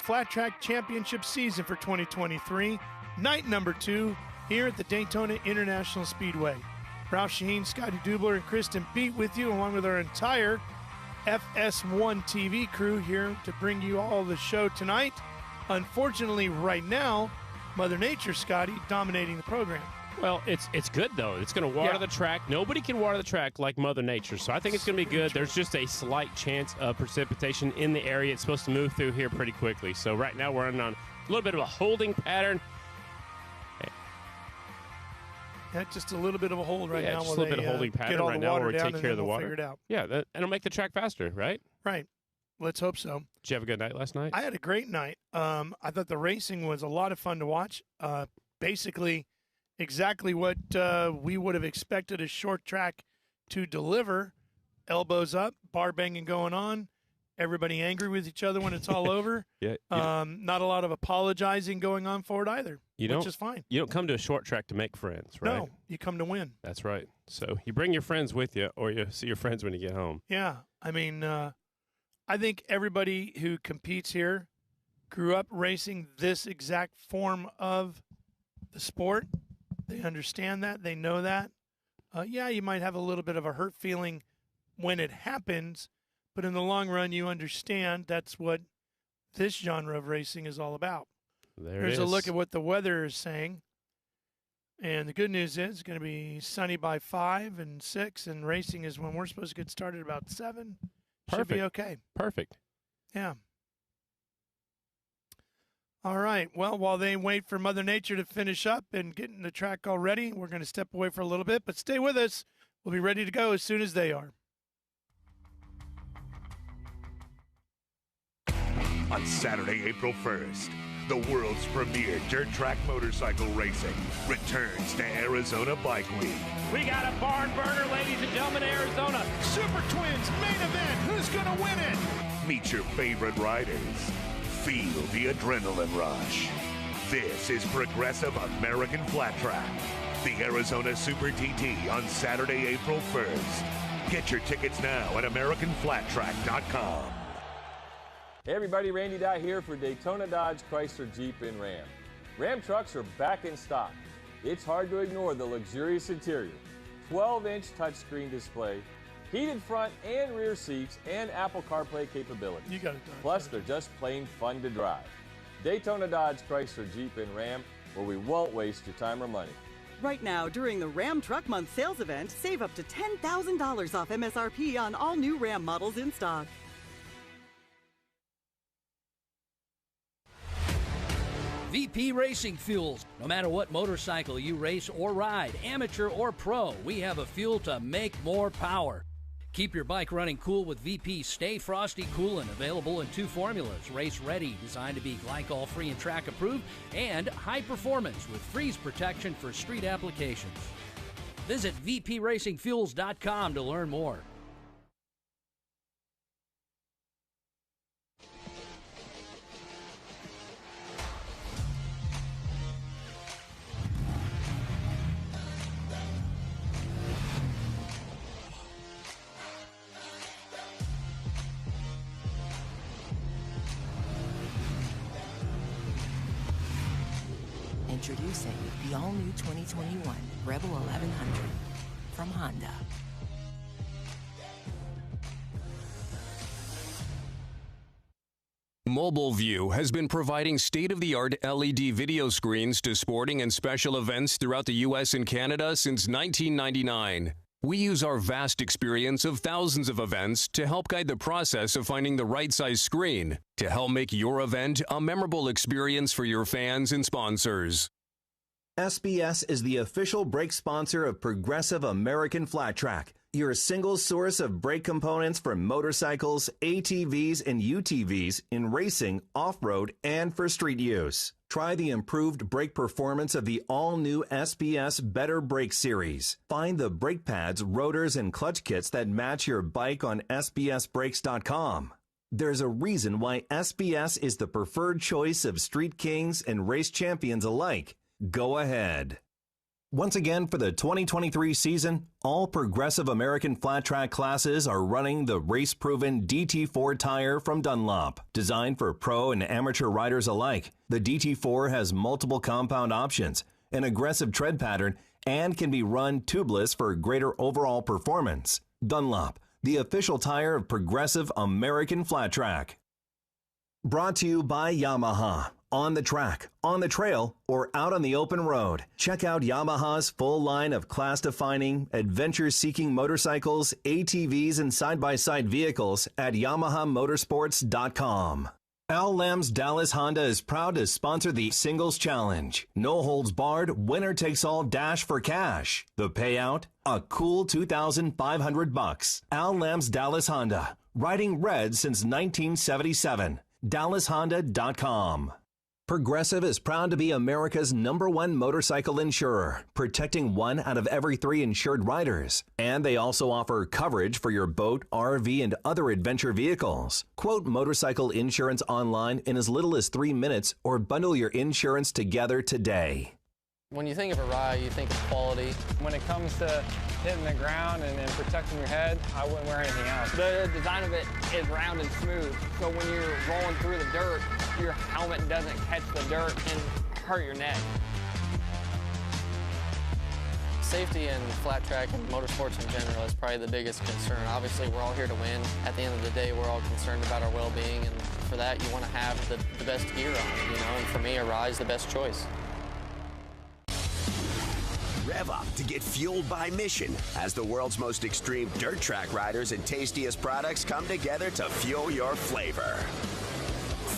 Flat Track Championship season for 2023, night number 2 here at the Daytona International Speedway. Ralph Shaheen, Scotty Dubler, and Kristen Beat with you, along with our entire FS1 TV crew here to bring you all the show tonight. Unfortunately, right now, Mother Nature, Scotty, dominating the program. Well, it's good, though. It's going to water the track. Nobody can water the track like Mother Nature, so I think it's going to be good. There's just a slight chance of precipitation in the area. It's supposed to move through here pretty quickly. So right now we're on a little bit of a holding pattern. Yeah, just a little bit of a hold right now. Just a little bit of holding pattern right now where we take care of the water. Figure it out. Yeah, and it'll make the track faster, right? Right. Let's hope so. Did you have a good night last night? I had a great night. I thought the racing was a lot of fun to watch. Basically, exactly what we would have expected a short track to deliver. Elbows up, bar banging going on, everybody angry with each other when it's all over. Not a lot of apologizing going on for it either, which is fine. You don't come to a short track to make friends, right? No, you come to win. That's right. So you bring your friends with you, or you see your friends when you get home. Yeah. I mean, I think everybody who competes here grew up racing this exact form of the sport. They understand that. They know that. You might have a little bit of a hurt feeling when it happens, but in the long run, you understand that's what this genre of racing is all about. Here's a look at what the weather is saying. And the good news is it's going to be sunny by 5 and 6, and racing is when we're supposed to get started about 7. Perfect. Should be okay. Perfect. Yeah. All right. Well, while they wait for Mother Nature to finish up and getting the track all ready, we're going to step away for a little bit, but stay with us. We'll be ready to go as soon as they are. On Saturday, April 1st, the world's premier dirt track motorcycle racing returns to Arizona Bike Week. We got a barn burner, ladies and gentlemen, Arizona. Super Twins main event. Who's going to win it? Meet your favorite riders. Feel the adrenaline rush. This is Progressive American Flat Track, the Arizona Super TT on Saturday, April 1st. Get your tickets now at AmericanFlatTrack.com. Hey everybody, Randy Dye here for Daytona Dodge Chrysler Jeep and Ram. Ram trucks are back in stock. It's hard to ignore the luxurious interior, 12-inch touchscreen display, heated front and rear seats, and Apple CarPlay capability. You got it done. Plus, they're just plain fun to drive. Daytona Dodge Chrysler Jeep and Ram, where we won't waste your time or money. Right now, during the Ram Truck Month sales event, save up to $10,000 off MSRP on all new Ram models in stock. VP Racing Fuels. No matter what motorcycle you race or ride, amateur or pro, we have a fuel to make more power. Keep your bike running cool with VP Stay Frosty Coolant, available in 2 formulas. Race ready, designed to be glycol-free and track approved, and high performance with freeze protection for street applications. Visit VPRacingFuels.com to learn more. Introducing the all-new 2021 Rebel 1100 from Honda. Mobile View has been providing state-of-the-art LED video screens to sporting and special events throughout the U.S. and Canada since 1999. We use our vast experience of thousands of events to help guide the process of finding the right size screen to help make your event a memorable experience for your fans and sponsors. SBS is the official brake sponsor of Progressive American Flat Track, your single source of brake components for motorcycles, ATVs, and UTVs in racing, off-road, and for street use. Try the improved brake performance of the all-new SBS Better Brake Series. Find the brake pads, rotors, and clutch kits that match your bike on sbsbrakes.com. There's a reason why SBS is the preferred choice of street kings and race champions alike. Go ahead. Once again, for the 2023 season, all Progressive American Flat Track classes are running the race-proven DT4 tire from Dunlop. Designed for pro and amateur riders alike, the DT4 has multiple compound options, an aggressive tread pattern, and can be run tubeless for greater overall performance. Dunlop, the official tire of Progressive American Flat Track. Brought to you by Yamaha. On the track, on the trail, or out on the open road, check out Yamaha's full line of class-defining, adventure-seeking motorcycles, ATVs, and side-by-side vehicles at YamahaMotorsports.com. Al Lamb's Dallas Honda is proud to sponsor the Singles Challenge. No holds barred, winner-takes-all dash for cash. The payout? A cool $2,500. Al Lamb's Dallas Honda, riding red since 1977. DallasHonda.com. Progressive is proud to be America's #1 motorcycle insurer, protecting 1 out of every 3 insured riders. And they also offer coverage for your boat, RV, and other adventure vehicles. Quote motorcycle insurance online in as little as 3 minutes or bundle your insurance together today. When you think of a ride, you think of quality. When it comes to hitting the ground and protecting your head, I wouldn't wear anything else. The design of it is round and smooth, so when you're rolling through the dirt, your helmet doesn't catch the dirt and hurt your neck. Safety in flat track and motorsports in general is probably the biggest concern. Obviously, we're all here to win. At the end of the day, we're all concerned about our well-being, and for that, you want to have the best gear on, you know, and for me, a ride's the best choice. Rev up to get fueled by Mission as the world's most extreme dirt track riders and tastiest products come together to fuel your flavor.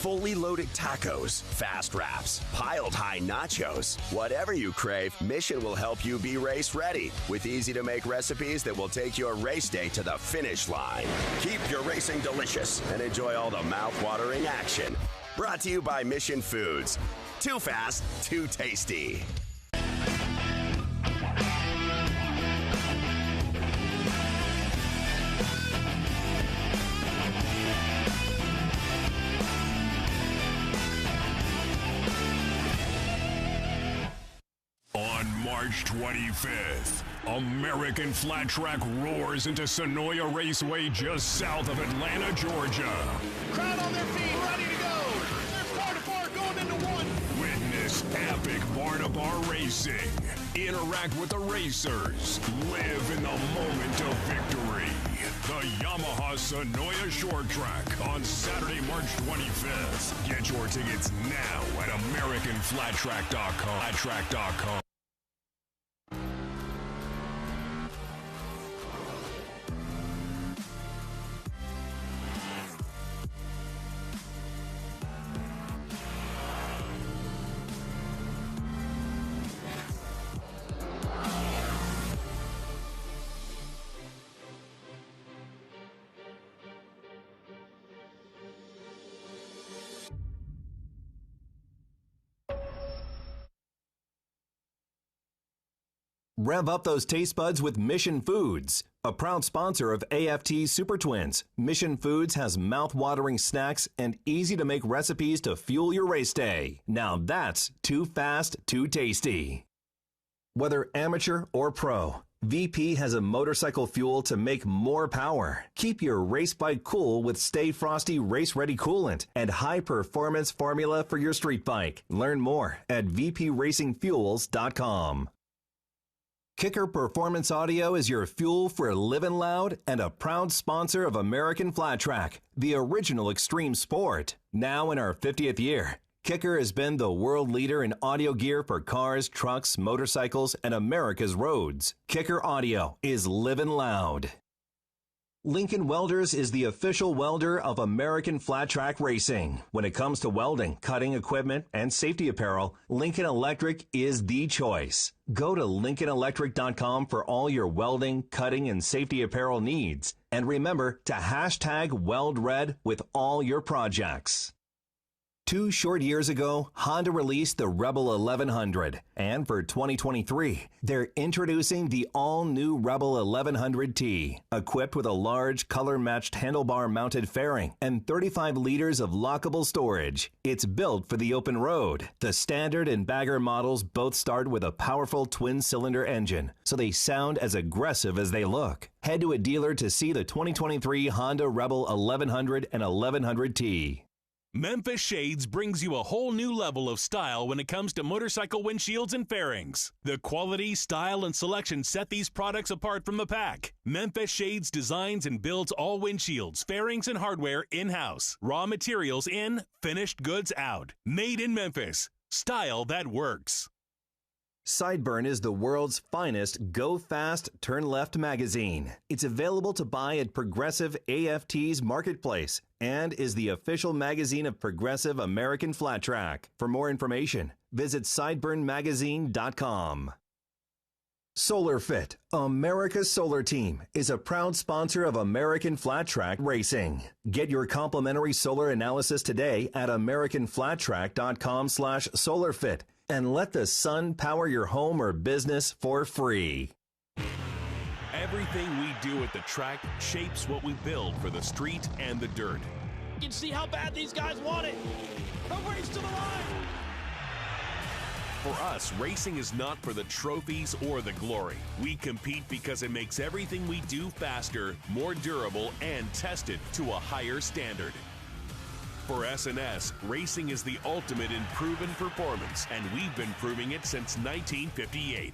Fully loaded tacos, fast wraps, piled high nachos. Whatever you crave, Mission will help you be race ready with easy to make recipes that will take your race day to the finish line. Keep your racing delicious and enjoy all the mouth-watering action. Brought to you by Mission Foods. Too fast, too tasty. On March 25th, American Flat Track roars into Sonoya Raceway just south of Atlanta, Georgia. Crowd on their feet, ready to go. They're bar to bar going into one. Witness epic bar-to-bar racing. Interact with the racers. Live in the moment of victory. The Yamaha Sonoya Short Track on Saturday, March 25th. Get your tickets now at AmericanFlatTrack.com. FlatTrack.com. Rev up those taste buds with Mission Foods, a proud sponsor of AFT Super Twins. Mission Foods has mouth-watering snacks and easy-to-make recipes to fuel your race day. Now that's too fast, too tasty. Whether amateur or pro, VP has a motorcycle fuel to make more power. Keep your race bike cool with Stay Frosty Race Ready Coolant and high-performance formula for your street bike. Learn more at vpracingfuels.com. Kicker Performance Audio is your fuel for living loud and a proud sponsor of American Flat Track, the original extreme sport. Now in our 50th year, Kicker has been the world leader in audio gear for cars, trucks, motorcycles, and America's roads. Kicker Audio is living loud. Lincoln Welders is the official welder of American Flat Track Racing. When it comes to welding, cutting equipment, and safety apparel, Lincoln Electric is the choice. Go to LincolnElectric.com for all your welding, cutting, and safety apparel needs. And remember to hashtag WeldRed with all your projects. 2 short years ago, Honda released the Rebel 1100. And for 2023, they're introducing the all-new Rebel 1100T, equipped with a large, color-matched handlebar-mounted fairing and 35 liters of lockable storage. It's built for the open road. The standard and bagger models both start with a powerful twin-cylinder engine, so they sound as aggressive as they look. Head to a dealer to see the 2023 Honda Rebel 1100 and 1100T. Memphis Shades brings you a whole new level of style when it comes to motorcycle windshields and fairings. The quality, style, and selection set these products apart from the pack. Memphis Shades designs and builds all windshields, fairings, and hardware in-house. Raw materials in, finished goods out. Made in Memphis. Style that works. Sideburn is the world's finest Go Fast, Turn Left magazine. It's available to buy at Progressive AFT's Marketplace and is the official magazine of Progressive American Flat Track. For more information, visit sideburnmagazine.com. SolarFit, America's solar team, is a proud sponsor of American Flat Track Racing. Get your complimentary solar analysis today at americanflattrack.com/solarfit. And let the sun power your home or business for free. Everything we do at the track shapes what we build for the street and the dirt. You can see how bad these guys want it. The race to the line. For us, racing is not for the trophies or the glory. We compete because it makes everything we do faster, more durable, and tested to a higher standard. For S&S, racing is the ultimate in proven performance, and we've been proving it since 1958.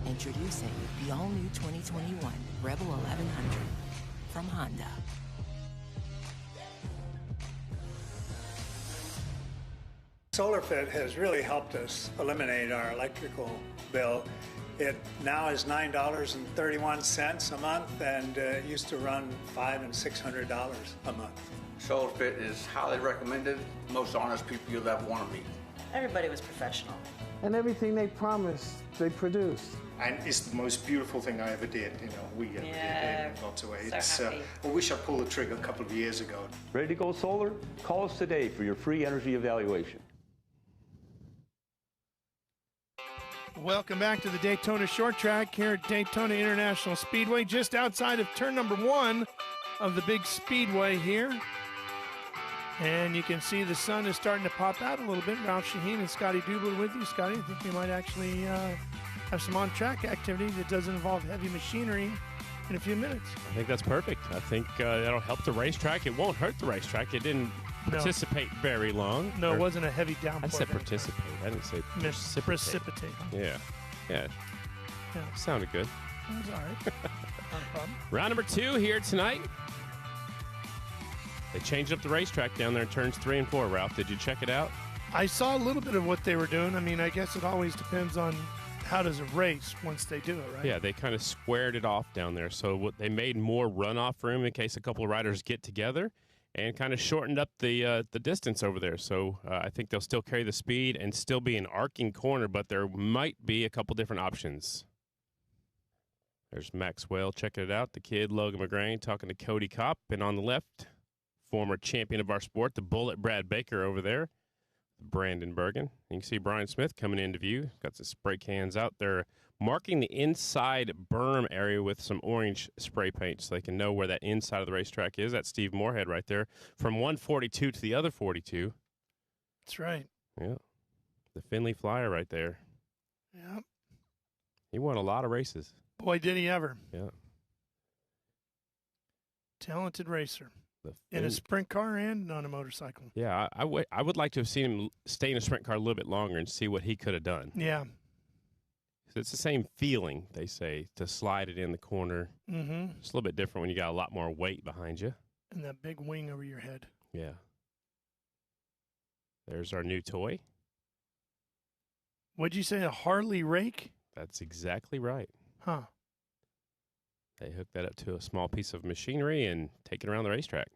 Introducing the all-new 2021 Rebel 1100 from Honda. SolarFit has really helped us eliminate our electrical bill. It now is $9.31 a month, and it used to run $500 and $600 a month. SolarFit is highly recommended. Most honest people you'll ever want to meet. Everybody was professional. And everything they promised, they produced. And it's the most beautiful thing I ever did. You know, we ever did in lots of ways. So happy. I wish I pulled the trigger a couple of years ago. Ready to go solar? Call us today for your free energy evaluation. Welcome back to the Daytona Short Track here at Daytona International Speedway, just outside of turn number 1 of the big speedway here. And you can see the sun is starting to pop out a little bit. Ralph Shaheen and Scotty Dubler with you. Scotty, I think we might actually have some on-track activity that doesn't involve heavy machinery in a few minutes. I think that's perfect. I think that'll help the racetrack. It won't hurt the racetrack. It didn't participate very long. No, it wasn't a heavy downpour. I said participate. I didn't say precipitate. Yeah. Sounded good. That was all right. Not a problem. Round number 2 here tonight. They changed up the racetrack down there in turns 3 and 4, Ralph. Did you check it out? I saw a little bit of what they were doing. I mean, I guess it always depends on how does it race once they do it, right? Yeah, they kind of squared it off down there. So they made more runoff room in case a couple of riders get together and kind of shortened up the distance over there. So I think they'll still carry the speed and still be an arcing corner, but there might be a couple different options. There's Maxwell checking it out. The kid, Logan McGrain, talking to Cody Kopp. And on the left, former champion of our sport, the Bullet Brad Baker over there, Brandon Bergen. You can see Brian Smith coming into view. Got some spray cans out there, marking the inside berm area with some orange spray paint so they can know where that inside of the racetrack is. That's Steve Moorhead right there. From 142 to the other 42. That's right. Yeah. The Finley Flyer right there. Yep. He won a lot of races. Boy, did he ever. Yeah. Talented racer. In a sprint car and on a motorcycle. Yeah, I would like to have seen him stay in a sprint car a little bit longer and see what he could have done. Yeah. It's the same feeling, they say, to slide it in the corner. Mm-hmm. It's a little bit different when you got a lot more weight behind you. And that big wing over your head. Yeah. There's our new toy. What'd you say, a Harley rake? That's exactly right. Huh. They hook that up to a small piece of machinery and take it around the racetrack.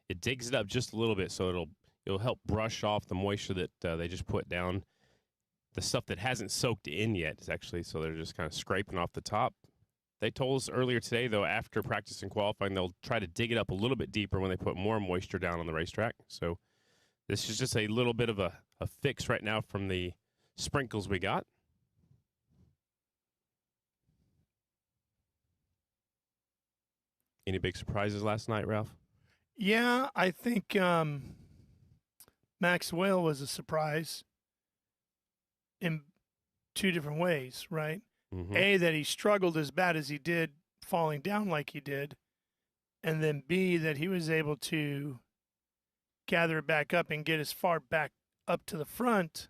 It digs it up just a little bit, so it'll help brush off the moisture that they just put down. The stuff that hasn't soaked in yet is actually, so they're just kind of scraping off the top. They told us earlier today, though, after practice and qualifying, they'll try to dig it up a little bit deeper when they put more moisture down on the racetrack. So this is just a little bit of a fix right now from the sprinkles we got. Any big surprises last night, Ralph? Yeah, I think Max Whale was a surprise in two different ways, right? Mm-hmm. A, that he struggled as bad as he did, falling down like he did, and then B, that he was able to gather it back up and get as far back up to the front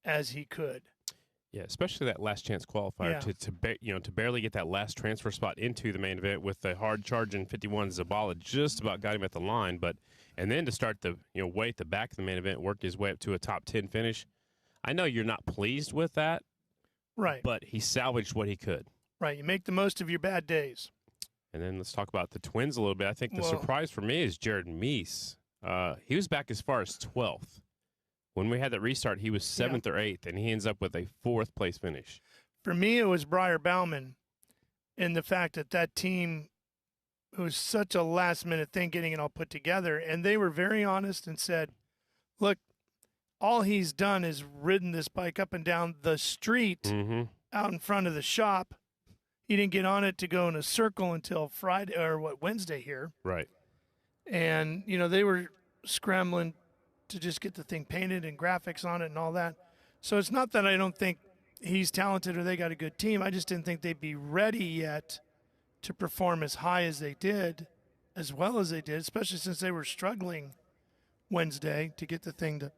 as he could. Yeah, especially that last chance qualifier to barely get that last transfer spot into the main event with the hard charging 51 Zabala just about got him at the line, and then to start the way at the back of the main event, work his way up to a top 10 finish. I know you're not pleased with that, right? But he salvaged what he could. Right, you make the most of your bad days. And then let's talk about the twins a little bit. I think the surprise for me is Jared Meese. He was back as far as 12th. When we had that restart, he was 7th or 8th, and he ends up with a 4th place finish. For me, it was Briar Bauman, and the fact that team, it was such a last-minute thing getting it all put together, and they were very honest and said, look, all he's done is ridden this bike up and down the street out in front of the shop. He didn't get on it to go in a circle until Wednesday here. Right. And, they were scrambling to just get the thing painted and graphics on it and all that. So it's not that I don't think he's talented or they got a good team. I just didn't think they'd be ready yet to perform as high as they did, as well as they did, especially since they were struggling Wednesday to get the thing to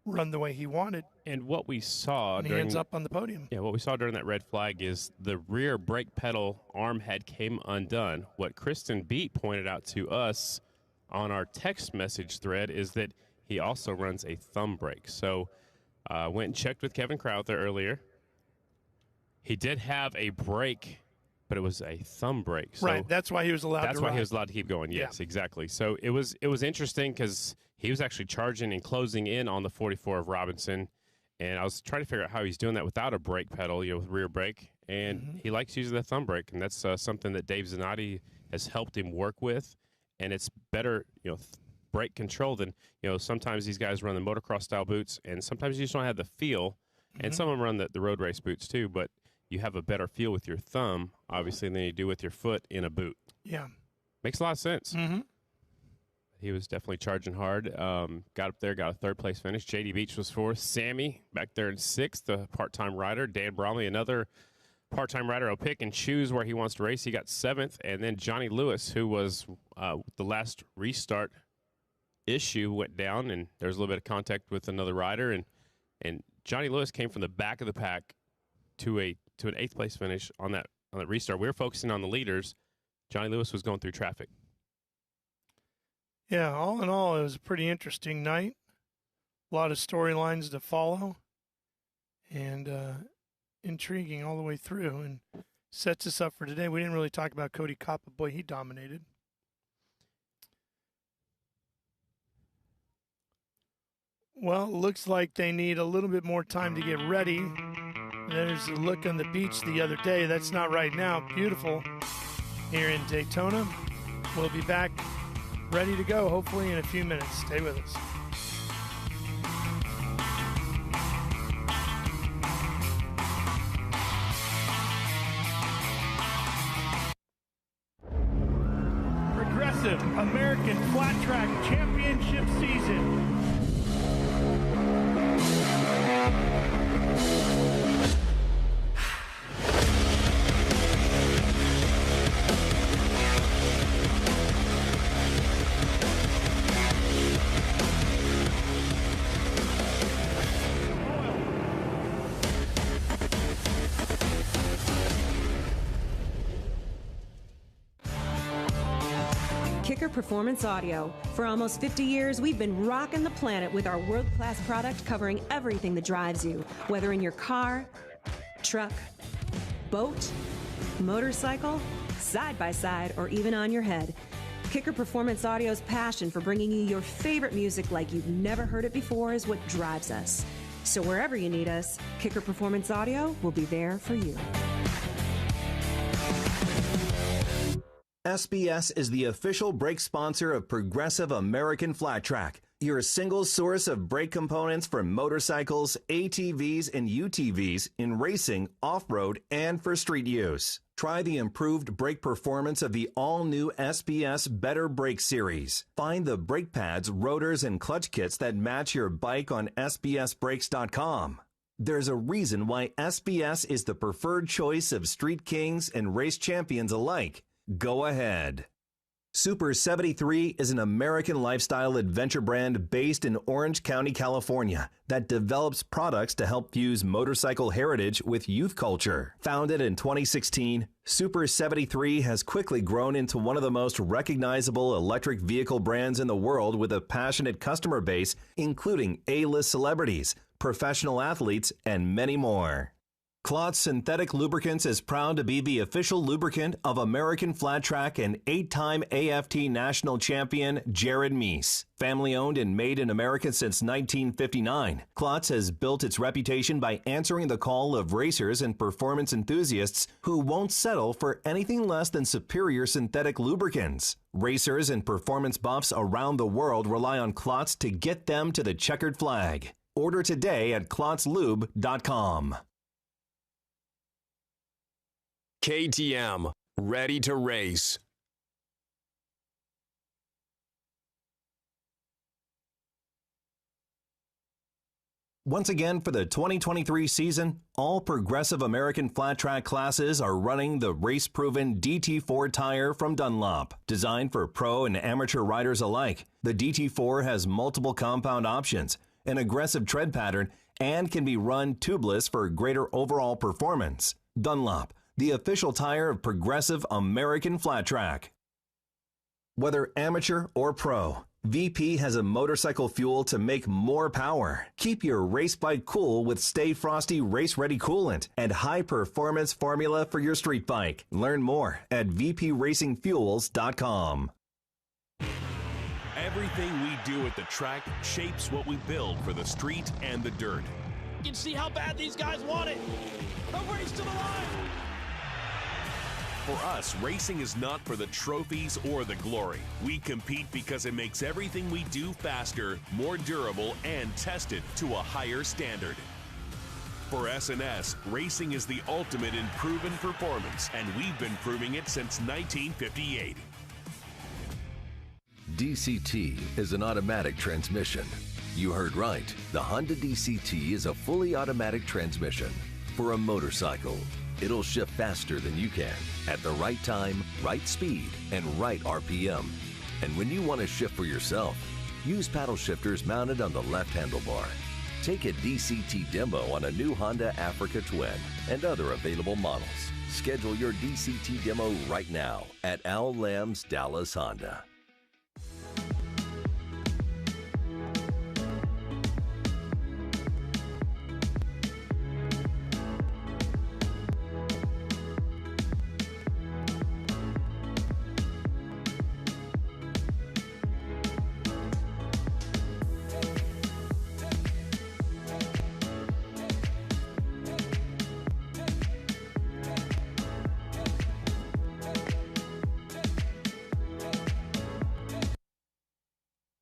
run the way he wanted. And what we saw and he ends up on the podium. Yeah, what we saw during that red flag is the rear brake pedal arm head came undone. What Kristen Beat pointed out to us on our text message thread is that he also runs a thumb brake. So went and checked with Kevin Crowther earlier. He did have a brake, but it was a thumb brake. So right, that's why he was allowed to That's why he was allowed to keep going, yes, exactly. So it was interesting because he was actually charging and closing in on the 44 of Robinson, and I was trying to figure out how he's doing that without a brake pedal, with rear brake, and he likes using the thumb brake, and that's something that Dave Zanotti has helped him work with, and it's better, brake control than, sometimes these guys run the motocross style boots, and sometimes you just don't have the feel, and some of them run the road race boots too, but you have a better feel with your thumb, obviously, than you do with your foot in a boot. Yeah. Makes a lot of sense. He was definitely charging hard. Got up there, got a 3rd place finish. J.D. Beach was 4th. Sammy back there in 6th, the part-time rider. Dan Bromley, another part-time rider. He'll pick and choose where he wants to race. He got 7th. And then Johnny Lewis, who was the last restart issue, went down, and there was a little bit of contact with another rider. And Johnny Lewis came from the back of the pack to an 8th place finish on that restart. We were focusing on the leaders. Johnny Lewis was going through traffic. Yeah, all in all, it was a pretty interesting night. A lot of storylines to follow, and intriguing all the way through, and sets us up for today. We didn't really talk about Cody Kopp, but boy, he dominated. Well, it looks like they need a little bit more time to get ready. There's a look on the beach the other day. That's not right now. Beautiful here in Daytona. We'll be back ready to go, hopefully in a few minutes. Stay with us. Progressive American Flat Track Championship season. Kicker Performance Audio. For almost 50 years, we've been rocking the planet with our world-class product covering everything that drives you, whether in your car, truck, boat, motorcycle, side-by-side, or even on your head. Kicker Performance Audio's passion for bringing you your favorite music like you've never heard it before is what drives us. So wherever you need us, Kicker Performance Audio will be there for you. SBS is the official brake sponsor of Progressive American Flat Track, your single source of brake components for motorcycles, ATVs, and UTVs in racing, off-road, and for street use. Try the improved brake performance of the all-new SBS Better Brake Series. Find the brake pads, rotors, and clutch kits that match your bike on sbsbrakes.com. There's a reason why SBS is the preferred choice of street kings and race champions alike. Go ahead. Super 73 is an American lifestyle adventure brand based in Orange County, California, that develops products to help fuse motorcycle heritage with youth culture. Founded in 2016, Super 73 has quickly grown into one of the most recognizable electric vehicle brands in the world with a passionate customer base, including A-list celebrities, professional athletes, and many more. Klotz Synthetic Lubricants is proud to be the official lubricant of American Flat Track and 8-time AFT National Champion Jared Meese. Family owned and made in America since 1959, Klotz has built its reputation by answering the call of racers and performance enthusiasts who won't settle for anything less than superior synthetic lubricants. Racers and performance buffs around the world rely on Klotz to get them to the checkered flag. Order today at klotzlube.com. KTM, ready to race. Once again, for the 2023 season, all Progressive American Flat Track classes are running the race-proven DT4 tire from Dunlop. Designed for pro and amateur riders alike, the DT4 has multiple compound options, an aggressive tread pattern, and can be run tubeless for greater overall performance. Dunlop, the official tire of Progressive American Flat Track. Whether amateur or pro, VP has a motorcycle fuel to make more power. Keep your race bike cool with Stay Frosty Race Ready Coolant and high performance formula for your street bike. Learn more at vpracingfuels.com. Everything we do at the track shapes what we build for the street and the dirt. You can see how bad these guys want it. A race to the line. For us, racing is not for the trophies or the glory. We compete because it makes everything we do faster, more durable, and tested to a higher standard. For S&S, racing is the ultimate in proven performance, and we've been proving it since 1958. DCT is an automatic transmission. You heard right. The Honda DCT is a fully automatic transmission. For a motorcycle, it'll shift faster than you can, at the right time, right speed, and right RPM. And when you want to shift for yourself, use paddle shifters mounted on the left handlebar. Take a DCT demo on a new Honda Africa Twin and other available models. Schedule your DCT demo right now at Al Lamb's Dallas Honda.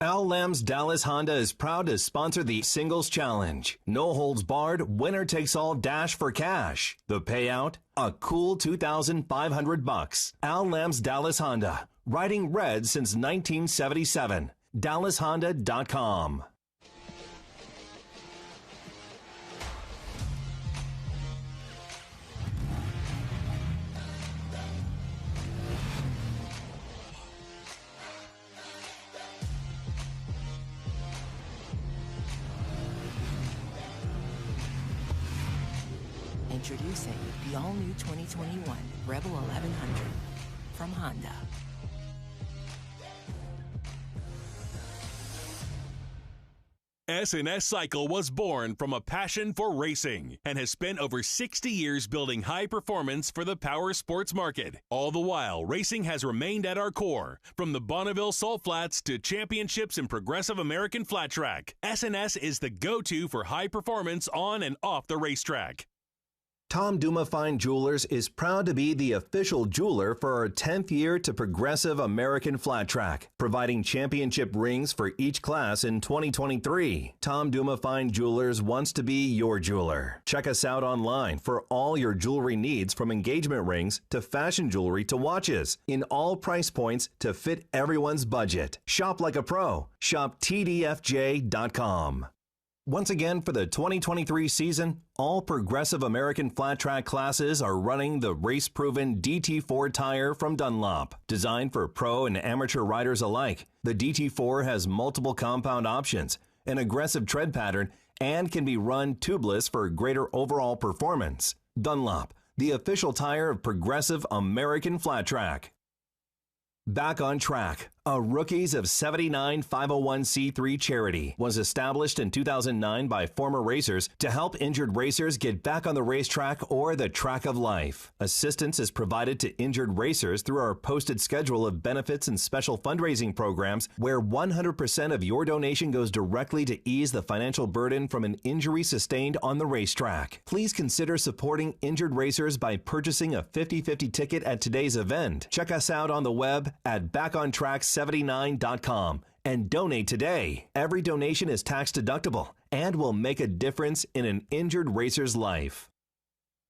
Al Lamb's Dallas Honda is proud to sponsor the Singles Challenge. No holds barred, winner takes all dash for cash. The payout, a cool $2,500. Al Lamb's Dallas Honda, riding red since 1977. DallasHonda.com. Introducing the all-new 2021 Rebel 1100 from Honda. S&S Cycle was born from a passion for racing and has spent over 60 years building high performance for the power sports market. All the while, racing has remained at our core, from the Bonneville Salt Flats to championships in progressive American flat track. S&S is the go-to for high performance on and off the racetrack. Tom Duma Fine Jewelers is proud to be the official jeweler for our 10th year to Progressive American Flat Track, providing championship rings for each class in 2023. Tom Duma Fine Jewelers wants to be your jeweler. Check us out online for all your jewelry needs, from engagement rings to fashion jewelry to watches, in all price points to fit everyone's budget. Shop like a pro. Shop TDFJ.com. Once again, for the 2023 season, all Progressive American Flat Track classes are running the race-proven DT4 tire from Dunlop. Designed for pro and amateur riders alike, the DT4 has multiple compound options, an aggressive tread pattern, and can be run tubeless for greater overall performance. Dunlop, the official tire of Progressive American Flat Track. Back on Track, a Rookies of 79 501c3 charity, was established in 2009 by former racers to help injured racers get back on the racetrack or the track of life. Assistance is provided to injured racers through our posted schedule of benefits and special fundraising programs, where 100% of your donation goes directly to ease the financial burden from an injury sustained on the racetrack. Please consider supporting injured racers by purchasing a 50/50 ticket at today's event. Check us out on the web at backontrack79.com and donate today. Every donation is tax deductible and will make a difference in an injured racer's life.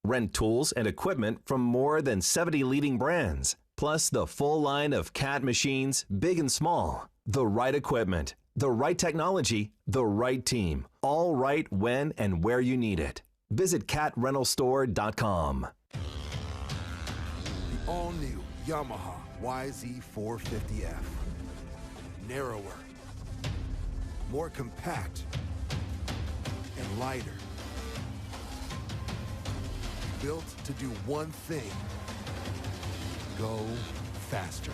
Rent tools and equipment from more than 70 leading brands, plus the full line of CAT machines, big and small. The right equipment, the right technology, the right team. All right when and where you need it. Visit catrentalstore.com. The all-new Yamaha YZ450F. Narrower, more compact, and lighter. Built to do one thing: go faster.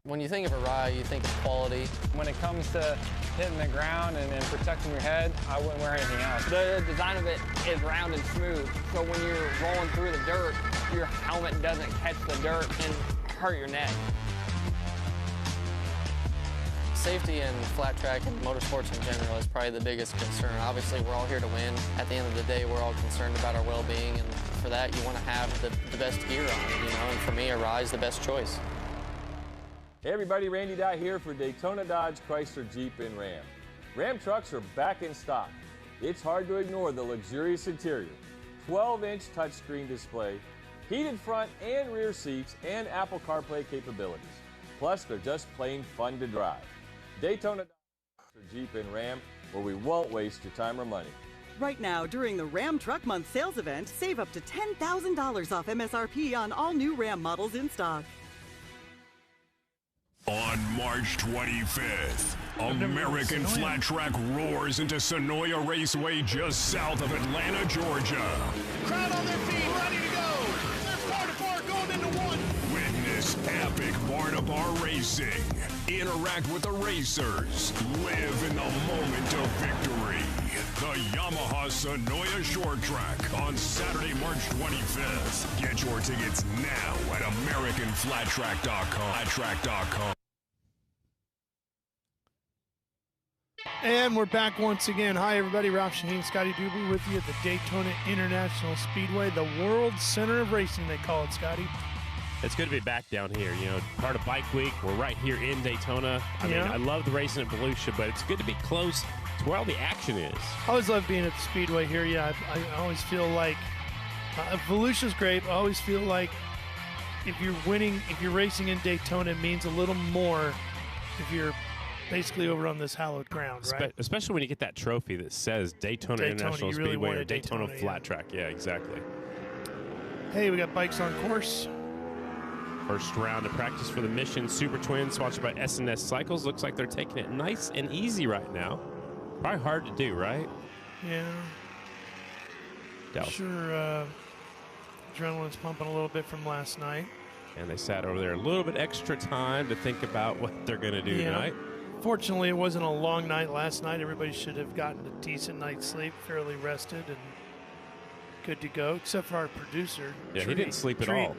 When you think of a ride, you think of quality. When it comes to hitting the ground and protecting your head, I wouldn't wear anything else. The design of it is round and smooth, so when you're rolling through the dirt, your helmet doesn't catch the dirt and hurt your neck. Safety in flat track and motorsports in general is probably the biggest concern. Obviously, we're all here to win. At the end of the day, we're all concerned about our well-being, and for that, you want to have the best gear on, and for me, a ride's the best choice. Hey everybody, Randy Dye here for Daytona Dodge, Chrysler, Jeep, and Ram. Ram trucks are back in stock. It's hard to ignore the luxurious interior, 12-inch touchscreen display, heated front and rear seats, and Apple CarPlay capabilities. Plus, they're just plain fun to drive. Daytona Dodge, Jeep, and Ram, where we won't waste your time or money. Right now, during the Ram Truck Month sales event, save up to $10,000 off MSRP on all new Ram models in stock. On March 25th, American Flat Track roars into Sonoya Raceway just south of Atlanta, Georgia. Crowd on their feet, ready to go. They're 4-4 going into one. Witness epic bar-to-bar racing. Interact with the racers. Live in the moment of victory. The Yamaha Sonoya Short Track on Saturday, March 25th. Get your tickets now at AmericanFlatTrack.com. FlatTrack.com. And we're back once again. Hi, everybody. Ralph Shaheen, Scotty Doobie with you at the Daytona International Speedway, the world center of racing, they call it, Scotty. It's good to be back down here. You know, part of Bike Week. We're right here in Daytona. I mean, I love the racing at Volusia, but it's good to be close to where all the action is. I always love being at the Speedway here. Yeah, I always feel like Volusia's great. I always feel like if you're winning, if you're racing in Daytona, it means a little more if you're basically over on this hallowed ground, right? Especially when you get that trophy that says Daytona International really Speedway or Daytona Flat Track. Yeah, exactly. Hey, we got bikes on course. First round of practice for the Mission Super Twins, sponsored by S&S Cycles. Looks like they're taking it nice and easy right now. Probably hard to do, right? Yeah. Sure. Adrenaline's pumping a little bit from last night. And they sat over there a little bit extra time to think about what they're going to do tonight. Fortunately, it wasn't a long night last night. Everybody should have gotten a decent night's sleep, fairly rested, and good to go, except for our producer. Yeah, he didn't sleep at all.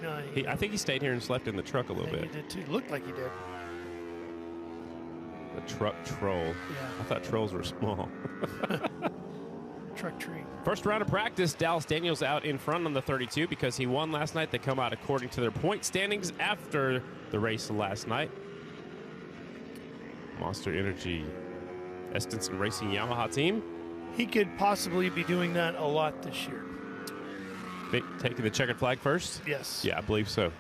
I think he stayed here and slept in the truck a little bit. He did too. Looked like he did. The truck troll. Yeah. I thought trolls were small. Truck tree. First round of practice, Dallas Daniels out in front on the 32 because he won last night. They come out according to their point standings after the race last night. Monster Energy Estenson Racing Yamaha team. He could possibly be doing that a lot this year. Taking the checkered flag first? Yes. Yeah, I believe so.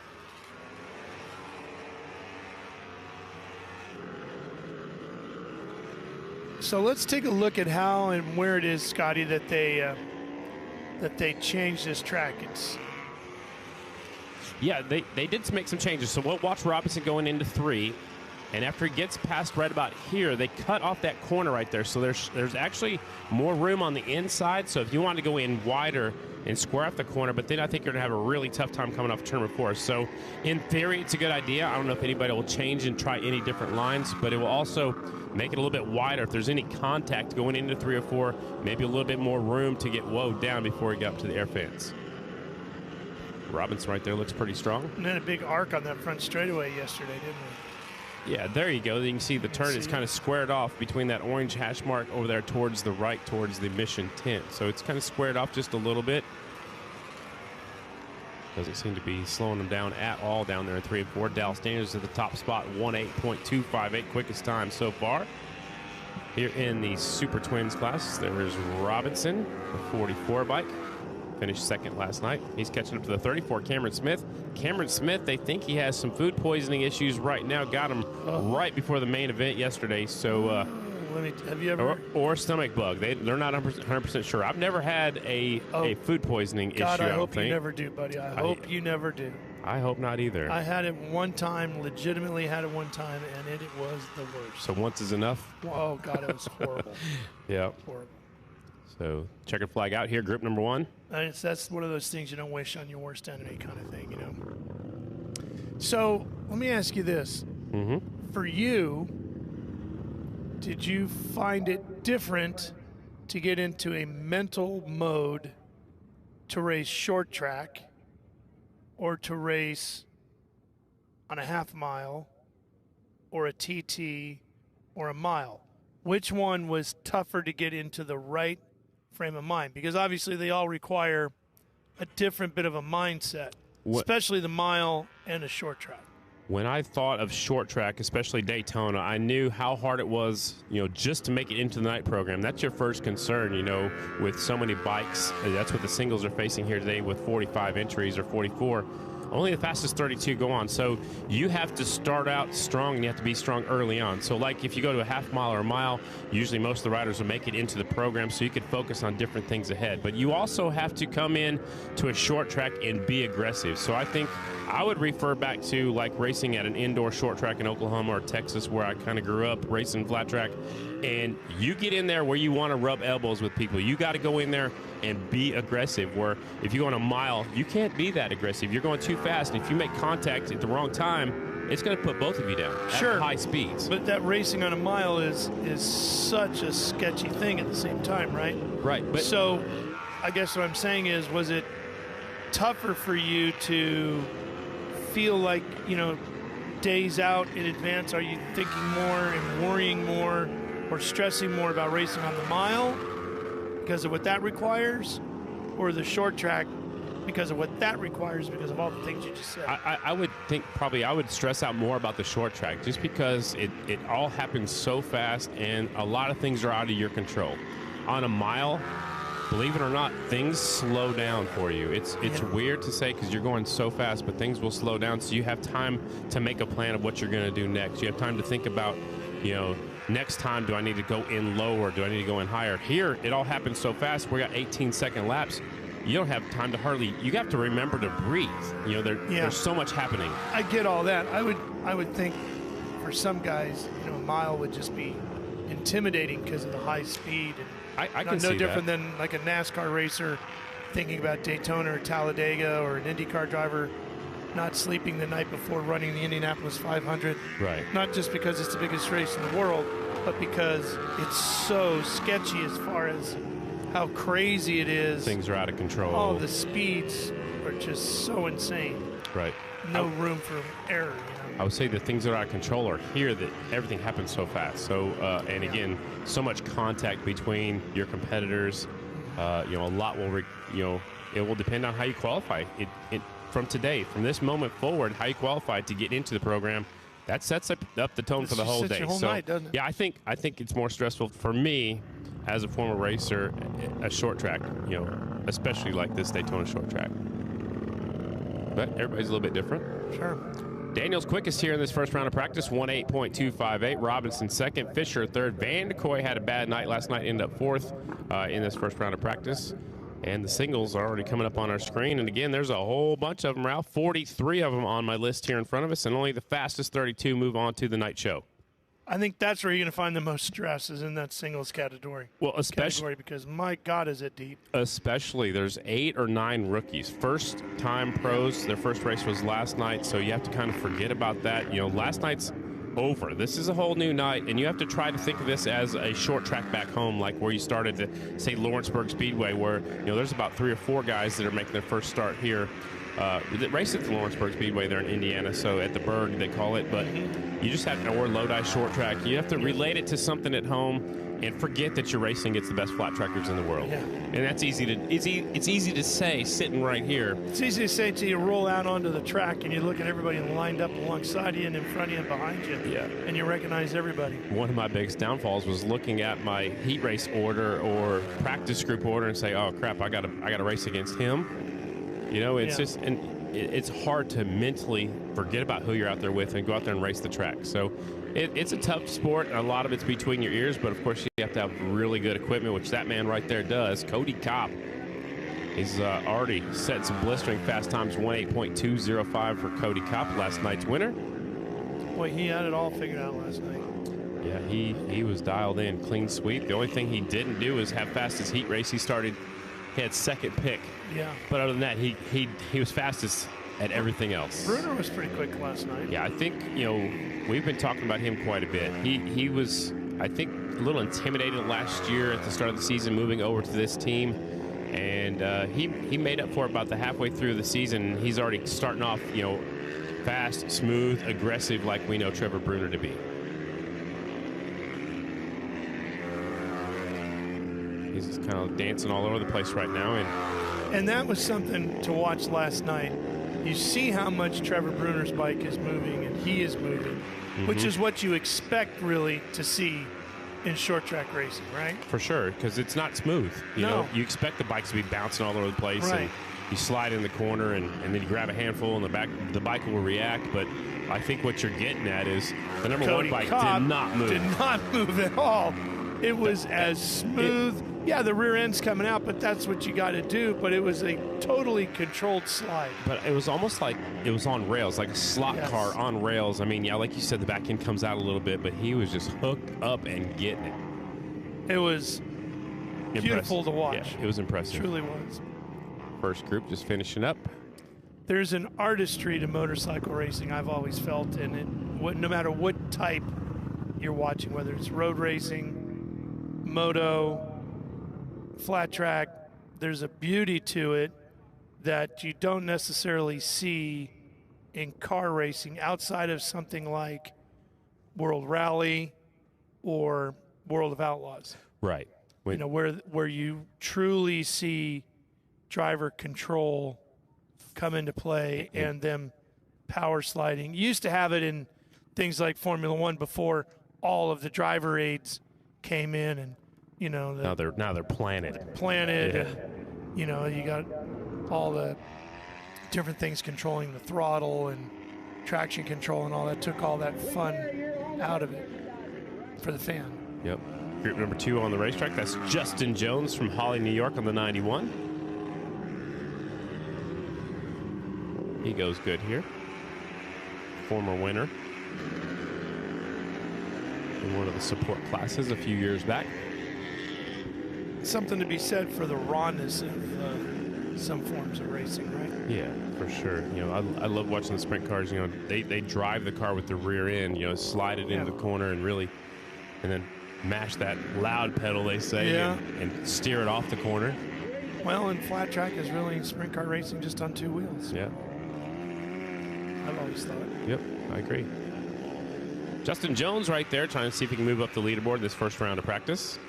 So let's take a look at how and where it is, Scotty, that they changed this track. Yeah, they did make some changes. So we'll watch Robinson going into 3. And after he gets past right about here, they cut off that corner right there. So there's actually more room on the inside. So if you want to go in wider and square off the corner, but then I think you're going to have a really tough time coming off turn number 4. So in theory, it's a good idea. I don't know if anybody will change and try any different lines, but it will also make it a little bit wider. If there's any contact going into 3 or 4, maybe a little bit more room to get woed down before we get up to the air fence. Robinson right there looks pretty strong. And then a big arc on that front straightaway yesterday, didn't we? Yeah, there you go. You can see the turn is kind of squared off between that orange hash mark over there towards the right, towards the mission tent. So it's kind of squared off just a little bit. Doesn't seem to be slowing them down at all down there in 3 and 4. Dallas Daniels at the top spot, 1:8.258, quickest time so far. Here in the Super Twins class, there's Robinson, the 44 bike. Finished second last night. He's catching up to the 34, Cameron Smith. Cameron Smith, they think he has some food poisoning issues right now. Got him right before the main event yesterday. So, have you ever or stomach bug? They're not 100% sure. I've never had a food poisoning issue. I don't hope you never do, buddy. I hope you never do. I hope not either. I had it one time, legitimately had it one time, and it was the worst. So once is enough? Oh, God, it was horrible. Yeah. Horrible. So checkered flag out here, group number 1. That's one of those things you don't wish on your worst enemy kind of thing, you know. So let me ask you this. Mm-hmm. For you, did you find it different to get into a mental mode to race short track or to race on a half mile or a TT or a mile? Which one was tougher to get into the right frame of mind? Because obviously they all require a different bit of a mindset, especially the mile and a short track. When I thought of short track, especially Daytona, I knew how hard it was, just to make it into the night program. That's your first concern, with so many bikes. That's what the singles are facing here today with 45 entries or 44. Only the fastest 32 go on. So you have to start out strong, and you have to be strong early on. So like if you go to a half mile or a mile, usually most of the riders will make it into the program so you could focus on different things ahead. But you also have to come in to a short track and be aggressive. So I think I would refer back to like racing at an indoor short track in Oklahoma or Texas, where I kind of grew up racing flat track. And you get in there where you want to rub elbows with people. You got to go in there and be aggressive, where if you go on a mile, you can't be that aggressive. You're going too fast, and if you make contact at the wrong time, it's going to put both of you down at high speeds. But that racing on a mile is such a sketchy thing at the same time, right? Right. But so I guess what I'm saying is, was it tougher for you to feel like, days out in advance, are you thinking more and worrying more or stressing more about racing on the mile because of what that requires, or the short track because of what that requires because of all the things you just said? I would think probably I would stress out more about the short track, just because it all happens so fast and a lot of things are out of your control. On a mile, believe it or not, things slow down for you. It's weird to say because you're going so fast, but things will slow down, so you have time to make a plan of what you're going to do next. You have time to think about, next time, do I need to go in lower? Do I need to go in higher? Here, it all happens so fast. We got 18-second laps. You don't have time to you have to remember to breathe. There's so much happening. I get all that. I would think for some guys, a mile would just be intimidating because of the high speed. And I can see no different that. than like a NASCAR racer thinking about Daytona or Talladega or an IndyCar driver not sleeping the night before running the Indianapolis 500. Right. Not just because it's the biggest race in the world, but because it's so sketchy as far as how crazy it is. Things are out of control. All the speeds are just so insane. Right. No room for error. I would say the things that are out of control are here, that everything happens so fast. So, and again, so much contact between your competitors. A lot will, it will depend on how you qualify. From today, from this moment forward, how you qualify to get into the program, that sets up the tone for the whole day. Your whole night, doesn't it? Yeah, I think it's more stressful for me as a former racer, a short track, especially like this Daytona Short Track. But everybody's a little bit different. Sure. Daniel's quickest here in this first round of practice, 1:08.258. Robinson second, Fisher third. Van de Kooi had a bad night last night, ended up fourth in this first round of practice. And the singles are already coming up on our screen. And again, there's a whole bunch of them, Ralph. 43 of them on my list here in front of us, and only the fastest 32 move on to the night show. I think that's where you're going to find the most stress is in that singles category. Well, especially because, my God, is it deep. Especially, there's 8 or 9 rookies. First-time pros. Their first race was last night, so you have to kind of forget about that. Last night's over. This is a whole new night, and you have to try to think of this as a short track back home, like where you started to, say, Lawrenceburg Speedway, where, there's about 3 or 4 guys that are making their first start here. The race at the Lawrenceburg Speedway there in Indiana, so at the Berg they call it, but you just have to, or Lodi Short Track, you have to relate it to something at home and forget that you're racing against the best flat trackers in the world. Yeah. And that's easy to, it's easy to say sitting right here. It's easy to say till you roll out onto the track and you look at everybody lined up alongside you and in front of you and behind you. Yeah. And you recognize everybody. One of my biggest downfalls was looking at my heat race order or practice group order and say, oh crap, I gotta race against him. It's just, and it's hard to mentally forget about who you're out there with and go out there and race the track. So it's a tough sport, and a lot of it's between your ears, but of course you have to have really good equipment, which that man right there does. Cody Kopp, he's already set some blistering fast times, 1:08.205 for Cody Kopp, last night's winner. Boy, he had it all figured out last night. Yeah, he was dialed in, clean sweep. The only thing he didn't do is have fastest heat race. He had second pick. Yeah. But other than that, he was fastest at everything else. Bruner was pretty quick last night. Yeah, I think, we've been talking about him quite a bit. He was, I think, a little intimidated last year at the start of the season moving over to this team. And he made up for it about the halfway through the season. He's already starting off, fast, smooth, aggressive like we know Trevor Bruner to be. He's just kind of dancing all over the place right now. And that was something to watch last night. You see how much Trevor Bruner's bike is moving, and he is moving, which is what you expect really to see in short track racing, right? For sure, because it's not smooth. You know, you expect the bikes to be bouncing all over the place, right. And you slide in the corner, and then you grab a handful, and the bike will react. But I think what you're getting at is the number Cody one bike Kopp did not move. Did not move at all. It was as smooth. Yeah, the rear end's coming out, but that's what you got to do. But it was a totally controlled slide. But it was almost like it was on rails, like a slot car on rails. I mean, yeah, like you said, the back end comes out a little bit, but he was just hooked up and getting it. It was beautiful to watch. Yeah, it was impressive. It truly was. First group just finishing up. There's an artistry to motorcycle racing, I've always felt, and no matter what type you're watching, whether it's road racing, moto, flat track, there's a beauty to it that you don't necessarily see in car racing outside of something like World Rally or World of Outlaws. Right. Where you truly see driver control come into play and them power sliding. You used to have it in things like Formula One before all of the driver aids came in, and now they're planted. Yeah. And you got all the different things controlling the throttle and traction control and all that. Took all that fun out of it for the fan. Yep. Group number 2 on the racetrack. That's Justin Jones from Holly, New York on the 91. He goes good here. Former winner in one of the support classes a few years back. Something to be said for the rawness of some forms of racing, right? Yeah, for sure. You know, I love watching the sprint cars. You know, they drive the car with the rear end, you know, slide it into the corner and really, and then mash that loud pedal, they say, and steer it off the corner. Well, and flat track is really sprint car racing just on two wheels. Yeah. I've always thought. Yep, I agree. Justin Jones right there trying to see if he can move up the leaderboard this first round of practice.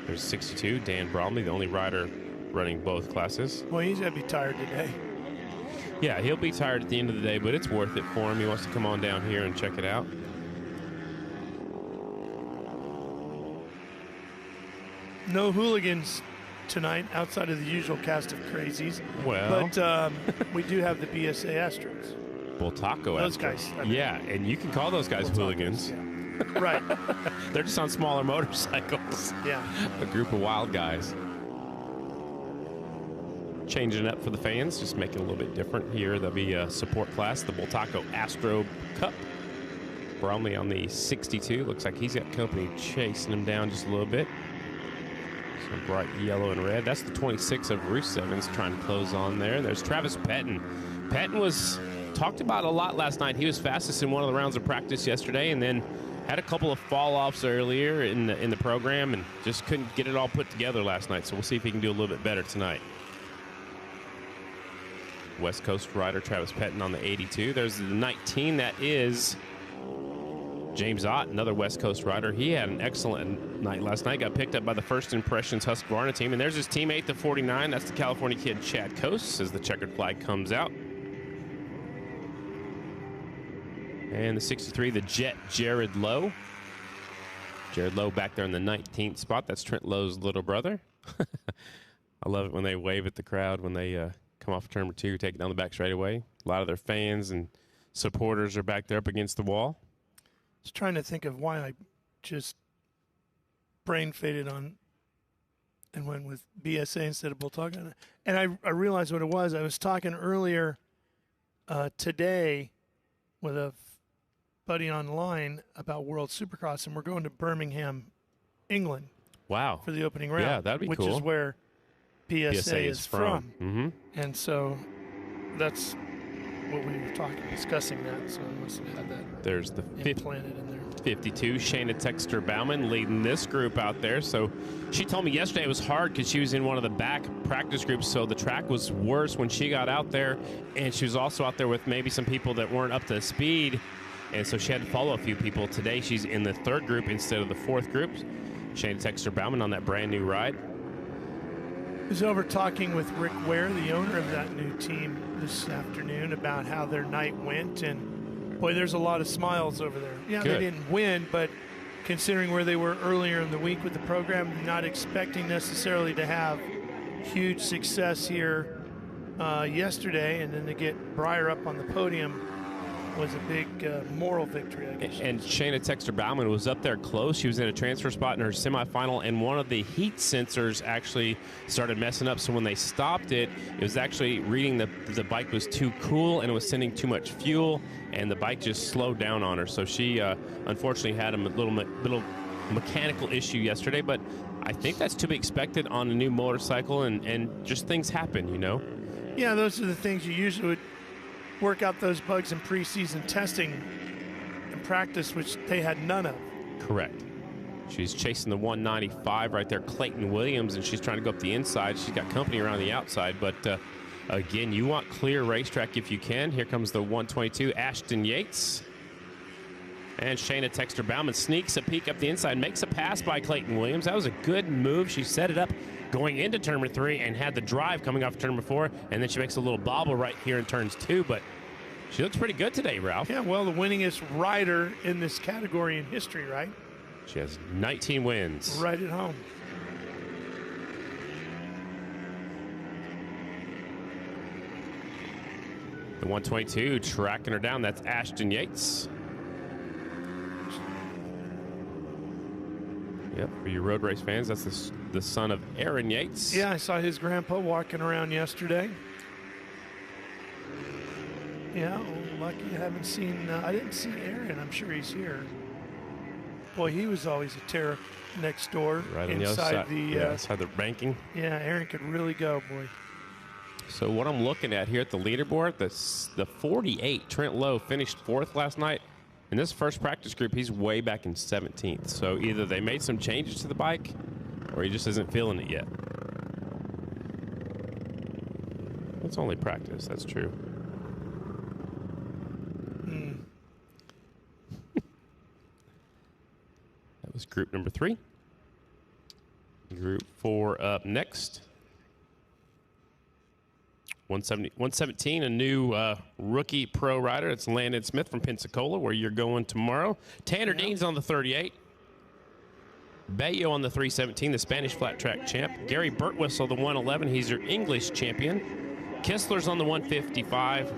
There's 62, Dan Bromley, the only rider running both classes. Well, he's going to be tired today. Yeah, he'll be tired at the end of the day, but it's worth it for him. He wants to come on down here and check it out. No hooligans tonight outside of the usual cast of crazies. Well. But we do have the BSA Astros. Bultaco Those Astros. guys. Yeah, and you can call those guys hooligans. Yeah. Right. They're just on smaller motorcycles. Yeah. A group of wild guys. Changing it up for the fans, just making it a little bit different here. There'll be a support class, the Bultaco Astro Cup. Bromley on the 62. Looks like he's got company chasing him down just a little bit. Some bright yellow and red. That's the 26 of Roos Evans trying to close on there. There's Travis Pettin. Pettin was talked about a lot last night. He was fastest in one of the rounds of practice yesterday, and then had a couple of fall-offs earlier in the program and just couldn't get it all put together last night. So we'll see if he can do a little bit better tonight. West Coast rider Travis Pettin on the 82. There's the 19. That is James Ott, another West Coast rider. He had an excellent night last night. Got picked up by the First Impressions Husqvarna team. And there's his teammate, the 49. That's the California kid, Chad Coates, as the checkered flag comes out. And the 63, the Jet, Jared Lowe. Jared Lowe back there in the 19th spot. That's Trent Lowe's little brother. I love it when they wave at the crowd when they come off turn 2, take it down the back straightaway. A lot of their fans and supporters are back there up against the wall. I was trying to think of why I just brain faded on and went with BSA instead of Bultaco. And I realized what it was. I was talking earlier today with a buddy online about World Supercross, and we're going to Birmingham, England. Wow. For the opening round. Yeah, that'd be which cool. Which is where PSA is from. Mm-hmm. And so that's what we were discussing that, so I must have had that There's the implanted in there. 52, Shayna Texter-Bauman leading this group out there. So she told me yesterday it was hard because she was in one of the back practice groups, so the track was worse when she got out there, and she was also out there with maybe some people that weren't up to speed, and so she had to follow a few people. Today she's in the third group instead of the fourth group. Shayna Texter-Bauman on that brand new ride. I was over talking with Rick Ware, the owner of that new team, this afternoon about how their night went, and boy, there's a lot of smiles over there. Yeah, Good. They didn't win, but considering where they were earlier in the week with the program, not expecting necessarily to have huge success here yesterday, and then to get Breyer up on the podium was a big moral victory, I guess. And Shayna Texter-Bauman was up there close. She was in a transfer spot in her semifinal, and one of the heat sensors actually started messing up. So when they stopped it, it was actually reading the bike was too cool and it was sending too much fuel, and the bike just slowed down on her. So she unfortunately had a little mechanical issue yesterday, but I think that's to be expected on a new motorcycle, and just things happen, you know? Yeah, those are the things you usually would work out, those bugs in preseason testing and practice, which they had none of. Correct. She's chasing the 195 right there, Clayton Williams, and she's trying to go up the inside. She's got company around the outside, but again, you want clear racetrack if you can. Here comes the 122, Ashton Yates. And Shayna Texter-Bauman sneaks a peek up the inside, makes a pass by Clayton Williams. That was a good move. She set it up going into turn 3 and had the drive coming off turn 4, and then she makes a little bobble right here in turns 2, but she looks pretty good today, Ralph. Yeah, well, the winningest rider in this category in history, right? She has 19 wins. Right at home. The 122 tracking her down. That's Ashton Yates. Yep, for your road race fans, that's the son of Aaron Yates. Yeah, I saw his grandpa walking around yesterday. Yeah, lucky I haven't seen, I didn't see Aaron. I'm sure he's here. Boy, he was always a terror next door. Right on the other side. Inside the banking. Yeah, Aaron could really go, boy. So what I'm looking at here at the leaderboard, the 48, Trent Lowe, finished 4th last night. In this first practice group, he's way back in 17th. So either they made some changes to the bike or he just isn't feeling it yet. It's only practice, that's true. That was group number 3. Group 4 up next. 117, a new rookie pro rider. It's Landon Smith from Pensacola, where you're going tomorrow. Tanner Dean's on the 38. Bayo on the 317, the Spanish flat track champ. Gary Birtwistle, the 111. He's your English champion. Kistler's on the 155.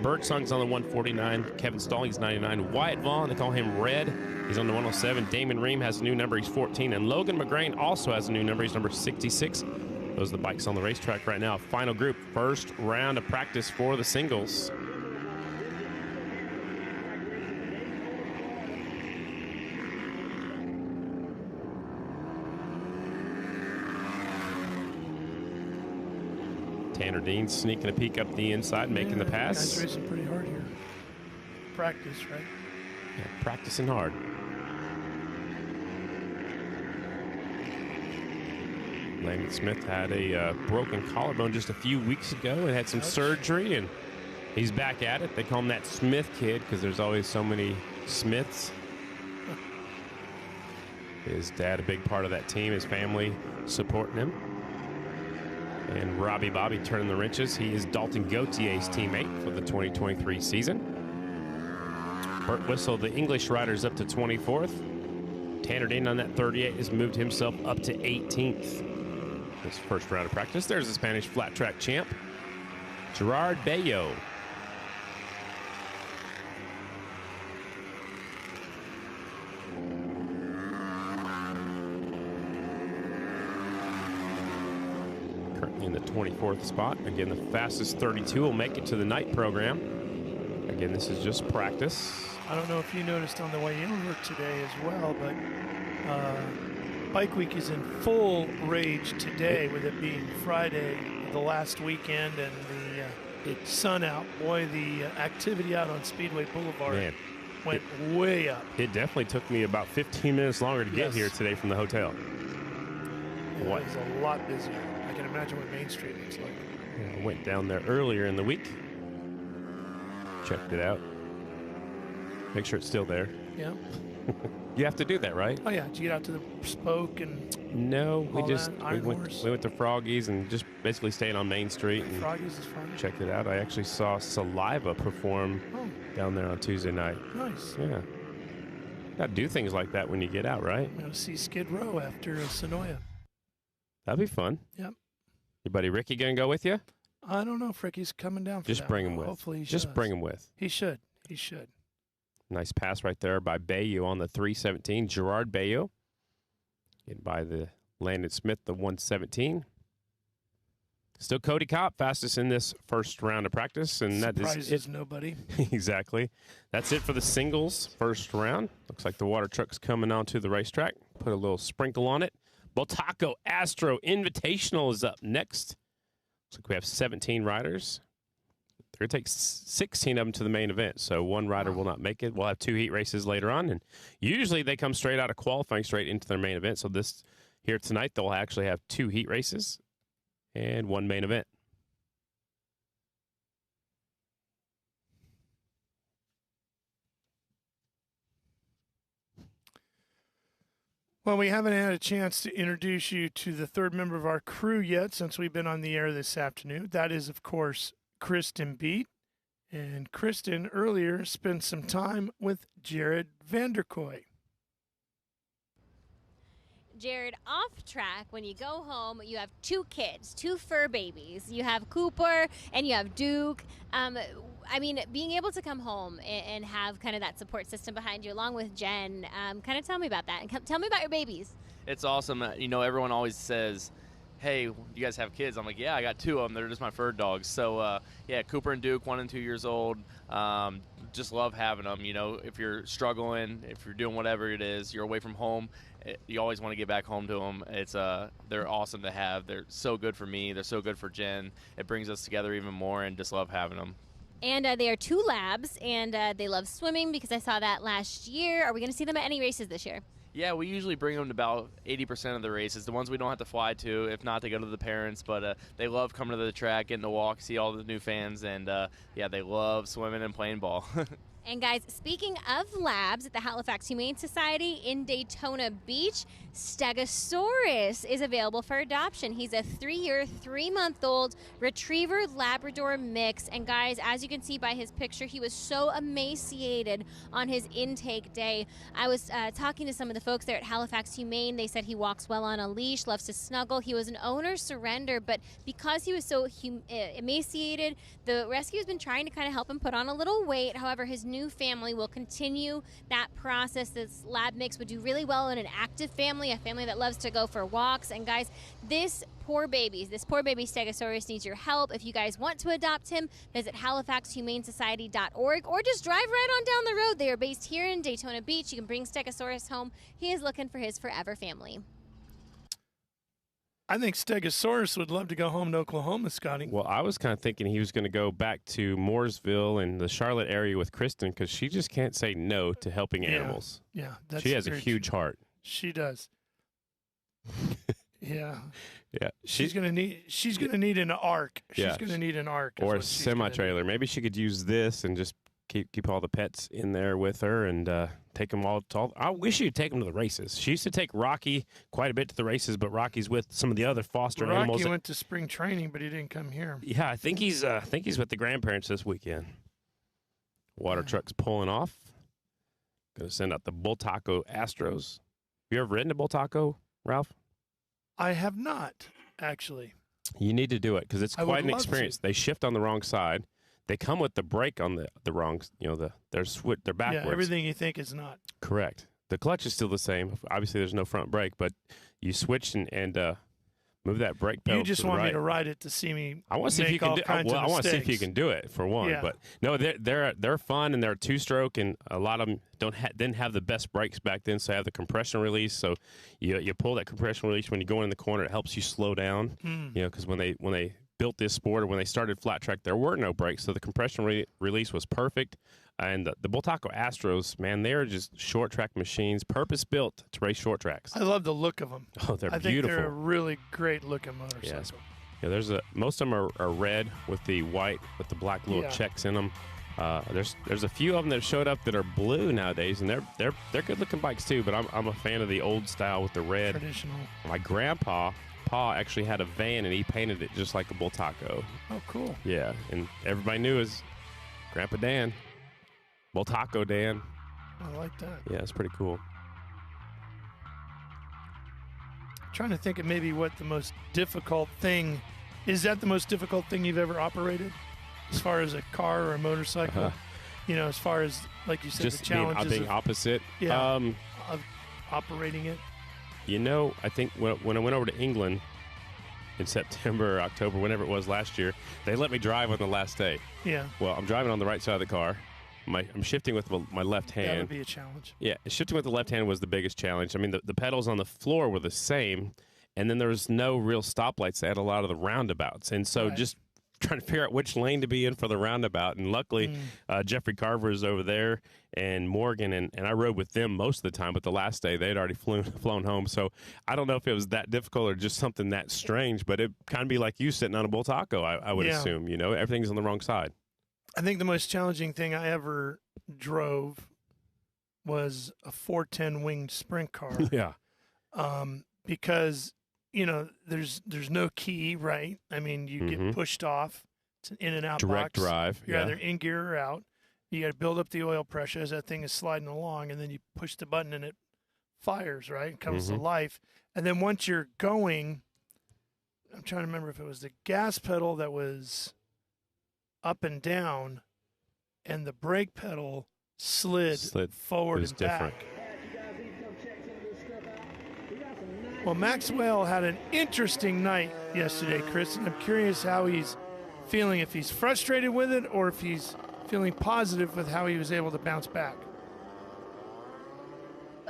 Birdsong's on the 149. Kevin Stallings, 99. Wyatt Vaughn, they call him Red. He's on the 107. Damon Ream has a new number. He's 14. And Logan McGrain also has a new number. He's number 66. Those are the bikes on the racetrack right now. Final group, first round of practice for the singles. Tanner Dean sneaking a peek up the inside, making the pass. Guys racing pretty hard here. Practice, right? Yeah, practicing hard. Landon Smith had a broken collarbone just a few weeks ago and had some surgery, and he's back at it. They call him that Smith kid because there's always so many Smiths. His dad, a big part of that team, his family supporting him. And Robbie Bobby turning the wrenches. He is Dalton Gautier's teammate for the 2023 season. Birtwistle, the English rider's up to 24th. Tanner Dean on that 38 has moved himself up to 18th. This first round of practice. There's the Spanish flat track champ, Gerard Bayo. Currently in the 24th spot. Again, the fastest 32 will make it to the night program. Again, this is just practice. I don't know if you noticed on the way in work today as well, but Bike Week is in full rage today, with it being Friday, the last weekend, and the sun out. Boy, the activity out on Speedway Boulevard went way up. It definitely took me about 15 minutes longer to get here today from the hotel. It was a lot busier. I can imagine what Main Street looks like. I went down there earlier in the week. Checked it out. Make sure it's still there. Yeah. You have to do that, right? Oh yeah. Did you get out to the Spoke and? No, we went went to Froggy's and just basically stayed on Main Street. And Froggy's is fun. Checked it out. I actually saw Saliva perform down there on Tuesday night. Nice. Yeah. Got to do things like that when you get out, right? I'm going to see Skid Row after Sonoya. That'd be fun. Yep. Your buddy Ricky gonna go with you? I don't know if Ricky's coming down for Just that. bring him with. Hopefully he Just does. bring him with. He should. He should. Nice pass right there by Bayo on the 317. Gerard Bayo. And by the Landon Smith, the 117. Still Cody Kopp, fastest in this first round of practice. And that Surprises is it. Nobody. Exactly. That's it for the singles first round. Looks like the water truck's coming onto the racetrack. Put a little sprinkle on it. Boltaco Astro Invitational is up next. Looks like we have 17 riders. They're going to take 16 of them to the main event, so one rider will not make it. We'll have 2 heat races later on, and usually they come straight out of qualifying straight into their main event. So this here tonight, they'll actually have 2 heat races and 1 main event. Well, we haven't had a chance to introduce you to the third member of our crew yet since we've been on the air this afternoon. That is, of course, Kristen Beat. And Kristen earlier spent some time with Jared Vanderkoy. Jared, off track, when you go home, you have 2 kids, 2 fur babies. You have Cooper and you have Duke. I mean, being able to come home and have kind of that support system behind you, along with Jen, kind of tell me about that. And tell me about your babies. It's awesome. You know, everyone always says, hey, you guys have kids? I'm like, yeah, I got 2 of them. They're just my fur dogs. So, yeah, Cooper and Duke, 1 and 2 years old. just love having them. You know, if you're struggling, if you're doing whatever it is, you're away from home, you always want to get back home to them. They're awesome to have. They're so good for me. They're so good for Jen. It brings us together even more, and just love having them. And they are 2 labs, and they love swimming because I saw that last year. Are we going to see them at any races this year? Yeah, we usually bring them to about 80% of the races, the ones we don't have to fly to. If not, they go to the parents. But they love coming to the track, getting to walk, see all the new fans. And, yeah, they love swimming and playing ball. And guys, speaking of labs at the Halifax Humane Society in Daytona Beach, Stegosaurus is available for adoption. He's a 3-year, 3-month-old retriever Labrador mix. And guys, as you can see by his picture, he was so emaciated on his intake day. I was talking to some of the folks there at Halifax Humane. They said he walks well on a leash, loves to snuggle. He was an owner surrender, but because he was so emaciated, the rescue has been trying to kind of help him put on a little weight. However, his new family will continue that process. This lab mix would do really well in an active family, a family that loves to go for walks. And guys, this poor baby Stegosaurus needs your help. If you guys want to adopt him, visit halifaxhumanesociety.org or just drive right on down the road. They are based here in Daytona Beach. You can bring Stegosaurus home. He is looking for his forever family. I think Stegosaurus would love to go home to Oklahoma, Scotty. Well, I was kind of thinking he was going to go back to Mooresville and the Charlotte area with Kristen because she just can't say no to helping animals. Yeah, she has a huge heart. She does. Yeah. Yeah. She's gonna need an ark. She's gonna need an ark. Or a semi-trailer. Maybe she could use this and just keep all the pets in there with her and take them all to all. I wish you'd take them to the races. She used to take Rocky quite a bit to the races, but Rocky's with some of the other foster animals. Rocky went to spring training, but he didn't come here. Yeah, I think he's with the grandparents this weekend. Water truck's pulling off. Going to send out the Bull Taco Astros. You ever ridden a Bull Taco, Ralph? I have not, actually. You need to do it because it's quite an experience. They shift on the wrong side. They come with the brake on the wrong, they're backwards. Yeah, everything you think is not. Correct. The clutch is still the same. Obviously, there's no front brake, but you switch and move that brake pedal. You just want me to ride it to see me. I want to see if you can do. Well, I want to see if you can do it for one. Yeah. But no, they're fun and they're 2-stroke, and a lot of them didn't have the best brakes back then, so they have the compression release. So you pull that compression release when you go in the corner. It helps you slow down. Because when they built this sport, or when they started flat track, there were no brakes, so the compression release was perfect. And the Bull Taco Astros, man, they're just short track machines, purpose built to race short tracks. I love the look of them. Oh, they're beautiful. beautiful. I think they're a really great looking motorcycle. Yes. Yeah, most of them are red with the white with the black little checks in them. There's a few of them that showed up that are blue nowadays, and they're good looking bikes too. But I'm a fan of the old style with the red. Traditional. My grandpa actually had a van, and he painted it just like a Bull Taco. Oh, cool. Yeah, and everybody knew his Grandpa Dan, Bull Taco Dan. I like that. Yeah, it's pretty cool. I'm trying to think of maybe what the most difficult thing is. That the most difficult thing you've ever operated, as far as a car or a motorcycle? As far as, like you said, just the challenges being opposite. Yeah, of operating it. I think when I went over to England in September or October, whenever it was last year, they let me drive on the last day. Yeah. Well, I'm driving on the right side of the car. I'm shifting with my left hand. That would be a challenge. Yeah, shifting with the left hand was the biggest challenge. I mean, the pedals on the floor were the same, and then there was no real stoplights. They had a lot of the roundabouts, and so just trying to figure out which lane to be in for the roundabout. And luckily, Jeffrey Carver is over there, and Morgan, and I rode with them most of the time, but the last day, they'd already flown home. So I don't know if it was that difficult or just something that strange, but it kind of be like you sitting on a Bull Taco, I would assume. Everything's on the wrong side. I think the most challenging thing I ever drove was a 410 winged sprint car. Yeah. Because, there's no key, right? I mean, you get pushed off. It's an in and out direct box. drive. You're either in gear or out. You got to build up the oil pressure as that thing is sliding along, and then you push the button and it fires, right? It comes to life. And then once you're going, I'm trying to remember if it was the gas pedal that was up and down, and the brake pedal slid forward and different. back. Well, Maxwell had an interesting night yesterday, Chris, and I'm curious how he's feeling, if he's frustrated with it or if he's feeling positive with how he was able to bounce back.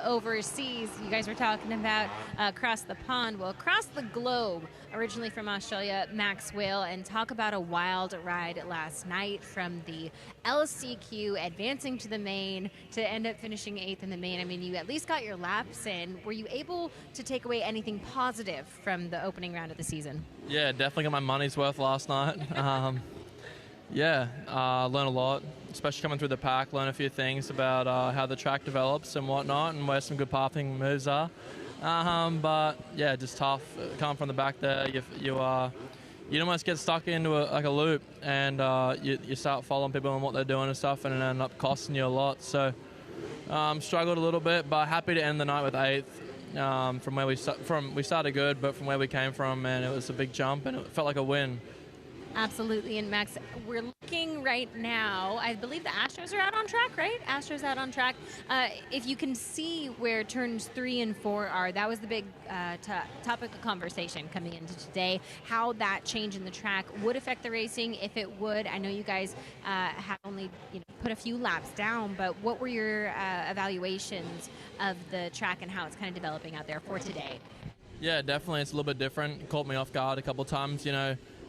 Overseas, you guys were talking about across the pond, well, across the globe, originally from Australia, Max Whale, and talk about a wild ride last night from the LCQ, advancing to the main to end up finishing 8th in the main. I mean, you at least got your laps in. Were you able to take away anything positive from the opening round of the season? Yeah, definitely got my money's worth last night. Learned a lot, especially coming through the pack, learn a few things about how the track develops and whatnot and where some good pathing moves are. But yeah, just tough. Coming from the back there, you almost get stuck into a loop and you start following people and what they're doing and stuff, and it ends up costing you a lot. So struggled a little bit, but happy to end the night with 8th. From where we started good, but from where we came from, man, it was a big jump and it felt like a win. Absolutely. And Max, we're looking right now, I believe the Astros are out on track, right? Astros out on track. If you can see where turns 3 and 4 are, that was the big topic of conversation coming into today, how that change in the track would affect the racing, if it would. I know you guys have only put a few laps down, but what were your evaluations of the track and how it's kind of developing out there for today? Yeah, definitely. It's a little bit different. It caught me off guard a couple of times,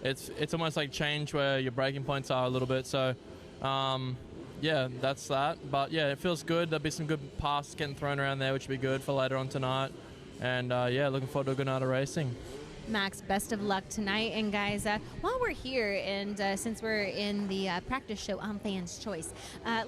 It's almost like change where your braking points are a little bit. So, that's that. But, yeah, it feels good. There'll be some good passes getting thrown around there, which will be good for later on tonight. And, looking forward to a good night of racing. Max, best of luck tonight. And guys, while we're here and since we're in the practice show on Fans Choice,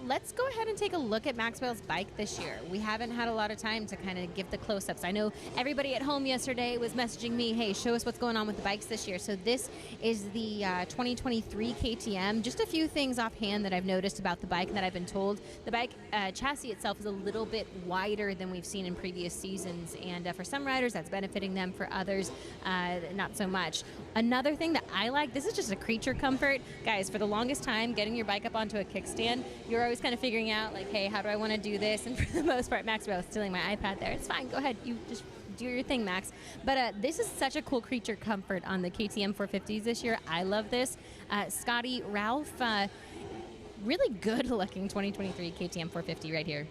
let's go ahead and take a look at Maxwell's bike this year. We haven't had a lot of time to kind of give the close-ups. I know everybody at home yesterday was messaging me, hey, show us what's going on with the bikes this year. So this is the 2023 KTM. Just a few things offhand that I've noticed about the bike that I've been told. The bike chassis itself is a little bit wider than we've seen in previous seasons, and for some riders that's benefiting them, for others not so much. Another thing that I like, this is just a creature comfort. Guys, for the longest time, getting your bike up onto a kickstand, you're always kind of figuring out, like, hey, how do I want to do this? And for the most part, Maxwell is stealing my iPad there. It's fine. Go ahead. You just do your thing, Max. But this is such a cool creature comfort on the KTM 450s this year. I love this. Scotty, Ralph, really good looking 2023 KTM 450 right here.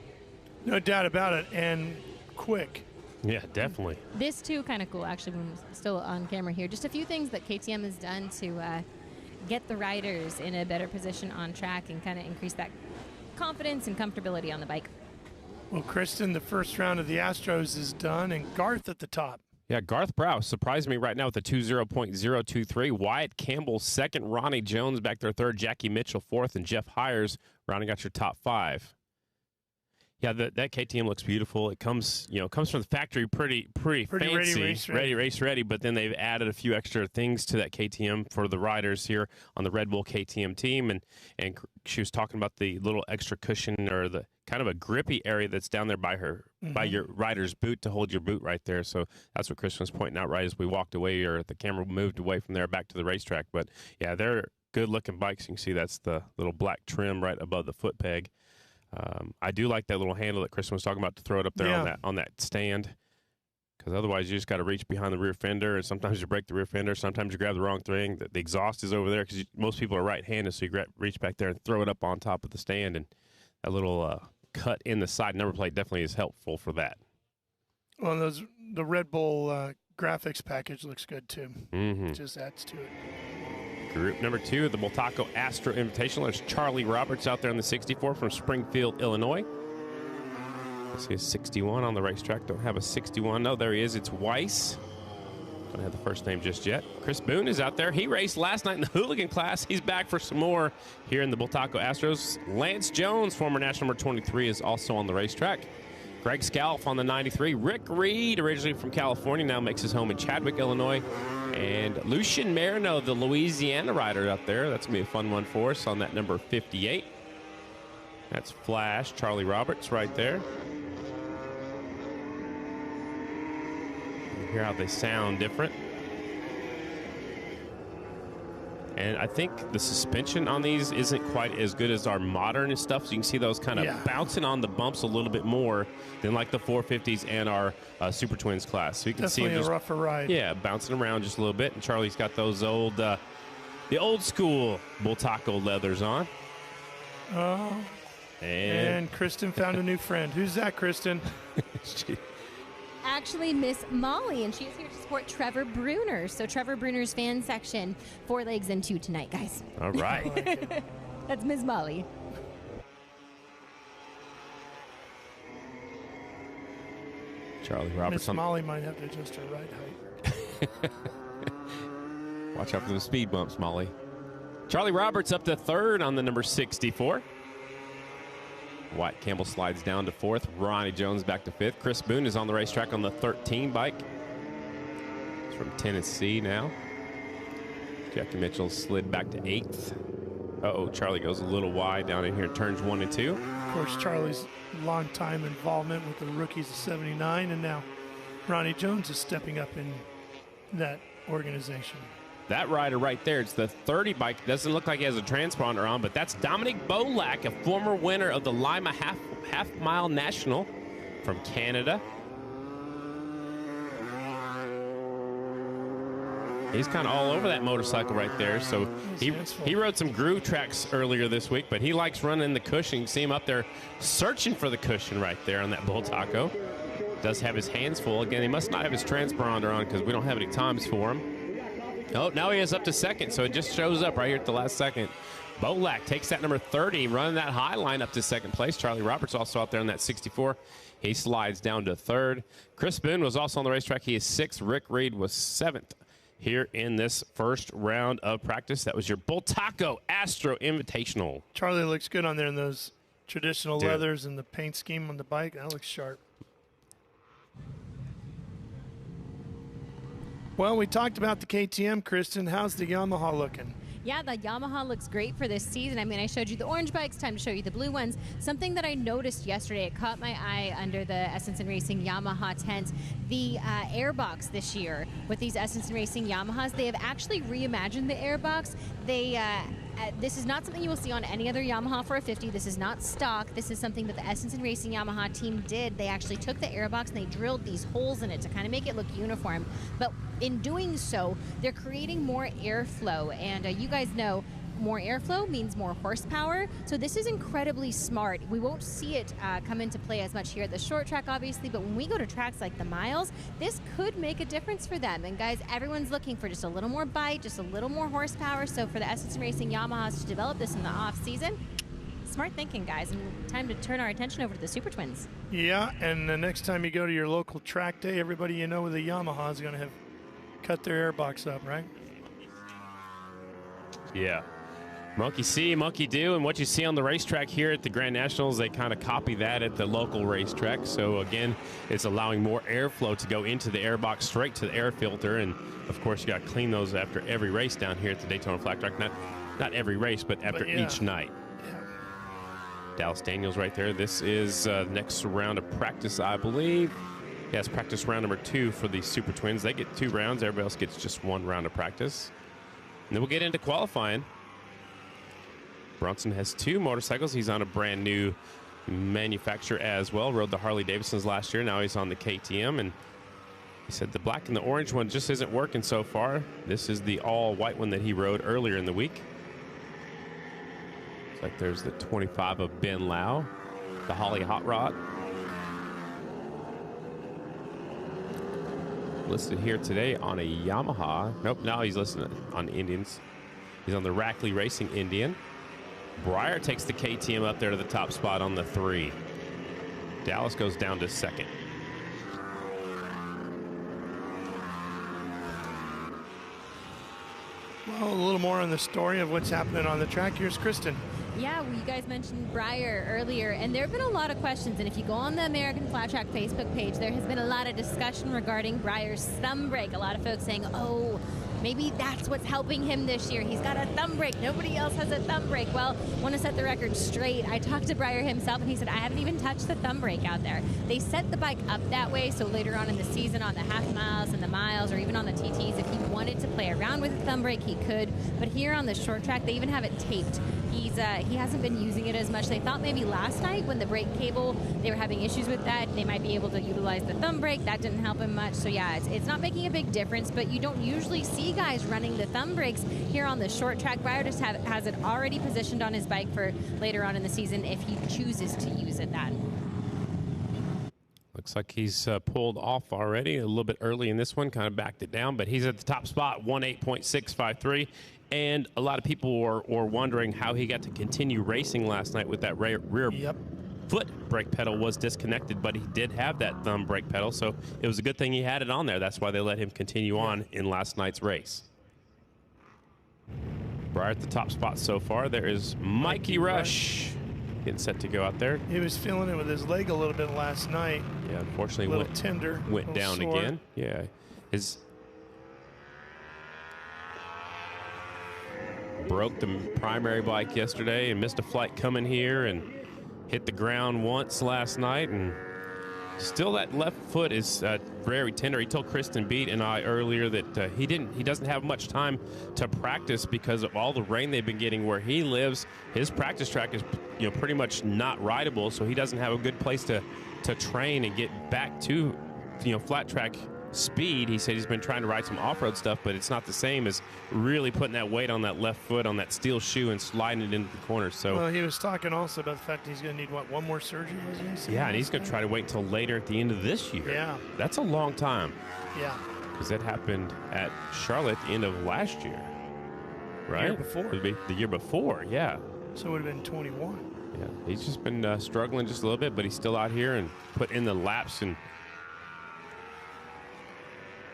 No doubt about it. And quick. Yeah, definitely. This, too, kind of cool, actually, when we're still on camera here. Just a few things that KTM has done to get the riders in a better position on track and kind of increase that confidence and comfortability on the bike. Well, Kristen, the first round of the Astros is done, and Garth at the top. Yeah, Garth Browse surprised me right now with a 20.023. Wyatt Campbell second, Ronnie Jones back there third, Jackie Mitchell fourth, and Jeff Hires rounding out your top 5. Yeah, that KTM looks beautiful. It comes from the factory pretty fancy, race ready. But then they've added a few extra things to that KTM for the riders here on the Red Bull KTM team. And she was talking about the little extra cushion or the kind of a grippy area that's down there by by your rider's boot to hold your boot right there. So that's what Chris was pointing out right as we walked away, or the camera moved away from there back to the racetrack. But yeah, they're good looking bikes. You can see that's the little black trim right above the foot peg. I do like that little handle that Kristen was talking about to throw it up there on that stand, because otherwise you just got to reach behind the rear fender, and sometimes you break the rear fender, sometimes you grab the wrong thing. The exhaust is over there because most people are right-handed, so you reach back there and throw it up on top of the stand, and that little cut in the side number plate definitely is helpful for that. Well, the Red Bull graphics package looks good too. Mm-hmm. Just adds to it. Group number 2, the Bultaco Astro Invitational. There's Charlie Roberts out there in the 64 from Springfield, Illinois. I see a 61 on the racetrack. Don't have a 61. No, there he is. It's Weiss. Don't have the first name just yet. Chris Boone is out there. He raced last night in the hooligan class. He's back for some more here in the Bultaco Astros. Lance Jones, former national number 23, is also on the racetrack. Greg Scalf on the 93. Rick Reed, originally from California, now makes his home in Chadwick, Illinois. And Lucien Marino, the Louisiana rider out there. That's going to be a fun one for us on that number 58. That's Flash, Charlie Roberts right there. You hear how they sound different. And I think the suspension on these isn't quite as good as our modern stuff. So you can see those kind of bouncing on the bumps a little bit more than like the 450s and our Super Twins class. So you can see them just, a rougher ride. Yeah, bouncing around just a little bit. And Charlie's got those the old school Bultaco leathers on. Oh. And Kristen found a new friend. Who's that, Kristen? Actually, Miss Molly, and she is here to support Trevor Bruner. So Trevor Bruner's fan section, 4 legs and 2 tonight, guys. All right. That's Miss Molly. Charlie Roberts. Miss Molly might have to adjust her ride height. Watch out for the speed bumps, Molly. Charlie Roberts up to 3rd on the number 64. Wyatt Campbell slides down to 4th. Ronnie Jones back to 5th. Chris Boone is on the racetrack on the 13 bike. He's from Tennessee now. Jackie Mitchell slid back to 8th. Uh-oh, Charlie goes a little wide down in here, turns 1 and 2. Of course, Charlie's long-time involvement with the rookies of 79, and now Ronnie Jones is stepping up in that organization. That rider right there, it's the 30 bike. Doesn't look like he has a transponder on, but that's Dominic Bolak, a former winner of the Lima half mile national from Canada. He's kind of all over that motorcycle right there. So he rode some groove tracks earlier this week, but he likes running the cushion. You see him up there searching for the cushion right there on that Bull Taco. Does have his hands full. Again, he must not have his transponder on because we don't have any times for him. Oh, now he is up to 2nd, so it just shows up right here at the last second. Bolak takes that number 30, running that high line up to 2nd place. Charlie Roberts also out there in that 64. He slides down to 3rd. Chris Boone was also on the racetrack. He is 6th. Rick Reed was 7th here in this first round of practice. That was your Bull Taco Astro Invitational. Charlie looks good on there in those traditional leathers and the paint scheme on the bike. That looks sharp. Well, we talked about the KTM, Kristen. How's the Yamaha looking? Yeah, the Yamaha looks great for this season. I mean, I showed you the orange bikes, time to show you the blue ones. Something that I noticed yesterday, it caught my eye under the Essence and Racing Yamaha tent. The airbox this year with these Essence and Racing Yamahas, they have actually reimagined the airbox. This is not something you will see on any other Yamaha 450. This is not stock. This is something that the Essence and Racing Yamaha team did. They actually took the airbox and they drilled these holes in it to kind of make it look uniform. But in doing so, they're creating more airflow. And you guys know more airflow means more horsepower. So this is incredibly smart. We won't see it come into play as much here at the short track, obviously, but when we go to tracks like the miles, this could make a difference for them. And guys, everyone's looking for just a little more bite, just a little more horsepower. So for the Essence and Racing Yamahas to develop this in the off season, smart thinking, guys, and time to turn our attention over to the Super Twins. Yeah, and the next time you go to your local track day, everybody you know with the Yamaha is going to have cut their airbox up, right? Yeah. Monkey see, monkey do, and what you see on the racetrack here at the Grand Nationals, they kind of copy that at the local racetrack. So again, it's allowing more airflow to go into the airbox straight to the air filter, and of course you got to clean those after every race down here at the Daytona Flat Track. Not every race, but after each night. Dallas Daniels right there. This is next round of practice, I believe. Yes, practice round number 2 for the Super Twins. They get 2 rounds. Everybody else gets just 1 round of practice. And then we'll get into qualifying. Bronson has 2 motorcycles. He's on a brand new manufacturer as well. Rode the Harley-Davidsons last year. Now he's on the KTM. And he said the black and the orange one just isn't working so far. This is the all-white one that he rode earlier in the week. Looks like there's the 25 of Ben Lau, the Holly Hot Rod. Listed here today on a Yamaha. Nope, now he's listed on Indians. He's on the Rackley Racing Indian. Breyer takes the KTM up there to the top spot on the 3. Dallas goes down to 2nd. Well, a little more on the story of what's happening on the track. Here's Kristen. Yeah, well, you guys mentioned Breyer earlier, and there have been a lot of questions. And if you go on the American Flat Track Facebook page, there has been a lot of discussion regarding Breyer's thumb brake. A lot of folks saying, oh, maybe that's what's helping him this year. He's got a thumb brake. Nobody else has a thumb brake. Well, I want to set the record straight. I talked to Breyer himself, and he said, I haven't even touched the thumb brake out there. They set the bike up that way, so later on in the season, on the half miles and the miles, or even on the TTs, if he wanted to play around with the thumb brake, he could. But here on the short track, they even have it taped. He hasn't been using it as much. They thought maybe last night when the brake cable, they were having issues with that. They might be able to utilize the thumb brake. That didn't help him much. So yeah, it's not making a big difference, but you don't usually see three guys running the thumb brakes here on the short track. Breyer just has it already positioned on his bike for later on in the season if he chooses to use it then. Looks like he's pulled off already a little bit early in this one, kind of backed it down, but he's at the top spot, 1:8.653. And a lot of people were wondering how he got to continue racing last night with that rear foot brake pedal was disconnected, but he did have that thumb brake pedal, so it was a good thing he had it on there. That's why they let him continue on in last night's race. Right at the top spot so far, there is Mikey Rush getting set to go out there. He was feeling it with his leg a little bit last night. Yeah, unfortunately went down sore. again. Yeah, broke the primary bike yesterday and missed a flight coming here and hit the ground once last night, and still that left foot is very tender. He told Kristen Beat and I earlier that he doesn't have much time to practice because of all the rain they've been getting where he lives. His practice track is pretty much not rideable, so he doesn't have a good place to train and get back to flat track speed. He said he's been trying to ride some off-road stuff, but it's not the same as really putting that weight on that left foot on that steel shoe and sliding it into the corners. So well, he was talking also about the fact that he's going to need one more surgery, wasn't he? Yeah, and he's going to try to wait until later at the end of this year. Yeah, that's a long time. Yeah, because that happened at Charlotte at the end of last year, right? The year before. It would be the year before, yeah. So it would have been 21. Yeah, he's just been struggling just a little bit, but he's still out here and put in the laps, and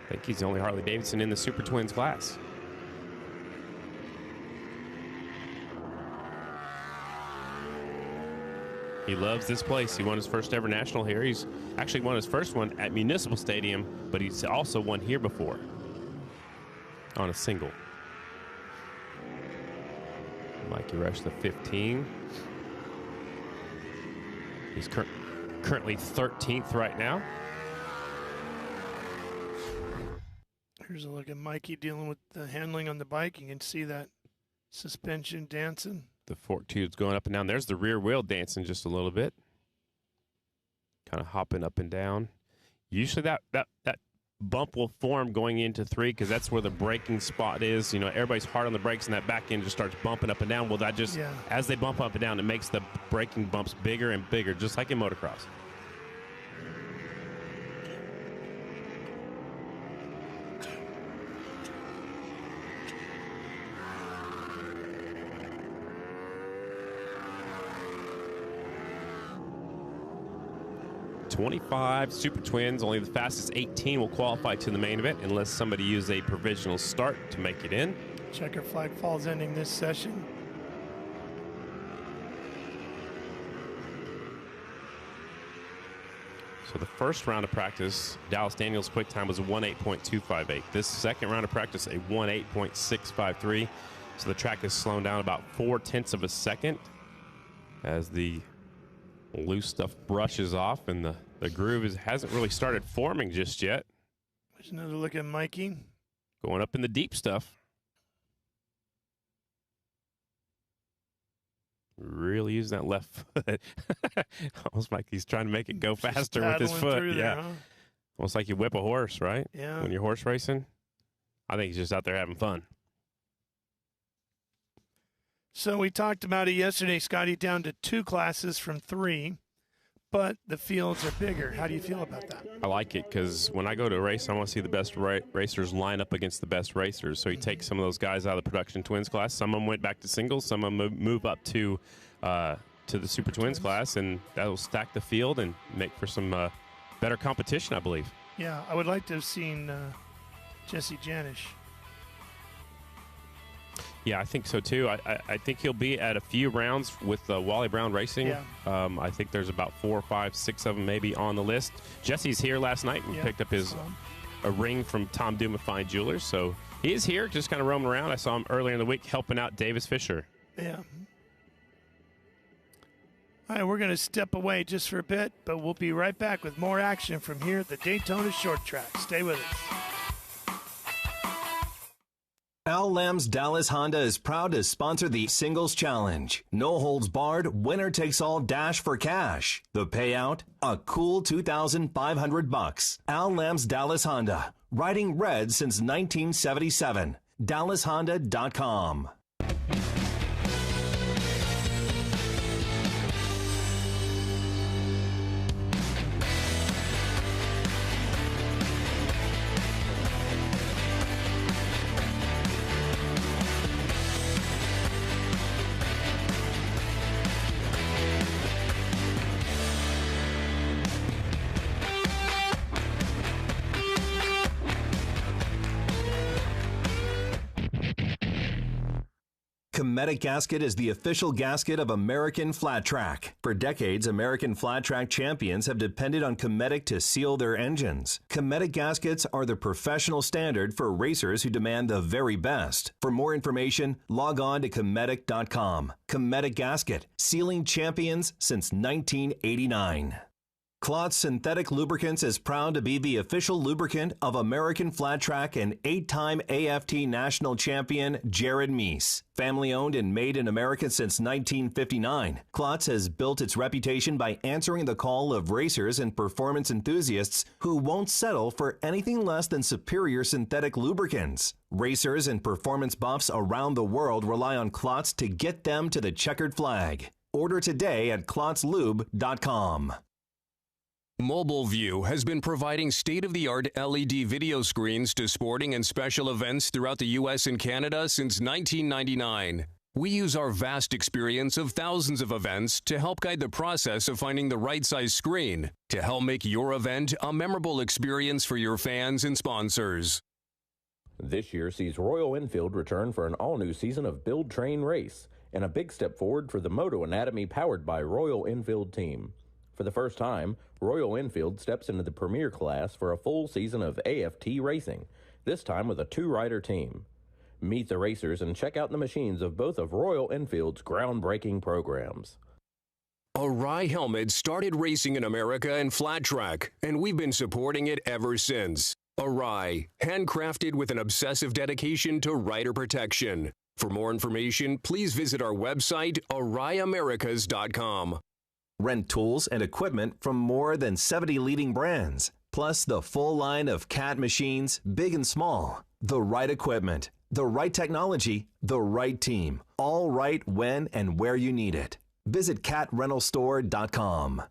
I think he's the only Harley-Davidson in the Super Twins class. He loves this place. He won his first ever national here. He's actually won his first one at Municipal Stadium, but he's also won here before on a single. Mikey Rush, the 15. He's currently 13th right now. Here's a look at Mikey dealing with the handling on the bike. You can see that suspension dancing. The fork tube's going up and down. There's the rear wheel dancing just a little bit. Kind of hopping up and down. Usually that bump will form going into 3 because that's where the braking spot is. Everybody's hard on the brakes and that back end just starts bumping up and down. Well, that just, as they bump up and down, it makes the braking bumps bigger and bigger, just like in motocross. '25 Super Twins, only the fastest 18 will qualify to the main event unless somebody uses a provisional start to make it in. Checker flag falls ending this session. So the first round of practice, Dallas Daniels' quick time was a 1:8.258. This second round of practice, a 1:8.653. So the track is slowing down about 0.4 of a second as the loose stuff brushes off and the groove hasn't really started forming just yet. There's another look at Mikey. Going up in the deep stuff. Really using that left foot. Almost like he's trying to make it go faster with his foot. Yeah. There, huh? Almost like you whip a horse, right? Yeah. When you're horse racing. I think he's just out there having fun. So we talked about it yesterday, Scotty, down to 2 classes from 3, but the fields are bigger. How do you feel about that? I like it because when I go to a race, I want to see the best racers line up against the best racers. So you take some of those guys out of the Production Twins class. Some of them went back to singles. Some of them move up to the Super Twins class, and that will stack the field and make for some better competition, I believe. Yeah, I would like to have seen Jesse Janisch. Yeah, I think so too. I think he'll be at a few rounds with Wally Brown Racing. Yeah. I think there's about 4, 5, 6 of them maybe on the list. Jesse's here last night and picked up a ring from Tom Duma Fine Jewelers. So he is here, just kind of roaming around. I saw him earlier in the week helping out Davis Fisher. Yeah. All right, we're going to step away just for a bit, but we'll be right back with more action from here at the Daytona Short Track. Stay with us. Al Lamb's Dallas Honda is proud to sponsor the Singles Challenge. No holds barred, winner takes all dash for cash. The payout? A cool $2,500. Al Lamb's Dallas Honda. Riding red since 1977. DallasHonda.com. Cometic Gasket is the official gasket of American Flat Track. For decades, American Flat Track champions have depended on Cometic to seal their engines. Cometic gaskets are the professional standard for racers who demand the very best. For more information, log on to Cometic.com. Cometic Gasket, sealing champions since 1989. Klotz Synthetic Lubricants is proud to be the official lubricant of American Flat Track and 8-time AFT National Champion Jared Meese. Family owned and made in America since 1959, Klotz has built its reputation by answering the call of racers and performance enthusiasts who won't settle for anything less than superior synthetic lubricants. Racers and performance buffs around the world rely on Klotz to get them to the checkered flag. Order today at KlotzLube.com. Mobile View has been providing state-of-the-art LED video screens to sporting and special events throughout the U.S. and Canada since 1999. We use our vast experience of thousands of events to help guide the process of finding the right size screen to help make your event a memorable experience for your fans and sponsors. This year sees Royal Enfield return for an all-new season of Build, Train, Race, and a big step forward for the Moto Anatomy powered by Royal Enfield team. For the first time, Royal Enfield steps into the premier class for a full season of AFT racing, this time with a 2-rider team. Meet the racers and check out the machines of both of Royal Enfield's groundbreaking programs. Arai Helmets started racing in America in flat track, and we've been supporting it ever since. Arai, handcrafted with an obsessive dedication to rider protection. For more information, please visit our website, AraiAmericas.com. Rent tools and equipment from more than 70 leading brands, plus the full line of CAT machines, big and small. The right equipment, the right technology, the right team. All right when and where you need it. Visit catrentalstore.com.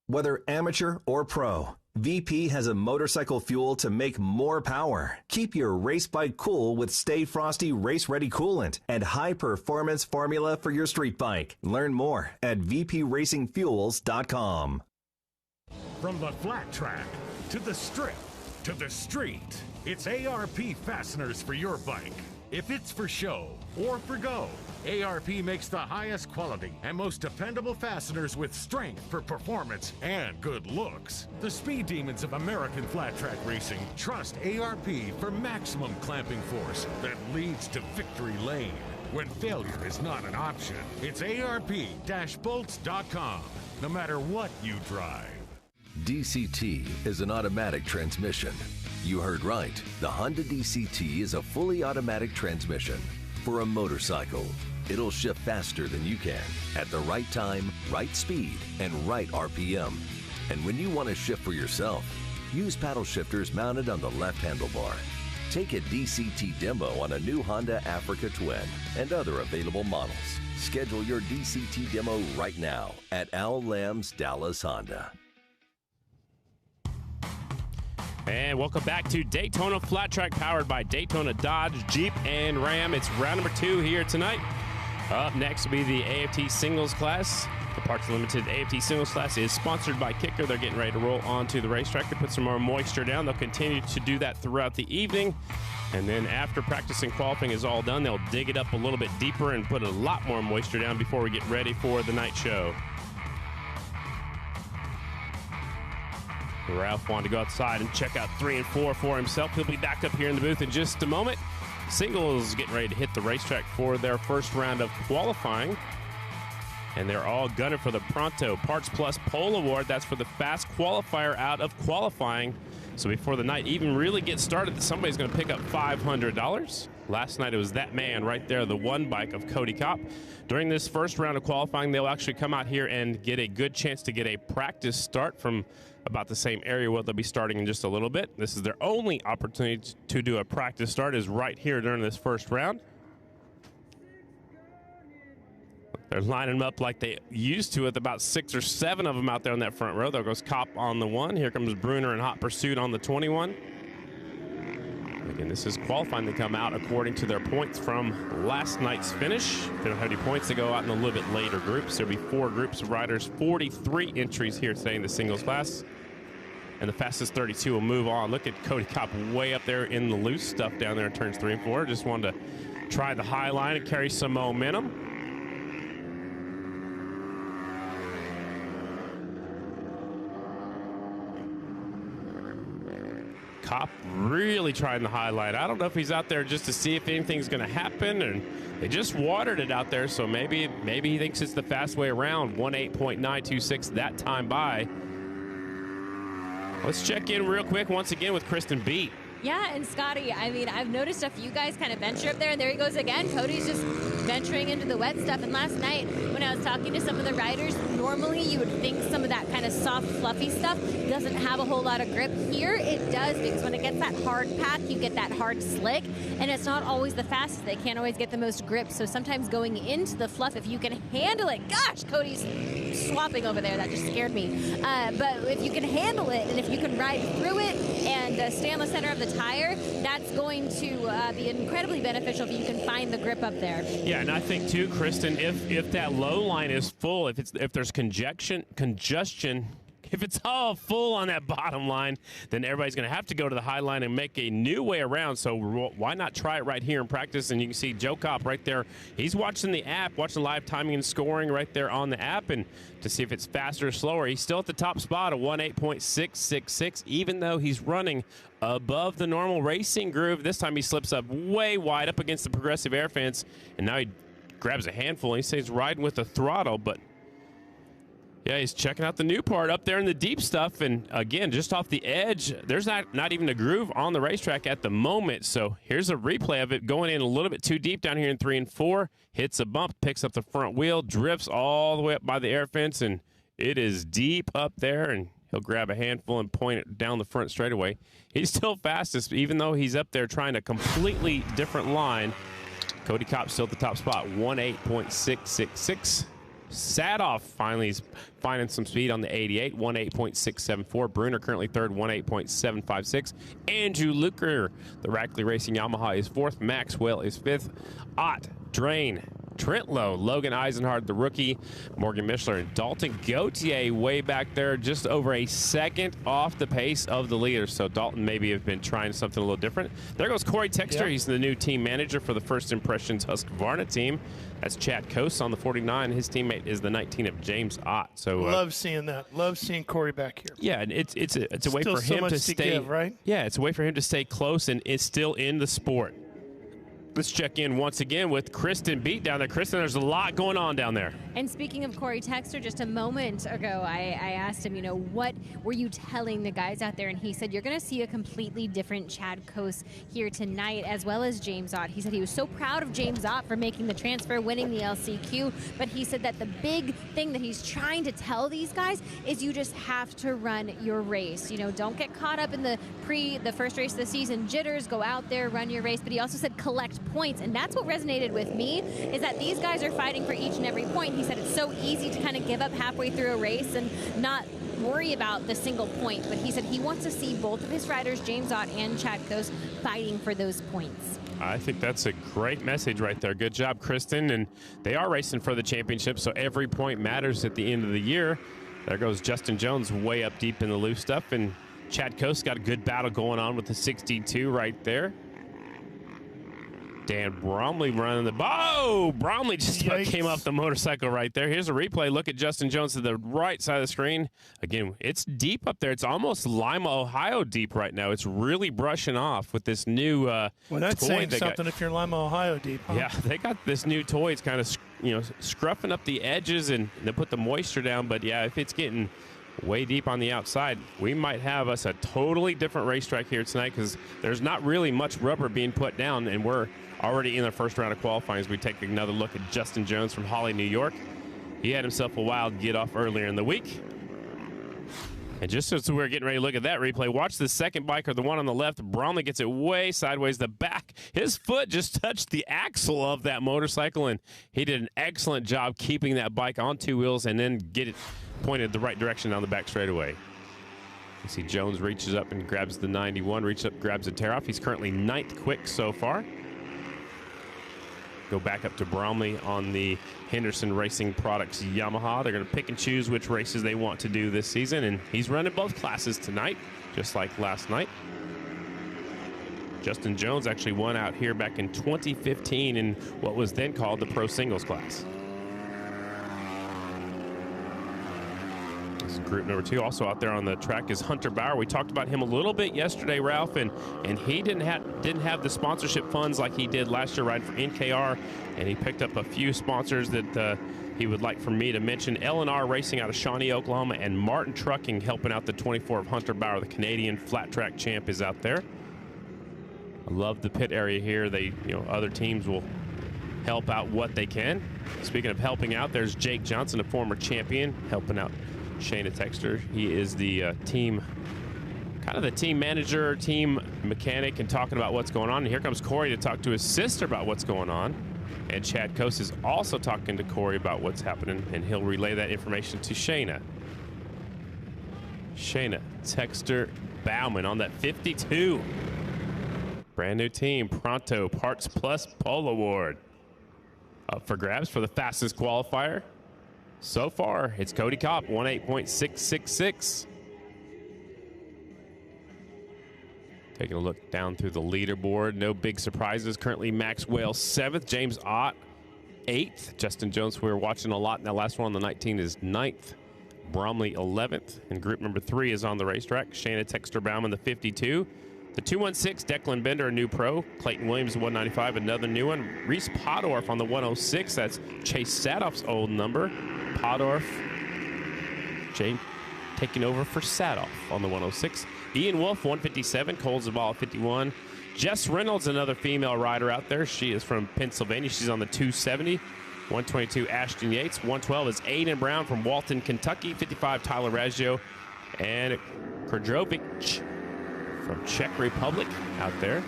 Whether amateur or pro, VP has a motorcycle fuel to make more power. Keep your race bike cool with Stay Frosty Race Ready Coolant and high performance formula for your street bike. Learn more at vpracingfuels.com. From the flat track to the strip to the street, it's ARP fasteners for your bike. If it's for show or for go, ARP makes the highest quality and most dependable fasteners with strength for performance and good looks. The speed demons of American flat track racing trust ARP for maximum clamping force that leads to victory lane. When failure is not an option, it's ARP-bolts.com, no matter what you drive. DCT is an automatic transmission. You heard right. The Honda DCT is a fully automatic transmission. For a motorcycle, it'll shift faster than you can, at the right time, right speed, and right RPM. And when you want to shift for yourself, use paddle shifters mounted on the left handlebar. Take a DCT demo on a new Honda Africa Twin and other available models. Schedule your DCT demo right now at Al Lamb's Dallas Honda. And welcome back to Daytona Flat Track, powered by Daytona Dodge, Jeep, and Ram. It's round number 2 here tonight. Up next will be the AFT Singles class. The Parts Limited AFT Singles class is sponsored by Kicker. They're getting ready to roll onto the racetrack to put some more moisture down. They'll continue to do that throughout the evening. And then after practice and qualifying is all done, they'll dig it up a little bit deeper and put a lot more moisture down before we get ready for the night show. Ralph wanted to go outside and check out 3 and 4 for himself. He'll be back up here in the booth in just a moment. Singles getting ready to hit the racetrack for their first round of qualifying. And they're all gunning for the Pronto Parts Plus Pole Award. That's for the fast qualifier out of qualifying. So before the night even really gets started, somebody's going to pick up $500. Last night it was that man right there, the one bike of Cody Kopp. During this first round of qualifying, they'll actually come out here and get a good chance to get a practice start from about the same area where they'll be starting in just a little bit. This is their only opportunity to do a practice start, is right here during this first round. They're lining them up like they used to with about 6 or 7 of them out there on that front row. There goes Kopp on the 1. Here comes Bruner in hot pursuit on the 21. Again, this is qualifying to come out according to their points from last night's finish. If they don't have any points, they go out in a little bit later groups. There'll be 4 groups of riders, 43 entries here today in the singles class. And the fastest 32 will move on. Look at Cody Kopp way up there in the loose stuff down there in turns 3 and 4. Just wanted to try the high line and carry some momentum. Kopp really trying the highlight. I don't know if he's out there just to see if anything's going to happen, and they just watered it out there, so maybe he thinks it's the fast way around. 1:8.926 that time by. Let's check in real quick once again with Kristen Beat. Yeah, and Scotty, I mean, I've noticed a few guys kind of venture up there, and there he goes again. Cody's just venturing into the wet stuff. And last night, when I was talking to some of the riders, normally you would think some of that kind of soft, fluffy stuff doesn't have a whole lot of grip. Here it does, because when it gets that hard path, you get that hard slick, and it's not always the fastest. They can't always get the most grip. So sometimes going into the fluff, if you can handle it, gosh, Cody's swapping over there. That just scared me. But if you can handle it, and if you can ride through it and stay on the center of the tire, that's going to be incredibly beneficial if you can find the grip up there. Yeah, and I think too, Kristen, if that low line is full, if there's congestion, if it's all full on that bottom line, then everybody's going to have to go to the high line and make a new way around. So why not try it right here in practice? And you can see Joe Kopp right there. He's watching the app, watching live timing and scoring right there on the app, and to see if it's faster or slower. He's still at the top spot of 1:8.666, even though he's running above the normal racing groove. This time he slips up way wide up against the progressive air fence, and now he grabs a handful, and he says riding with the throttle, but yeah, he's checking out the new part up there in the deep stuff. And again, just off the edge, there's not even a groove on the racetrack at the moment. So here's a replay of it going in a little bit too deep down here in 3 and 4. Hits a bump, picks up the front wheel, drifts all the way up by the air fence, and it is deep up there. And he'll grab a handful and point it down the front straightaway. He's still fastest, even though he's up there trying a completely different line. Cody Kopp still at the top spot, 1:8.666. Sadoff finally is finding some speed on the 88, 1:8.674. Bruner currently third, 1:8.756. Andrew Luker, the Rackley Racing Yamaha, is fourth. Maxwell is fifth. Ott, Drain, Trent Lowe, Logan Eisenhard, the rookie, Morgan Mishler, and Dalton Gauthier way back there, just over a second off the pace of the leaders. So Dalton maybe have been trying something a little different. There goes Corey Texter. Yep. He's the new team manager for the First Impressions Husqvarna team. That's Chad Coase on the 49. His teammate is the 19 of James Ott. So love seeing that. Love seeing Corey back here. Yeah, and it's a way for him to stay. Give, right? Yeah, it's a way for him to stay close and is still in the sport. Let's check in once again with Kristen Beat down there. Kristen, there's a lot going on down there. And speaking of Corey Texter, just a moment ago, I asked him, what were you telling the guys out there? And he said, you're going to see a completely different Chad Coase here tonight, as well as James Ott. He said he was so proud of James Ott for making the transfer, winning the LCQ. But he said that the big thing that he's trying to tell these guys is you just have to run your race. Don't get caught up in the first race of the season jitters. Go out there, run your race. But he also said collect points, and that's what resonated with me, is that these guys are fighting for each and every point. He said it's so easy to kind of give up halfway through a race and not worry about the single point, but he said he wants to see both of his riders, James Ott and Chad Coase, fighting for those points. I think that's a great message right there. Good job, Kristen. And they are racing for the championship, so every point matters at the end of the year. There goes Justin Jones way up deep in the loose stuff, and Chad Coase got a good battle going on with the 62 right there. Dan Bromley running the ball. Bromley just came off the motorcycle right there. Here's a replay. Look at Justin Jones to the right side of the screen. Again, it's deep up there. It's almost Lima, Ohio deep right now. It's really brushing off with this new well, that's toy saying something if you're Lima, Ohio deep, huh? Yeah, they got this new toy. It's kind of, scruffing up the edges and they put the moisture down. But, yeah, if it's getting way deep on the outside. We might have us a totally different racetrack here tonight because there's not really much rubber being put down, and we're already in the first round of qualifying as we take another look at Justin Jones from Holly, New York. He had himself a wild get off earlier in the week. And just as we're getting ready to look at that replay, watch the second biker, the one on the left. Bromley gets it way sideways. The back, his foot just touched the axle of that motorcycle, and he did an excellent job keeping that bike on two wheels and then get it pointed the right direction down the back straightaway. You see Jones reaches up and grabs the 91, reaches up, grabs a tear off. He's currently 9th quick so far. Go back up to Bromley on the Henderson Racing Products Yamaha. They're going to pick and choose which races they want to do this season, and he's running both classes tonight, just like last night. Justin Jones actually won out here back in 2015 in what was then called the Pro Singles class. This is group number 2. Also out there on the track is Hunter Bauer. We talked about him a little bit yesterday, Ralph, and he didn't have the sponsorship funds like he did last year riding for NKR, and he picked up a few sponsors that he would like for me to mention. L&R Racing out of Shawnee, Oklahoma, and Martin Trucking helping out the 24 of Hunter Bauer. The Canadian flat track champ is out there. I love the pit area here. Other teams will help out what they can. Speaking of helping out, there's Jake Johnson, a former champion, helping out Shayna Texter. He is the team manager, team mechanic, and talking about what's going on. And here comes Corey to talk to his sister about what's going on. And Chad Coase is also talking to Corey about what's happening, and he'll relay that information to Shayna. Shayna Texter Bauman on that 52. Brand new team, Pronto Parts Plus Pole Award. Up for grabs for the fastest qualifier. So far, it's Cody Kopp, 18.666. Taking a look down through the leaderboard. No big surprises. Currently, Max Whale 7th. James Ott 8th. Justin Jones, who we were watching a lot in that last one on the 19, is 9th. Bromley 11th. And group number 3 is on the racetrack. Shayna Texter Bauman, the 52. The 216, Declan Bender, a new pro. Clayton Williams, 195, another new one. Reese Podorf on the 106. That's Chase Sadoff's old number. Podorf, Jane taking over for Sadoff on the 106. Ian Wolf, 157. Cole Zabal, 51. Jess Reynolds, another female rider out there. She is from Pennsylvania. She's on the 270. 122, Ashton Yates. 112 is Aiden Brown from Walton, Kentucky. 55, Tyler Raggio. And Krdrovic from Czech Republic out there.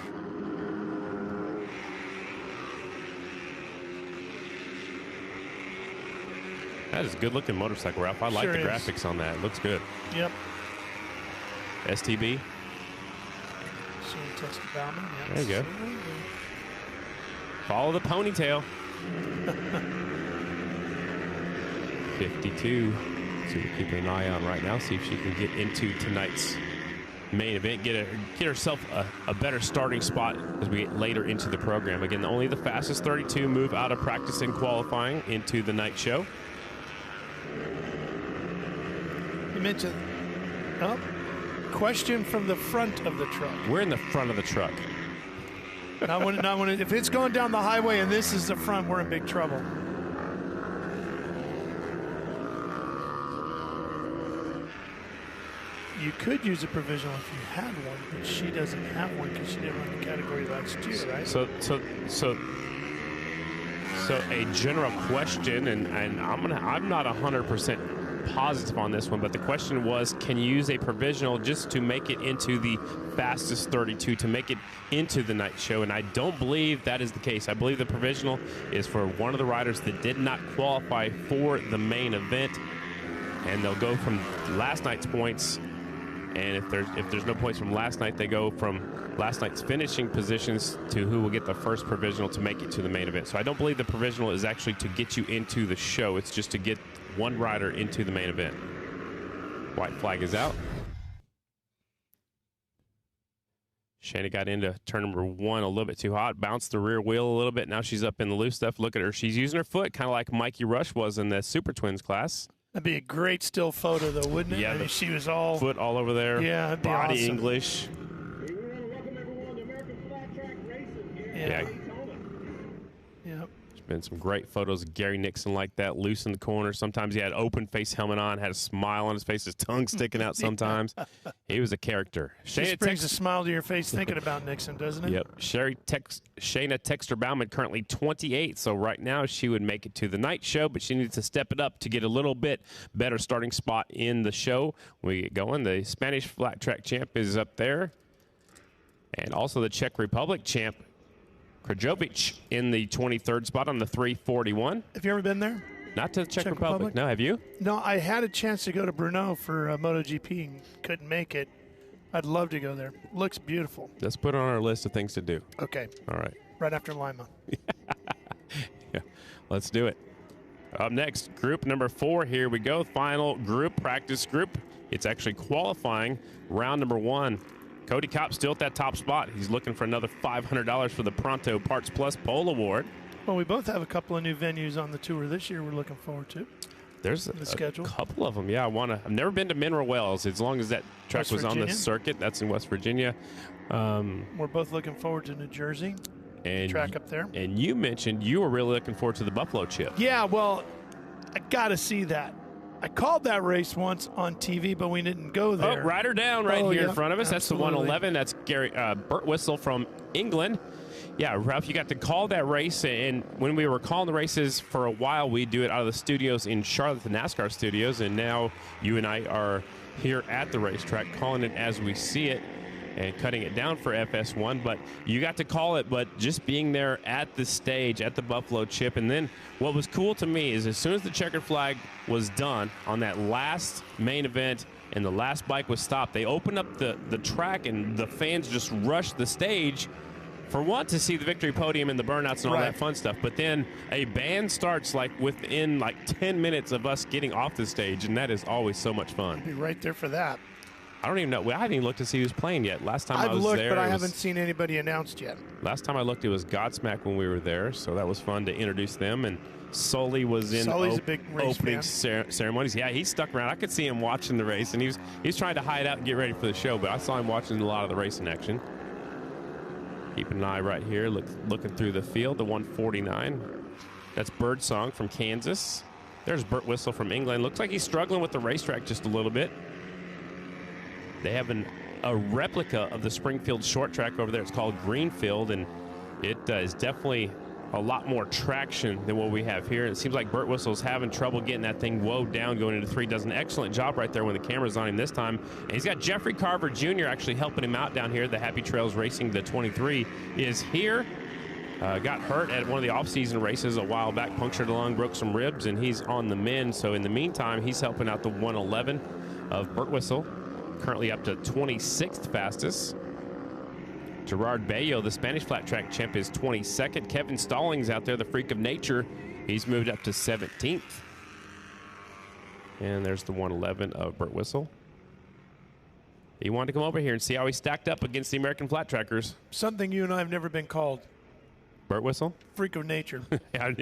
That is a good looking motorcycle, Ralph. I like the graphics on that. It looks good. Yep. STB. There you go. Follow the ponytail. 52. So we're keeping an eye on right now. See if she can get into tonight's main event. Get herself a better starting spot as we get later into the program. Again, only the fastest 32 move out of practice and qualifying into the night show. You mentioned question from the front of the truck. We're in the front of the truck. not when if it's going down the highway and this is the front, we're in big trouble. You could use a provisional if you had one, but she doesn't have one because she didn't run the category last year, right? So a general question, and I'm not 100% positive on this one, but the question was, can you use a provisional just to make it into the fastest 32, to make it into the night show? And I don't believe that is the case. I believe the provisional is for one of the riders that did not qualify for the main event, and they'll go from last night's points. And if there's no points from last night, they go from last night's finishing positions to who will get the first provisional to make it to the main event. So I don't believe the provisional is actually to get you into the show. It's just to get one rider into the main event. White flag is out. Shayna got into turn number 1 a little bit too hot, bounced the rear wheel a little bit. Now she's up in the loose stuff. Look at her. She's using her foot, kind of like Mikey Rush was in the Super Twins class. That'd be a great still photo, though, wouldn't it? Yeah, I mean, she was all foot all over there. Yeah, that'd be body awesome. English. Yeah. been some great photos of Gary Nixon like that, loose in the corner. Sometimes he had open face helmet on, had a smile on his face, his tongue sticking out sometimes. He was a character. Just brings a smile to your face thinking about Nixon, doesn't it? Yep. Shayna Texter-Bauman, currently 28, so right now she would make it to the night show, but she needs to step it up to get a little bit better starting spot in the show. We get going. The Spanish flat track champ is up there, and also the Czech Republic champ, Krajovic, in the 23rd spot on the 341. Have you ever been there? Not to the Czech Republic. No, have you? No, I had a chance to go to Brno for MotoGP and couldn't make it. I'd love to go there. Looks beautiful. Let's put it on our list of things to do. Okay. All right. Right after Lima. Yeah, let's do it. Up next, group number 4. Here we go. Final group, practice group. It's actually qualifying round number 1. Cody Kopp still at that top spot. He's looking for another $500 for the Pronto Parts Plus Pole Award. Well, we both have a couple of new venues on the tour this year we're looking forward to. There's a couple of them. Yeah, I've never been to Mineral Wells. As long as that track was on the circuit, that's in West Virginia. We're both looking forward to New Jersey. And track up there. And you mentioned you were really looking forward to the Buffalo Chip. Yeah, well, I got to see that. I called that race once on TV, but we didn't go there. Oh, Rider down right here in front of us. Absolutely. That's the 111. That's Burt Whistle from England. Yeah, Ralph, you got to call that race, and when we were calling the races for a while, we do it out of the studios in Charlotte, the NASCAR studios, and now you and I are here at the racetrack calling it as we see it and cutting it down for FS1, but you got to call it, but just being there at the stage, at the Buffalo Chip. And then what was cool to me is as soon as the checkered flag was done on that last main event and the last bike was stopped, they opened up the track and the fans just rushed the stage for one, to see the victory podium and the burnouts and all that fun stuff. But then a band starts within 10 minutes of us getting off the stage, and that is always so much fun. I'll be right there for that. I don't even know. I haven't even looked to see who's playing yet. Last time I was looked, there, but I haven't seen anybody announced yet. Last time I looked, it was Godsmack when we were there, so that was fun to introduce them. And Sully was in a big race opening ceremonies. Yeah, he stuck around. I could see him watching the race, and he was trying to hide out and get ready for the show, but I saw him watching a lot of the racing action. Keeping an eye right here, looking through the field, the 149. That's Birdsong from Kansas. There's Burt Whistle from England. Looks like he's struggling with the racetrack just a little bit. They have a replica of the Springfield Short Track over there. It's called Greenfield, and it is definitely a lot more traction than what we have here. It seems like Burt Whistle's having trouble getting that thing woed down going into 3. Does an excellent job right there when the camera's on him this time. And he's got Jeffrey Carver Jr. actually helping him out down here. The Happy Trails Racing, the 23, is here. Got hurt at one of the off-season races a while back, punctured a lung, broke some ribs, and he's on the mend. So in the meantime, he's helping out the 111 of Burt Whistle, currently up to 26th fastest. Gerard Bello, the Spanish flat track champ, is 22nd. Kevin Stallings out there, the freak of nature, he's moved up to 17th. And there's the 111 of Burt Whistle. He wanted to come over here and see how he stacked up against the American flat trackers. Something you and I have never been called. Burt Whistle? Freak of nature. I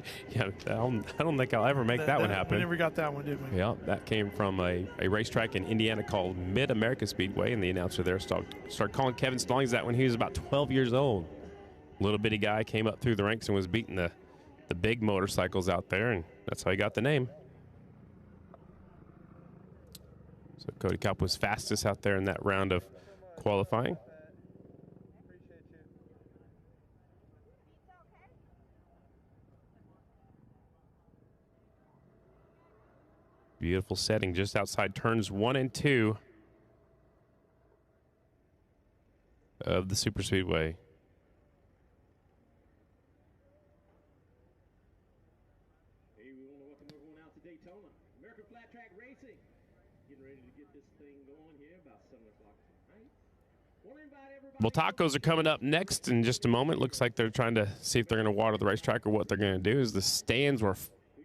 don't think I'll ever make that one happen. We never got that one, did we? Yeah, that came from a racetrack in Indiana called Mid-America Speedway, and the announcer there started calling Kevin Stallings that when he was about 12 years old. Little bitty guy came up through the ranks and was beating the big motorcycles out there, and that's how he got the name. So Cody Kopp was fastest out there in that round of qualifying. Beautiful setting just outside turns 1 and 2 of the Super Speedway. Hey, we want to welcome everyone out to Daytona. American Flat Track Racing. Getting ready to get this thing going here about 7 o'clock tonight. Want to invite everybody. Well, tacos are coming up next in just a moment. Looks like they're trying to see if they're going to water the racetrack or what they're going to do. As the stands were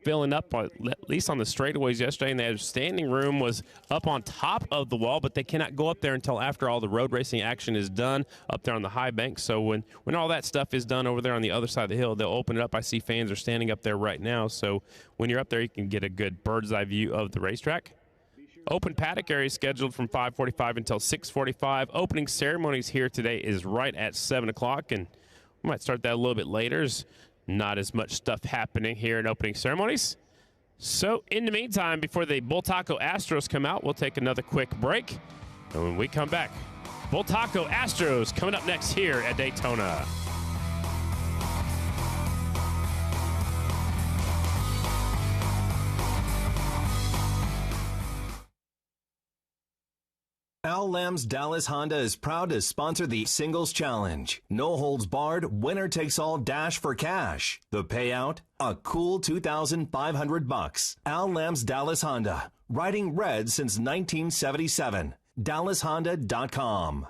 filling up, at least on the straightaways yesterday, and their standing room was up on top of the wall, but they cannot go up there until after all the road racing action is done up there on the high bank. So when all that stuff is done over there on the other side of the hill, they'll open it up. I see fans are standing up there right now, so when you're up there, you can get a good bird's eye view of the racetrack. Open paddock area is scheduled from 5:45 until 6:45. Opening ceremonies here today is right at 7 o'clock, and we might start that a little bit later. not as much stuff happening here in opening ceremonies. So in the meantime, before the Bull Taco Astros come out, we'll take another quick break. And when we come back, Bull Taco Astros coming up next here at Daytona. Al Lamb's Dallas Honda is proud to sponsor the Singles Challenge. No holds barred, winner takes all dash for cash. The payout, a cool $2,500. Al Lamb's Dallas Honda, riding red since 1977. DallasHonda.com.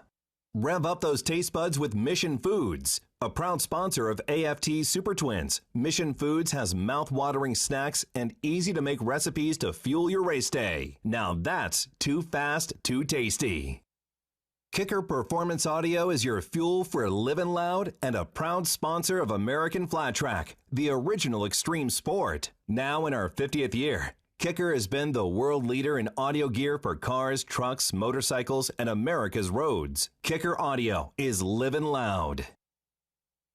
Rev up those taste buds with Mission Foods, a proud sponsor of AFT Super Twins. Mission Foods has mouth-watering snacks and easy-to-make recipes to fuel your race day. Now that's too fast, too tasty. Kicker Performance Audio is your fuel for living loud and a proud sponsor of American Flat Track, the original extreme sport. Now in our 50th year, Kicker has been the world leader in audio gear for cars, trucks, motorcycles, and America's roads. Kicker Audio is living loud.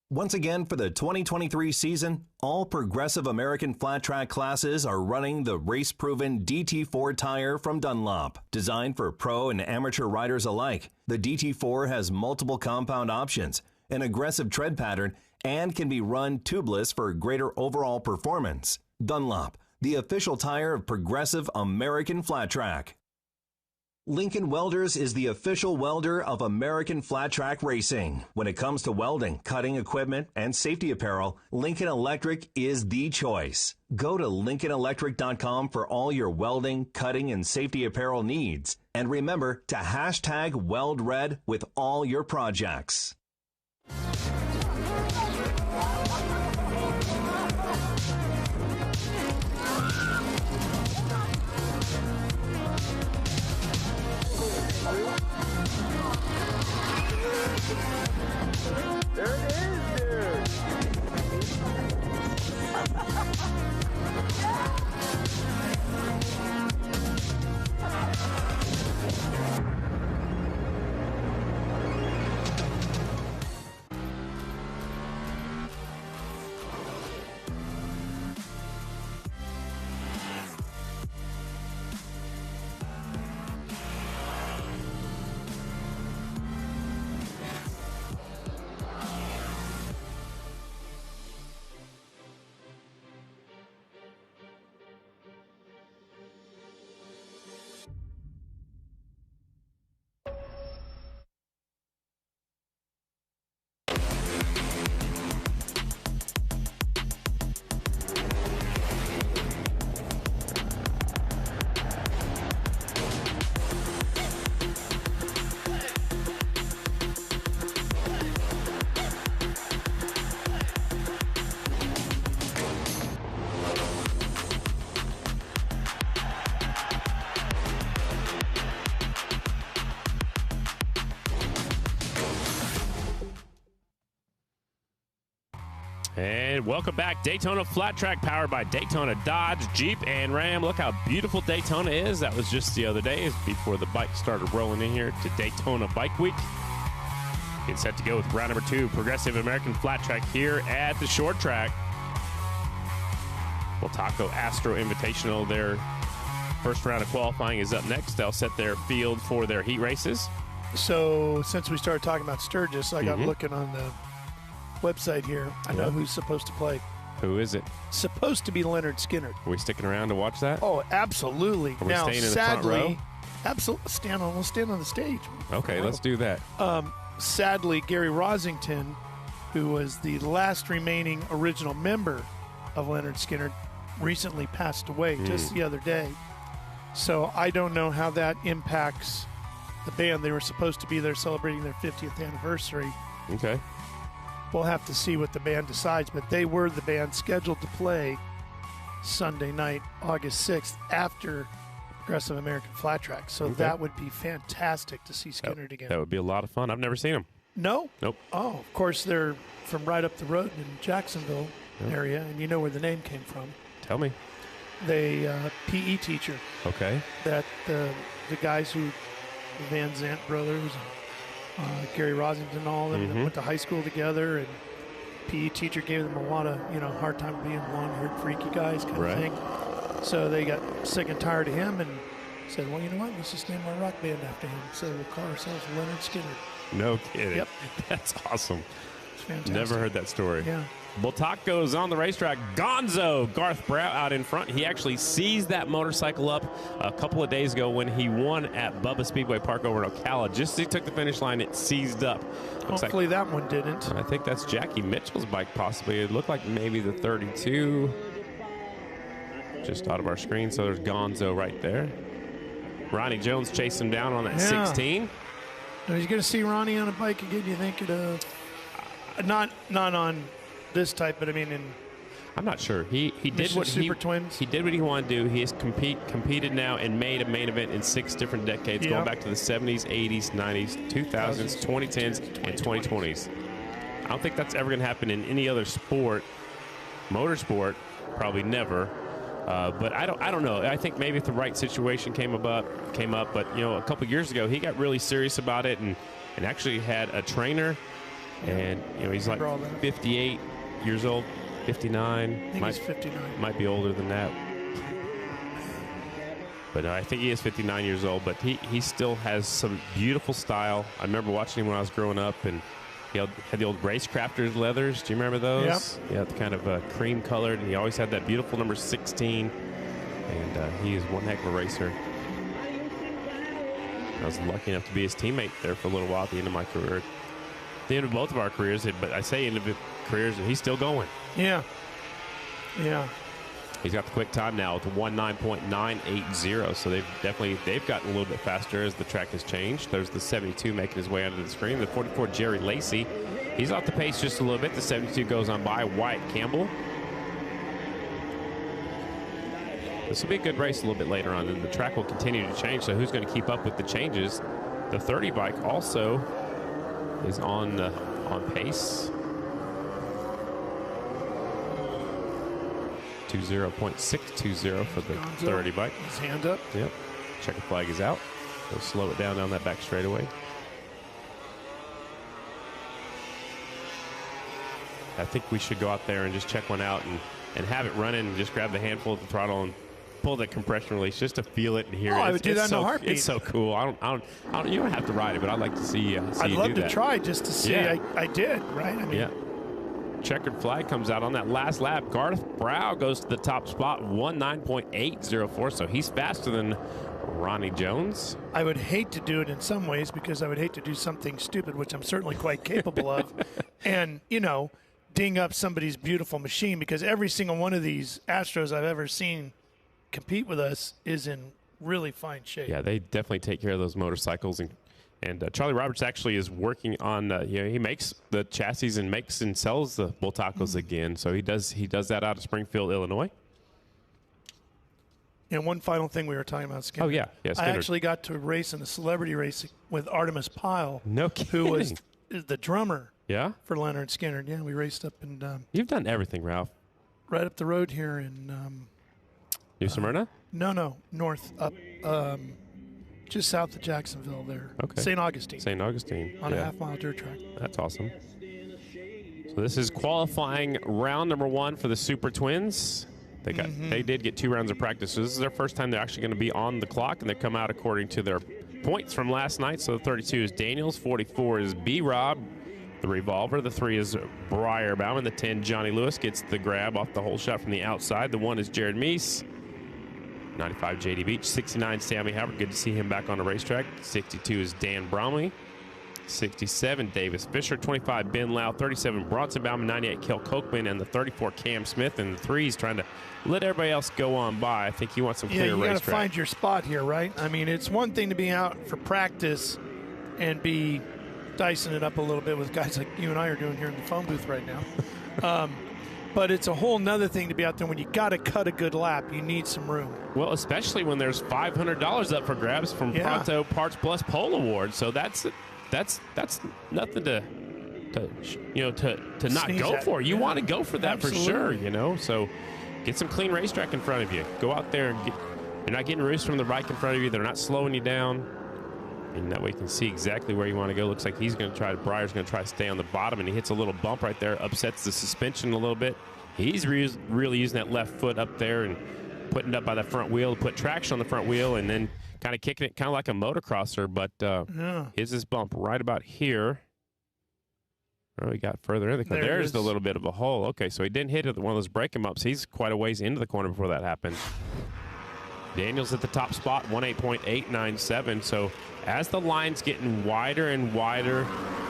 Once again, for the 2023 season, all Progressive American Flat Track classes are running the race-proven DT4 tire from Dunlop. Designed for pro and amateur riders alike, the DT4 has multiple compound options, an aggressive tread pattern, and can be run tubeless for greater overall performance. Dunlop, the official tire of Progressive American Flat Track. Lincoln Welders is the official welder of American Flat Track Racing. When it comes to welding, cutting equipment, and safety apparel, Lincoln Electric is the choice. Go to LincolnElectric.com for all your welding, cutting, and safety apparel needs. And remember to hashtag WeldRed with all your projects. There it is, dude. And welcome back. Daytona Flat Track, powered by Daytona Dodge, Jeep, and Ram. Look how beautiful Daytona is. That was just the other day before the bike started rolling in here to Daytona Bike Week. Getting set to go with round number 2, Progressive American Flat Track here at the Short Track. Well, Taco Astro Invitational, their first round of qualifying is up next. They'll set their field for their heat races. So since we started talking about Sturgis, I got looking on the website here. I know who's supposed to play. Who is it? Supposed to be Leonard Skinner. Are we sticking around to watch that? Oh, absolutely. Are we staying in the front row? Absolutely. We'll stand on the stage. Okay, let's do that. Sadly, Gary Rosington, who was the last remaining original member of Leonard Skinner, recently passed away just the other day. So I don't know how that impacts the band. They were supposed to be there celebrating their 50th anniversary. Okay. We'll have to see what the band decides, but they were the band scheduled to play Sunday night, August 6th, after Progressive American Flat Track. So that would be fantastic to see Skinner again. That would be a lot of fun. I've never seen them. No? Nope. Oh, of course, they're from right up the road in Jacksonville area, and you know where the name came from. Tell me. The PE teacher. Okay. That the guys who, the Van Zant brothers, Gary Rosington, all of them, that went to high school together, and PE teacher gave them a lot of, hard time being long-haired, freaky guys kind of thing. So they got sick and tired of him and said, well, you know what? Let's just name our rock band after him. So we'll call ourselves Leonard Skinner. No kidding. Yep. That's awesome. It's fantastic. Never heard that story. Yeah. Bultaco's on the racetrack. Gonzo, Garth Brow out in front. He actually seized that motorcycle up a couple of days ago when he won at Bubba Speedway Park over in Ocala. Just as he took the finish line, it seized up. Hopefully that one didn't. I think that's Jackie Mitchell's bike possibly. It looked like maybe the 32. Just out of our screen, so there's Gonzo right there. Ronnie Jones chased him down on that 16. Now, you're going to see Ronnie on a bike again, you think? Not on this type, but I mean in... I'm not sure. He did what Super Twins. He did what he wanted to do. He has competed now and made a main event in 6 different decades, going back to the 70s, 80s, 90s, 2000s, 2010s, and 2020s. I don't think that's ever going to happen in any other sport. Motorsport, probably never. But I don't know. I think maybe if the right situation came up, but a couple years ago he got really serious about it and actually had a trainer, and he's like 58 years old, 59. I think he's 59. Might be older than that. But no, I think he is 59 years old, but he still has some beautiful style. I remember watching him when I was growing up, and he had the old Racecrafters leathers. Do you remember those? Yep. Yeah, the kind of cream colored, and he always had that beautiful number 16. And he is one heck of a racer. I was lucky enough to be his teammate there for a little while at the end of my career. The end of both of our careers, but I say end of careers, and he's still going. Yeah. Yeah. He's got the quick time now to 19.980, so they've gotten a little bit faster as the track has changed. There's the 72 making his way onto the screen. The 44 Jerry Lacey, he's off the pace just a little bit. The 72 goes on by Wyatt Campbell. This will be a good race a little bit later on, and the track will continue to change, so who's going to keep up with the changes? The 30 bike also is on pace. 20.620 for the 30 bike. His hand up. Yep. Checker flag is out. They'll slow it down that back straightaway. I think we should go out there and just check one out and have it running and just grab the handful of the throttle and pull the compression release just to feel it and hear it. I would do that in a heartbeat. It's so cool. I don't. You don't have to ride it, but I'd like to see you do that. I'd love to try just to see. Yeah. I did, right? I mean, yeah. Checkered flag comes out on that last lap. Garth Brow goes to the top spot, 19.804, so he's faster than Ronnie Jones. I would hate to do it in some ways because I would hate to do something stupid, which I'm certainly quite capable of, and, ding up somebody's beautiful machine, because every single one of these Astros I've ever seen compete with us is in really fine shape. Yeah, they definitely take care of those motorcycles, and Charlie Roberts actually is working on. He makes the chassis and makes and sells the Bultacos again. So he does that out of Springfield, Illinois. And one final thing we were talking about, Skinner. Oh yeah, I actually got to race in a celebrity race with Artemis Pyle. No kidding. Who was the drummer. Yeah. For Leonard Skinner. Yeah, we raced up and. You've done everything, Ralph. Right up the road here in. New Smyrna? No, north up. Just south of Jacksonville there. Okay. St. Augustine. St. Augustine. On a half-mile dirt track. That's awesome. So this is qualifying round number 1 for the Super Twins. They did get 2 rounds of practice. So this is their first time they're actually going to be on the clock, and they come out according to their points from last night. So the 32 is Daniels, 44 is B-Rob, the Revolver, the 3 is Briar Bauman, the 10 Johnny Lewis gets the grab off the hole shot from the outside. The 1 is Jared Meese. 95 J.D. Beach, 69 Sammy Howard, good to see him back on the racetrack. 62 is Dan Bromley, 67 Davis Fisher, 25 Ben Lau, 37 Bronson Bauman, 98 Kel Kochman, and the 34 Cam Smith, and the 3 is trying to let everybody else go on by. I think he wants some clear racetrack. You got to find your spot here, right? I mean, it's one thing to be out for practice and be dicing it up a little bit with guys like you and I are doing here in the phone booth right now. But it's a whole nother thing to be out there when you got to cut a good lap. You need some room. Well, especially when there's $500 up for grabs from Pronto Parts Plus Pole Award. So that's nothing to not Sneeze go at. for. You want to go for that Absolutely. for sure. So get some clean racetrack in front of you. Go out there and you're not getting roost from the bike in front of you. They're not slowing you down. And that way you can see exactly where you want to go. Looks like he's going to try to, Breyer's going to try to stay on the bottom, and he hits a little bump right there, upsets the suspension a little bit. He's really using that left foot up there and putting it up by the front wheel to put traction on the front wheel, and then kind of kicking it kind of like a motocrosser. But here's this bump right about here. Oh, he got further in the corner. There's the little bit of a hole. Okay, so he didn't hit it one of those breaking bumps. He's quite a ways into the corner before that happened. Daniel's at the top spot, 18.897. So as the line's getting wider and wider,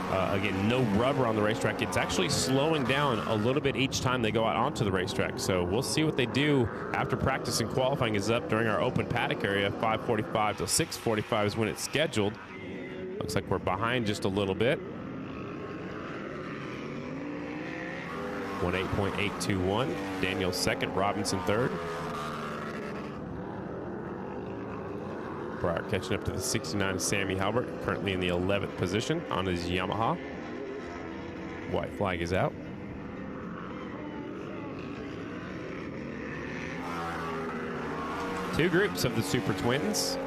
again, no rubber on the racetrack, it's actually slowing down a little bit each time they go out onto the racetrack. So we'll see what they do after practice and qualifying is up during our open paddock area. 5:45 to 6:45 is when it's scheduled. Looks like we're behind just a little bit. 18.821. Daniel second, Robinson third. Breyer catching up to the 69 Sammy Halbert, currently in the 11th position on his Yamaha. White flag is out. Two groups of the Super Twins.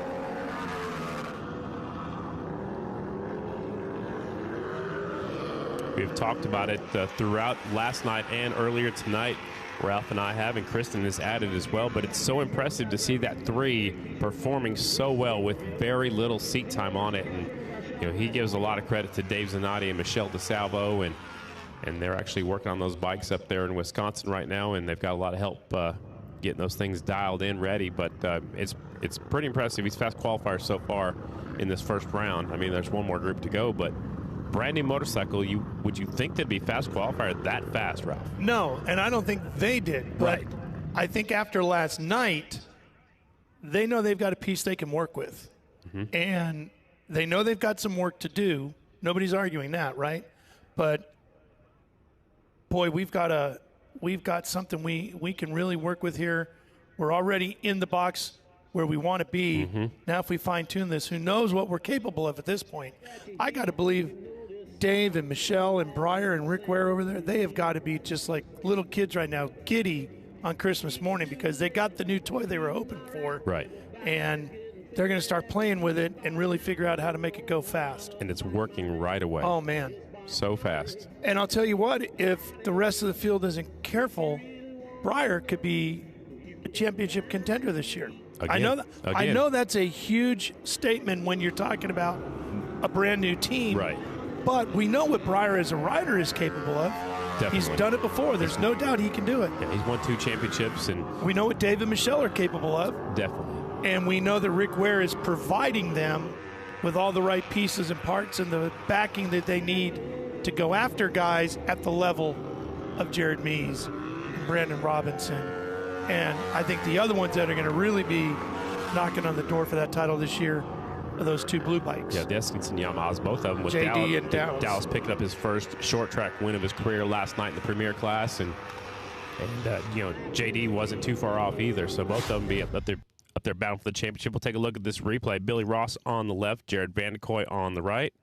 We've talked about it throughout last night and earlier tonight. Ralph and I have, and Kristen has added as well, but it's so impressive to see that three performing so well with very little seat time on it. And you know, he gives a lot of credit to Dave Zanotti and Michelle DeSalvo, and they're actually working on those bikes up there in Wisconsin right now, and they've got a lot of help getting those things dialed in, ready. But it's pretty impressive. He's fast qualifier so far in this first round. I mean, there's one more group to go, but brand new motorcycle, would you think they'd be fast qualifier that fast, Ralph? No, and I don't think they did. But I think after last night, they know they've got a piece they can work with. And they know they've got some work to do. Nobody's arguing that, right? But boy, we've got something we can really work with here. We're already in the box where we want to be. Now if we fine-tune this, who knows what we're capable of at this point. I got to believe Dave and Michelle and Breyer and Rick Ware over there, they have got to be just like little kids right now, giddy on Christmas morning, because they got the new toy they were hoping for. Right. And they're going to start playing with it and really figure out how to make it go fast. And it's working right away. Oh, man. So fast. And I'll tell you what, if the rest of the field isn't careful, Breyer could be a championship contender this year. Again. I know that's a huge statement when you're talking about a brand new team. Right. But we know what Breyer as a rider is capable of. Definitely. He's done it before. There's no doubt he can do it. Yeah, he's won 2 championships. And we know what Dave and Michelle are capable of. Definitely. And we know that Rick Ware is providing them with all the right pieces and parts and the backing that they need to go after guys at the level of Jared Mees and Brandon Robinson. And I think the other ones that are going to really be knocking on the door for that title this year are those 2 blue bikes. Yeah, the Eskinson Yamahas, both of them. With JD and Dallas. Dallas picking up his first short track win of his career last night in the Premier class. And you know, JD wasn't too far off either. So both of them be up there battling for the championship. We'll take a look at this replay. Billy Ross on the left, Jared Vandekoy on the right.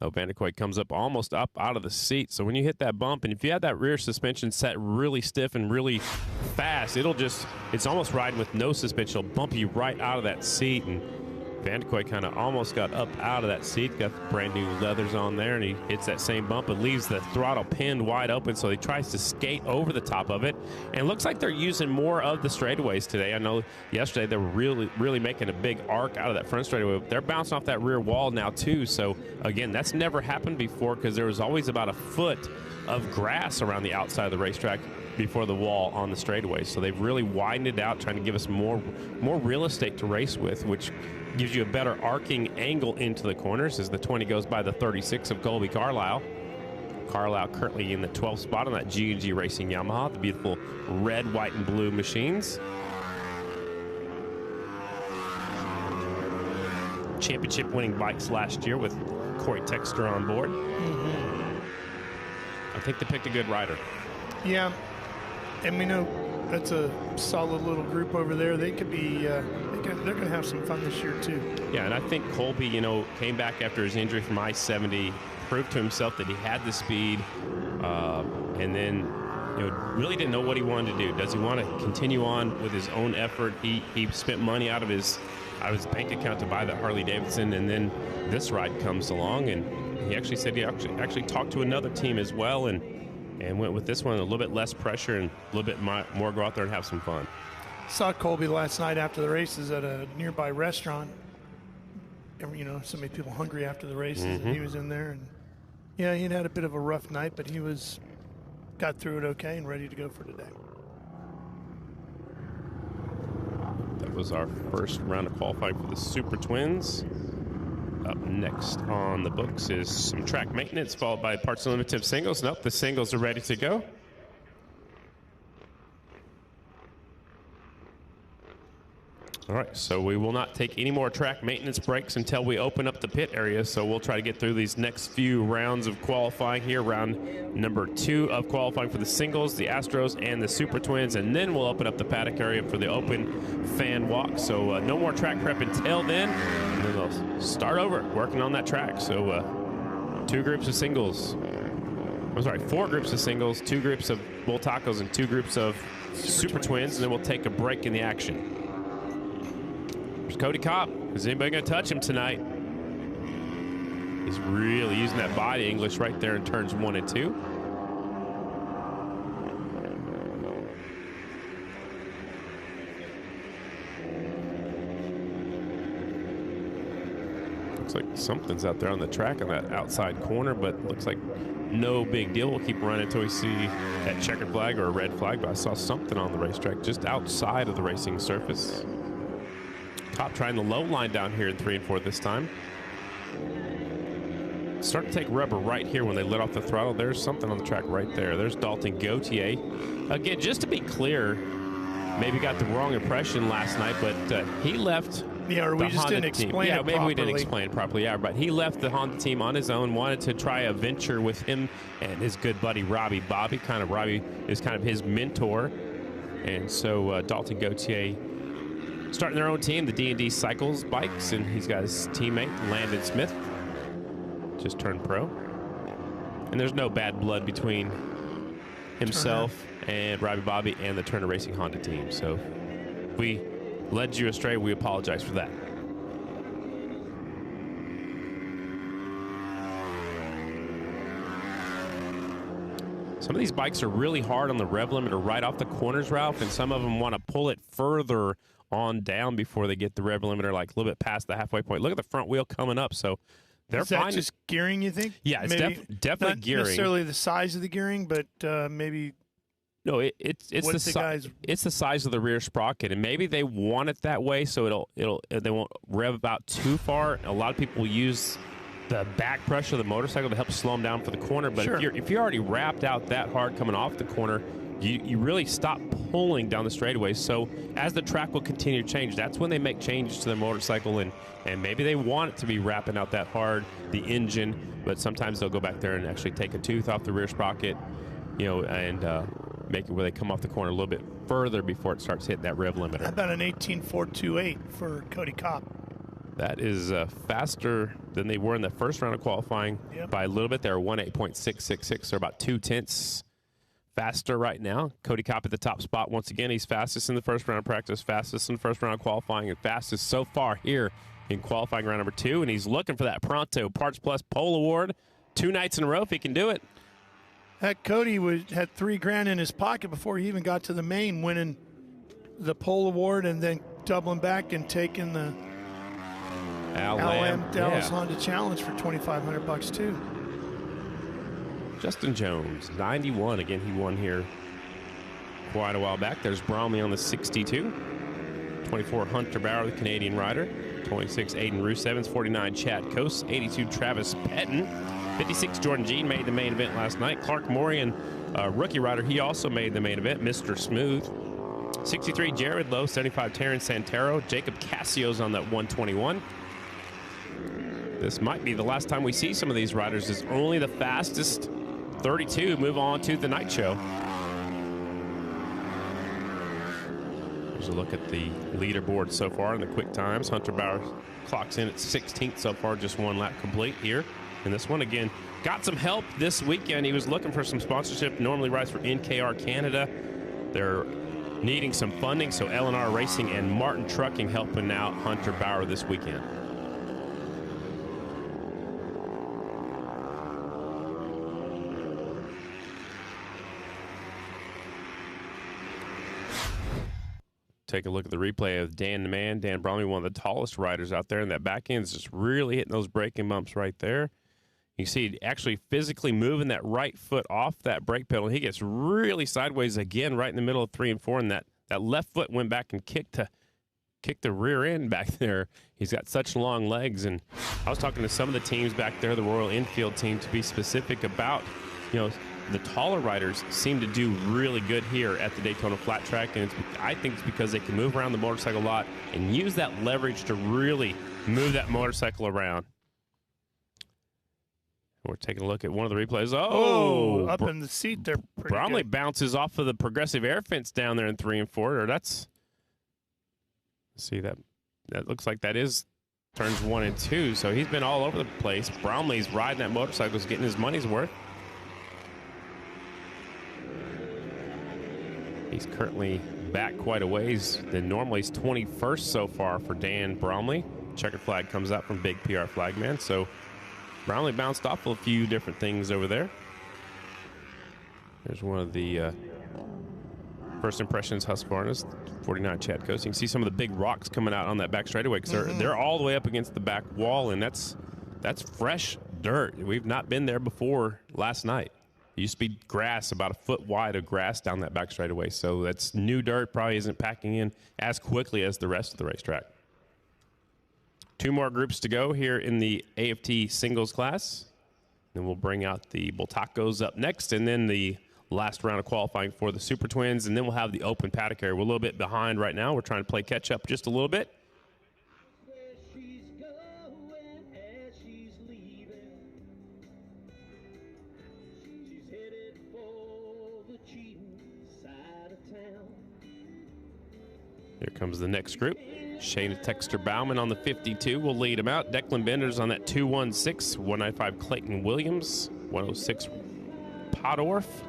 Oh, Vandekoy comes up almost up out of the seat. So when you hit that bump, and if you have that rear suspension set really stiff and really fast, it's almost riding with no suspension. It'll bump you right out of that seat. And Vandekoy kind of almost got up out of that seat, got the brand new leathers on there, and he hits that same bump and leaves the throttle pinned wide open, so he tries to skate over the top of it. And it looks like they're using more of the straightaways today. I know yesterday they were really making a big arc out of that front straightaway. They're bouncing off that rear wall now too. So again, that's never happened before, because there was always about a foot of grass around the outside of the racetrack before the wall on the straightaway. So they've really widened it out, trying to give us more real estate to race with, which gives you a better arcing angle into the corners as the 20 goes by the 36 of Colby Carlisle. Carlisle currently in the 12th spot on that G&G Racing Yamaha, the beautiful red, white, and blue machines. Championship winning bikes last year with Corey Texter on board. I think they picked a good rider. Yeah, and we know that's a solid little group over there. They could be, they're going to have some fun this year too. Yeah, and I think Colby, you know, came back after his injury from I-70, proved to himself that he had the speed, and then, really didn't know what he wanted to do. Does he want to continue on with his own effort? He spent money out of his bank account to buy that Harley-Davidson, and then this ride comes along, and he actually said he actually talked to another team as well, and went with this one, a little bit less pressure and a little bit more go out there and have some fun. Saw Colby last night after the races at a nearby restaurant. And, so many people hungry after the races, and he was in there, and yeah, he'd had a bit of a rough night, but he got through it okay and ready to go for today. That was our first round of qualifying for the Super Twins. Up next on the books is some track maintenance, followed by parts and limited singles. Nope, the singles are ready to go. All right, so we will not take any more track maintenance breaks until we open up the pit area. So we'll try to get through these next few rounds of qualifying here. Round number 2 of qualifying for the singles, the Astros, and the Super Twins. And then we'll open up the paddock area for the open fan walk. So no more track prep until then. And then they'll start over working on that track. So 4 groups of singles, 2 groups of Bull Tacos, and 2 groups of Super Twins. And then we'll take a break in the action. Cody Kopp. Is anybody going to touch him tonight? He's really using that body English right there in turns 1 and 2. Looks like something's out there on the track on that outside corner, but looks like no big deal. We'll keep running until we see that checkered flag or a red flag, but I saw something on the racetrack just outside of the racing surface. Top trying the low line down here in 3 and 4 this time. Start to take rubber right here when they let off the throttle. There's something on the track right there. There's Dalton Gauthier. Again, just to be clear, maybe got the wrong impression last night, but he left. Yeah, or we just didn't explain it properly. Yeah, maybe we didn't explain it properly. Yeah, but he left the Honda team on his own, wanted to try a venture with him and his good buddy Robbie Bobby. Robbie is kind of his mentor. And so Dalton Gauthier starting their own team, the D&D Cycles bikes, and he's got his teammate, Landon Smith, just turned pro. And there's no bad blood between himself and Robbie Bobby and the Turner Racing Honda team. So if we led you astray, we apologize for that. Some of these bikes are really hard on the rev limiter right off the corners, Ralph, and some of them want to pull it further on down before they get the rev limiter like a little bit past the halfway point. Look at the front wheel coming up, so they're fine. Is that just gearing, you think? Yeah, it's definitely not gearing. Not necessarily the size of the gearing, but maybe. No, it's the size of the rear sprocket, and maybe they want it that way so they won't rev out too far. A lot of people use the back pressure of the motorcycle to help slow them down for the corner, but if you're already wrapped out that hard coming off the corner, you really stop pulling down the straightaways. So as the track will continue to change, that's when they make changes to their motorcycle, and maybe they want it to be wrapping out that hard, the engine, but sometimes they'll go back there and actually take a tooth off the rear sprocket, and make it where they come off the corner a little bit further before it starts hitting that rev limiter. How about an 18.428 for Cody Kopp? That is faster than they were in the first round of qualifying by a little bit. They're 1:8.666, so about 0.2 faster right now. Cody Kopp at the top spot once again. He's fastest in the first round of practice, fastest in the first round of qualifying, and fastest so far here in qualifying round number 2. And he's looking for that Pronto Parts Plus Pole Award 2 nights in a row if he can do it. Heck, Cody had $3,000 in his pocket before he even got to the main, winning the Pole Award and then doubling back and taking the Al-Am Dallas Honda Challenge for $2,500 too. Justin Jones, 91. Again, he won here quite a while back. There's Bromley on the 62. 24, Hunter Bauer, the Canadian rider. 26, Aiden Roos Evans. 49, Chad Coase. 82, Travis Pettin. 56, Jordan Jean made the main event last night. Clark Morian, rookie rider, he also made the main event. Mr. Smooth. 63, Jared Lowe. 75, Terrence Santero. Jacob Cassio's on that 121. This might be the last time we see some of these riders, as only the fastest 32 move on to the night show. Here's a look at the leaderboard so far in the quick times. Hunter Bauer clocks in at 16th so far, just 1 lap complete here. And this one, again, got some help this weekend. He was looking for some sponsorship, normally rides for NKR Canada. They're needing some funding, so L&R Racing and Martin Trucking helping out Hunter Bauer this weekend. Take a look at the replay of Dan the Man, Dan Bromley, one of the tallest riders out there, and that back end is just really hitting those braking bumps right there. You see actually physically moving that right foot off that brake pedal. He gets really sideways again right in the middle of 3 and 4, and that left foot went back and kicked the rear end back there. He's got such long legs, and I was talking to some of the teams back there, the Royal Enfield team, to be specific about, the taller riders seem to do really good here at the Daytona Flat Track, and I think it's because they can move around the motorcycle a lot and use that leverage to really move that motorcycle around. We're taking a look at one of the replays. Oh, up in the seat there. Bromley bounces off of the progressive air fence down there in 3 and 4. See that looks like that is turns 1 and 2. So he's been all over the place. Bromley's riding that motorcycle, is getting his money's worth. He's currently back quite a ways. Then normally he's 21st so far for Dan Bromley. Checkered flag comes out from Big PR Flagman. So Bromley bounced off a few different things over there. There's one of the first impressions Husqvarna's 49 Chad Coast. You can see some of the big rocks coming out on that back straightaway because they're all the way up against the back wall, and that's fresh dirt. We've not been there before last night. It used to be grass, about a foot wide of grass down that back straightaway. So that's new dirt, probably isn't packing in as quickly as the rest of the racetrack. 2 more groups to go here in the AFT Singles class. Then we'll bring out the Bultacos up next, and then the last round of qualifying for the Super Twins, and then we'll have the open paddock area. We're a little bit behind right now. We're trying to play catch up just a little bit. Here comes the next group. Shane Texter Bauman on the 52 will lead him out. Declan Bender's on that 216. 195 Clayton Williams. 106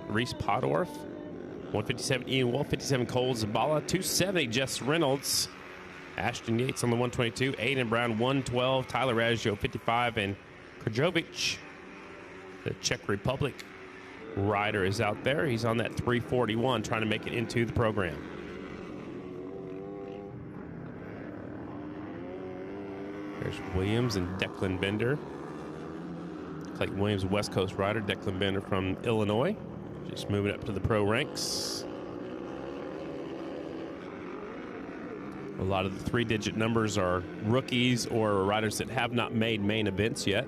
Reese Podorf. 157 Ian Wolf. 57 Cole Zabala. 270 Jess Reynolds. Ashton Yates on the 122. Aiden Brown 112. Tyler Raggio 55. And Krjovic, the Czech Republic rider, is out there. He's on that 341 trying to make it into the program. There's Williams and Declan Bender. Clayton Williams, West Coast rider. Declan Bender from Illinois. Just moving up to the pro ranks. A lot of the 3-digit numbers are rookies or riders that have not made main events yet.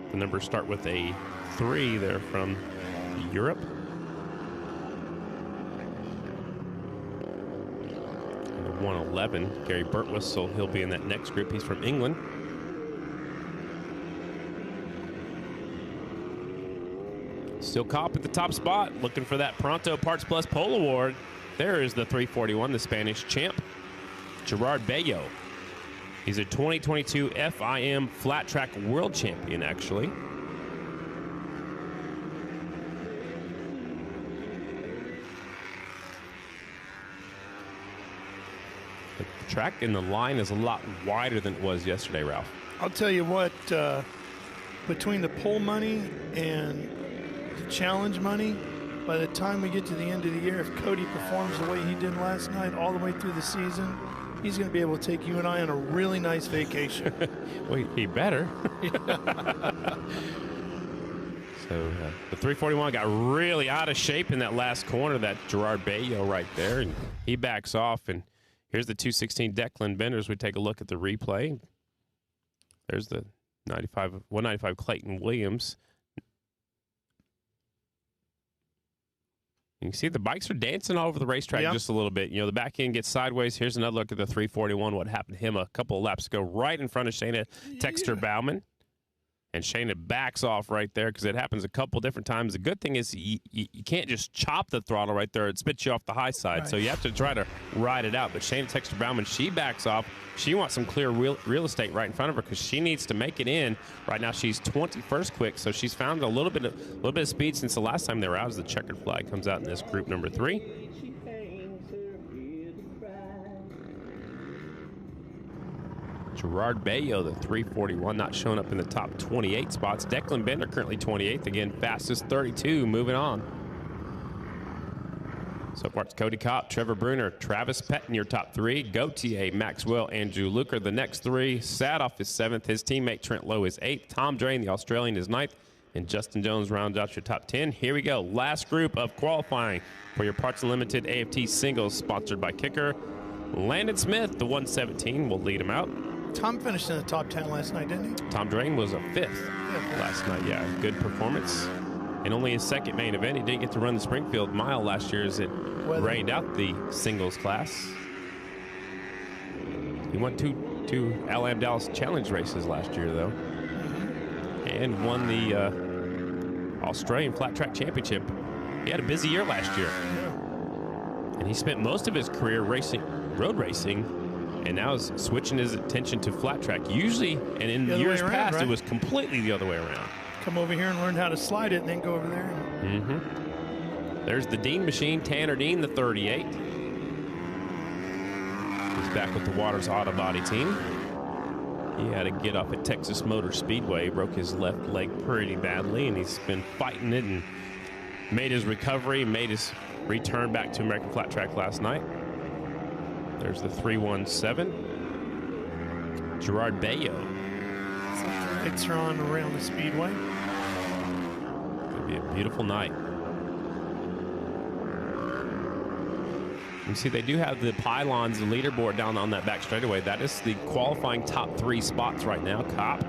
The numbers start with a 3. They're from Europe. 111, Gary Birtwhistle, he'll be in that next group. He's from England. Still Kopp at the top spot, looking for that Pronto Parts Plus Pole Award. There is the 341, the Spanish champ, Gerard Bello. He's a 2022 FIM Flat Track World Champion, actually. Track and the line is a lot wider than it was yesterday, Ralph. I'll tell you what, between the pole money and the challenge money, by the time we get to the end of the year, if Cody performs the way he did last night all the way through the season, he's going to be able to take you and I on a really nice vacation. Well, he better. So the 341 got really out of shape in that last corner, that Gerard Bello right there, and he backs off. And here's the 216 Declan Benders. We take a look at the replay. There's the 195 Clayton Williams. You can see the bikes are dancing all over the racetrack just a little bit. The back end gets sideways. Here's another look at the 341, what happened to him a couple of laps ago, right in front of Shayna Texter Bauman. And Shayna backs off right there because it happens a couple different times. The good thing is you can't just chop the throttle right there. It spits you off the high side. Right. So you have to try to ride it out. But Shayna Texter-Bauman, she backs off. She wants some clear real estate right in front of her because she needs to make it in. Right now she's 21st quick, so she's found a little bit of speed since the last time they were out as the checkered flag comes out in this group number 3. Gerard Bayo, the 341, not showing up in the top 28 spots. Declan Bender currently 28th. Again, fastest 32, moving on. So far, it's Cody Kopp, Trevor Bruner, Travis Pettin, your top 3. Gautier, Maxwell, Andrew Luker, the next 3. Sadoff is 7th. His teammate Trent Lowe is 8th. Tom Drain, the Australian, is 9th. And Justin Jones rounds out your top 10. Here we go. Last group of qualifying for your Parts Unlimited AFT Singles, sponsored by Kicker. Landon Smith, the 117, will lead him out. Tom finished in the top 10 last night, didn't he? Tom Drain was a 5th last night. Yeah, good performance. And only his second main event. He didn't get to run the Springfield Mile last year as it rained out the singles class. He won two LM Dallas Challenge races last year, though. And won the Australian Flat Track Championship. He had a busy year last year. And he spent most of his career road racing, and now is switching his attention to flat track. Usually, and in years past, it was completely the other way around. Come over here and learn how to slide it and then go over there. There's the Dean machine, Tanner Dean, the 38. He's back with the Waters Auto Body team. He had to get off at Texas Motor Speedway, broke his left leg pretty badly, and he's been fighting it and made his recovery, made his return back to American Flat Track last night. There's the 317. Gerard Bayo. Lights are on around the Speedway. Gonna be a beautiful night. You see, they do have the pylons, the leaderboard down on that back straightaway. That is the qualifying top 3 spots right now. Kopp,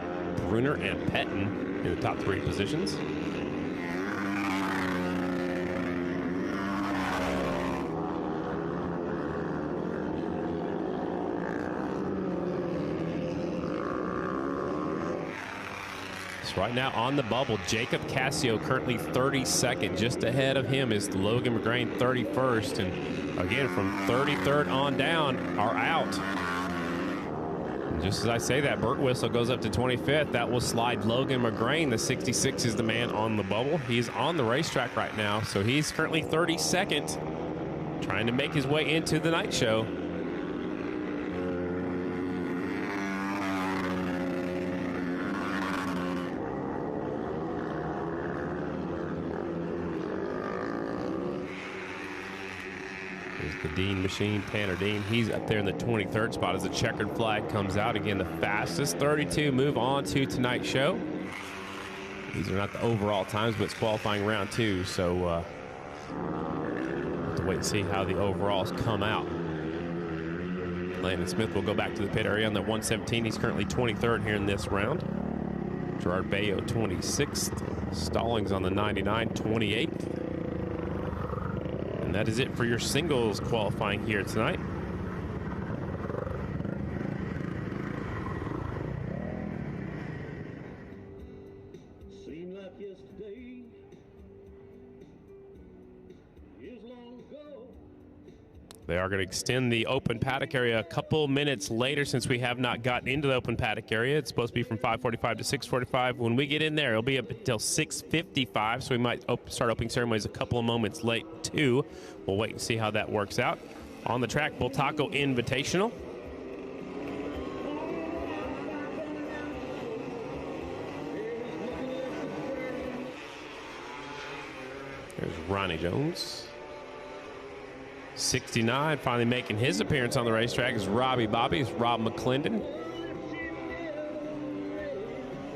Bruner, and Pettin in the top 3 positions. Right now on the bubble, Jacob Cassio currently 32nd. Just ahead of him is Logan McGrain 31st. And again, from 33rd on down are out. And just as I say that, Burt Whistle goes up to 25th. That will slide Logan McGrain. The 66 is the man on the bubble. He's on the racetrack right now, so he's currently 32nd, trying to make his way into the night show. The Dean machine, Tanner Dean, he's up there in the 23rd spot as the checkered flag comes out. Again, the fastest 32 move on to tonight's show. These are not the overall times, but it's qualifying round 2, so we'll have to wait and see how the overalls come out. Landon Smith will go back to the pit area on the 117. He's currently 23rd here in this round. Gerard Bayo 26th. Stallings on the 99, 28th. And that is it for your singles qualifying here tonight. Seemed like yesterday, years long ago. They are going to extend the open paddock area a couple minutes later since we have not gotten into the open paddock area. It's supposed to be from 5:45 to 6:45. When we get in there, it'll be up until 6:55, so we might start opening ceremonies a couple of moments late, too. We'll wait and see how that works out. On the track, Bultaco Invitational. There's Ronnie Jones. 69, finally making his appearance on the racetrack is Robbie Bobby. It's Rob McClendon.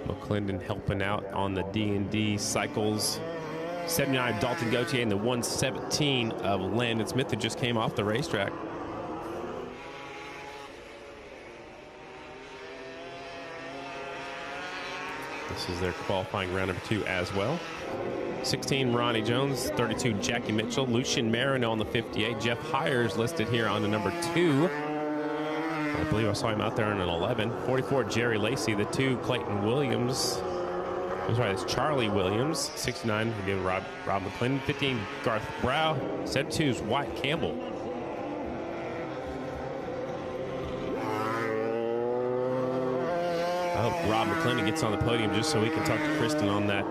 McClendon helping out on the D&D cycles. 79 of Dalton Gauthier and the 117 of Landon Smith, who just came off the racetrack. This is their qualifying round number 2 as well. 16, Ronnie Jones. 32, Jackie Mitchell. Lucian Marino on the 58. Jeff Hires listed here on the number 2. I believe I saw him out there on an 11. 44, Jerry Lacey. The 2, Clayton Williams. That's right, it's Charlie Williams, 69, again, Rob McClendon, 15, Garth Brow, 72 is Wyatt Campbell. I hope Rob McClendon gets on the podium just so we can talk to Kristen on that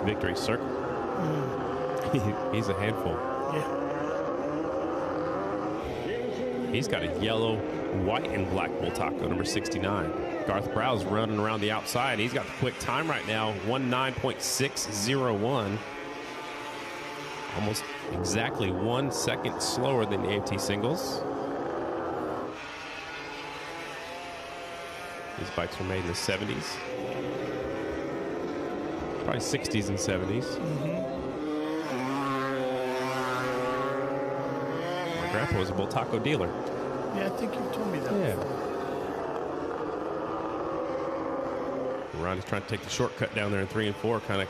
victory circle. He's a handful. Yeah. He's got a yellow, white, and black bull taco, number 69. Garth Brow's running around the outside. He's got the quick time right now, 19.601. Almost exactly 1 second slower than the AFT Singles. These bikes were made in the 70s. Probably 60s and 70s. My grandpa was a bull taco dealer. Yeah, I think you told me that. Yeah. Ronnie's trying to take the shortcut down there in 3 and 4, kind of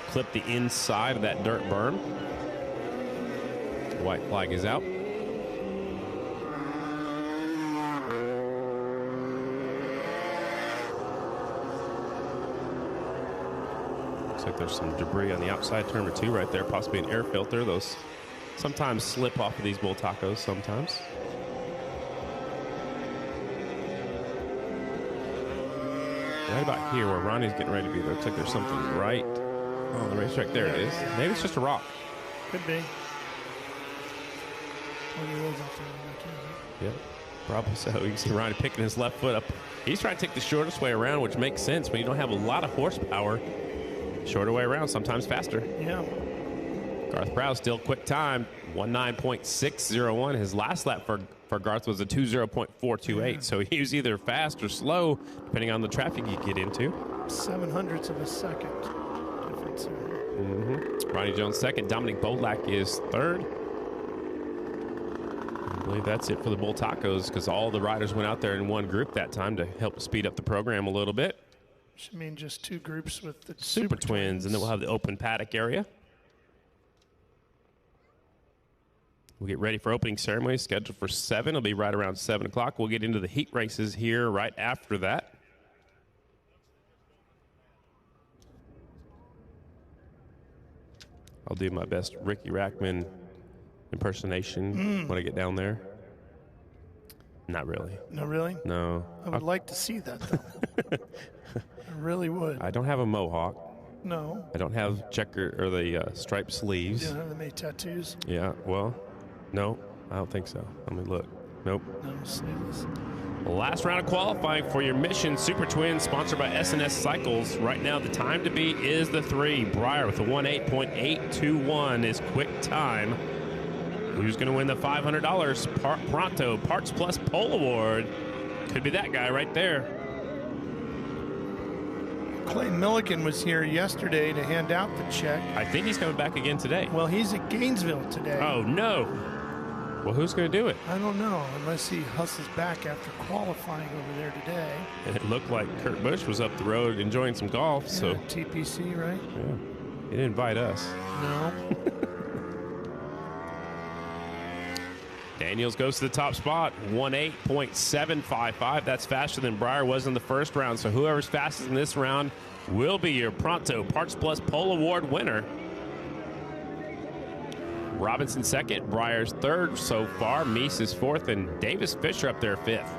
clip the inside of that dirt berm. White flag is out. Looks like there's some debris on the outside turn number 2 right there, possibly an air filter. Those sometimes slip off of these bull tacos sometimes. Right about here where Ronnie's getting ready to be, looks like there's something right on the racetrack. There it is. Maybe it's just a rock. Could be. Yep, probably so. You can see Ronnie picking his left foot up. He's trying to take the shortest way around, which makes sense when you don't have a lot of horsepower. Shorter way around, sometimes faster. Yeah. Garth Brow still quick time, 19.601. His last lap for Garth was a 20.428. So he was either fast or slow, depending on the traffic you get into. 0.07 of a second difference here. Ronnie Jones second. Dominic Bolak is third. I believe that's it for the Bull Tacos because all the riders went out there in one group that time to help speed up the program a little bit. Should mean just 2 groups with the Super Twins, and then we'll have the open paddock area. We'll get ready for opening ceremony, scheduled for 7. It'll be right around 7 o'clock. We'll get into the heat races here right after that. I'll do my best Ricky Rackman impersonation when I get down there. Not really. No, really? No. I would like to see that, though. I really would. I don't have a mohawk. No. I don't have checker or the striped sleeves. You don't have the many tattoos? Yeah, well, no, I don't think so. Let me look. Nope. No, sleeveless. Last round of qualifying for your Mission Super Twins, sponsored by S&S Cycles. Right now, the time to beat is the 3. Breyer with a 18.821 is quick time. Who's going to win the $500 Pronto Parts Plus Pole Award? Could be that guy right there. Clay Milliken was here yesterday to hand out the check. I think he's coming back again today. Well, he's at Gainesville today. Oh, no. Well, who's going to do it? I don't know, unless he hustles back after qualifying over there today. And it looked like Kurt Busch was up the road enjoying some golf. Yeah, so TPC, right? Yeah. He didn't invite us. No. Daniels goes to the top spot, 18.755. That's faster than Breyer was in the first round. So whoever's fastest in this round will be your Pronto Parts Plus Pole Award winner. Robinson second, Breyer's third so far. Meese is fourth, and Davis Fisher up there fifth.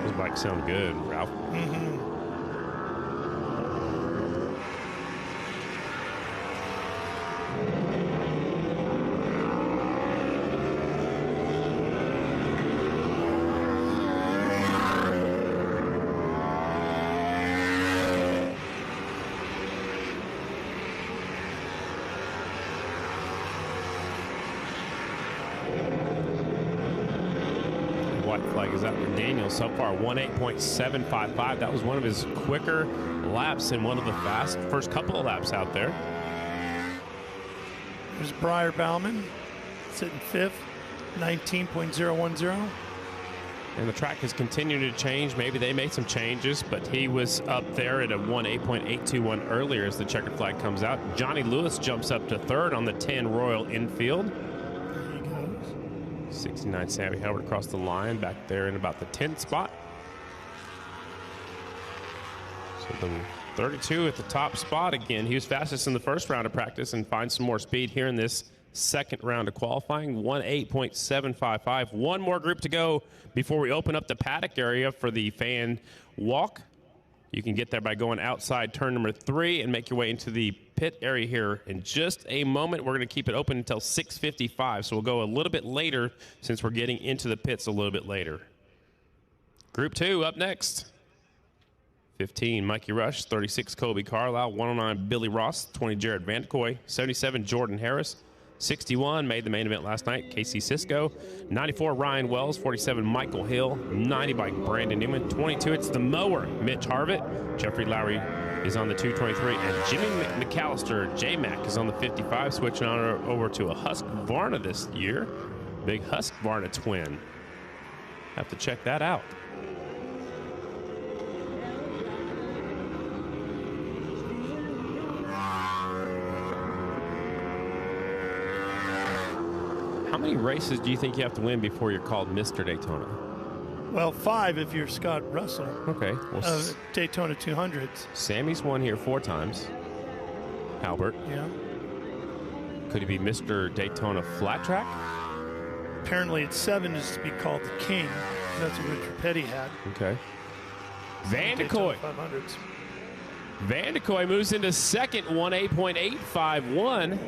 Those bikes sound good, Ralph. White flag is out for Daniel. So far, 18.755. That was one of his quicker laps and one of the first couple of laps out there. There's Breyer Bauman sitting fifth, 19.010. And the track has continued to change. Maybe they made some changes, but he was up there at a 1:8.821 earlier as the checkered flag comes out. Johnny Lewis jumps up to third on the 10 Royal Enfield. There he goes. 69 Sammy Howard across the line, back there in about the 10th spot. So the 32 at the top spot again. He was fastest in the first round of practice and finds some more speed here in this second round of qualifying. 1:8.755. One more group to go before we open up the paddock area for the fan walk. You can get there by going outside turn number 3 and make your way into the pit area here in just a moment. We're going to keep it open until 6:55, so we'll go a little bit later since we're getting into the pits a little bit later. Group 2 up next. 15, Mikey Rush. 36, Kobe Carlisle. 109, Billy Ross. 20, Jared Vandekoy. 77, Jordan Harris. 61, made the main event last night, Casey Cisco. 94, Ryan Wells. 47, Michael Hill. 90 by Brandon Newman. 22, it's the mower, Mitch Harvitt. Jeffrey Lowry is on the 223. And Jimmy McAllister, J-Mac, is on the 55, switching on over to a Husqvarna this year. Big Husqvarna twin. Have to check that out. How many races do you think you have to win before you're called Mr. Daytona? Well, 5 if you're Scott Russell. Okay. Well, Daytona 200s. Sammy's won here 4 times. Albert. Yeah. Could he be Mr. Daytona Flat Track? Apparently at 7 is to be called the King. That's what Richard Petty had. Okay. Vandekoy. 500s. Vandekoy moves into second, 1:8.851.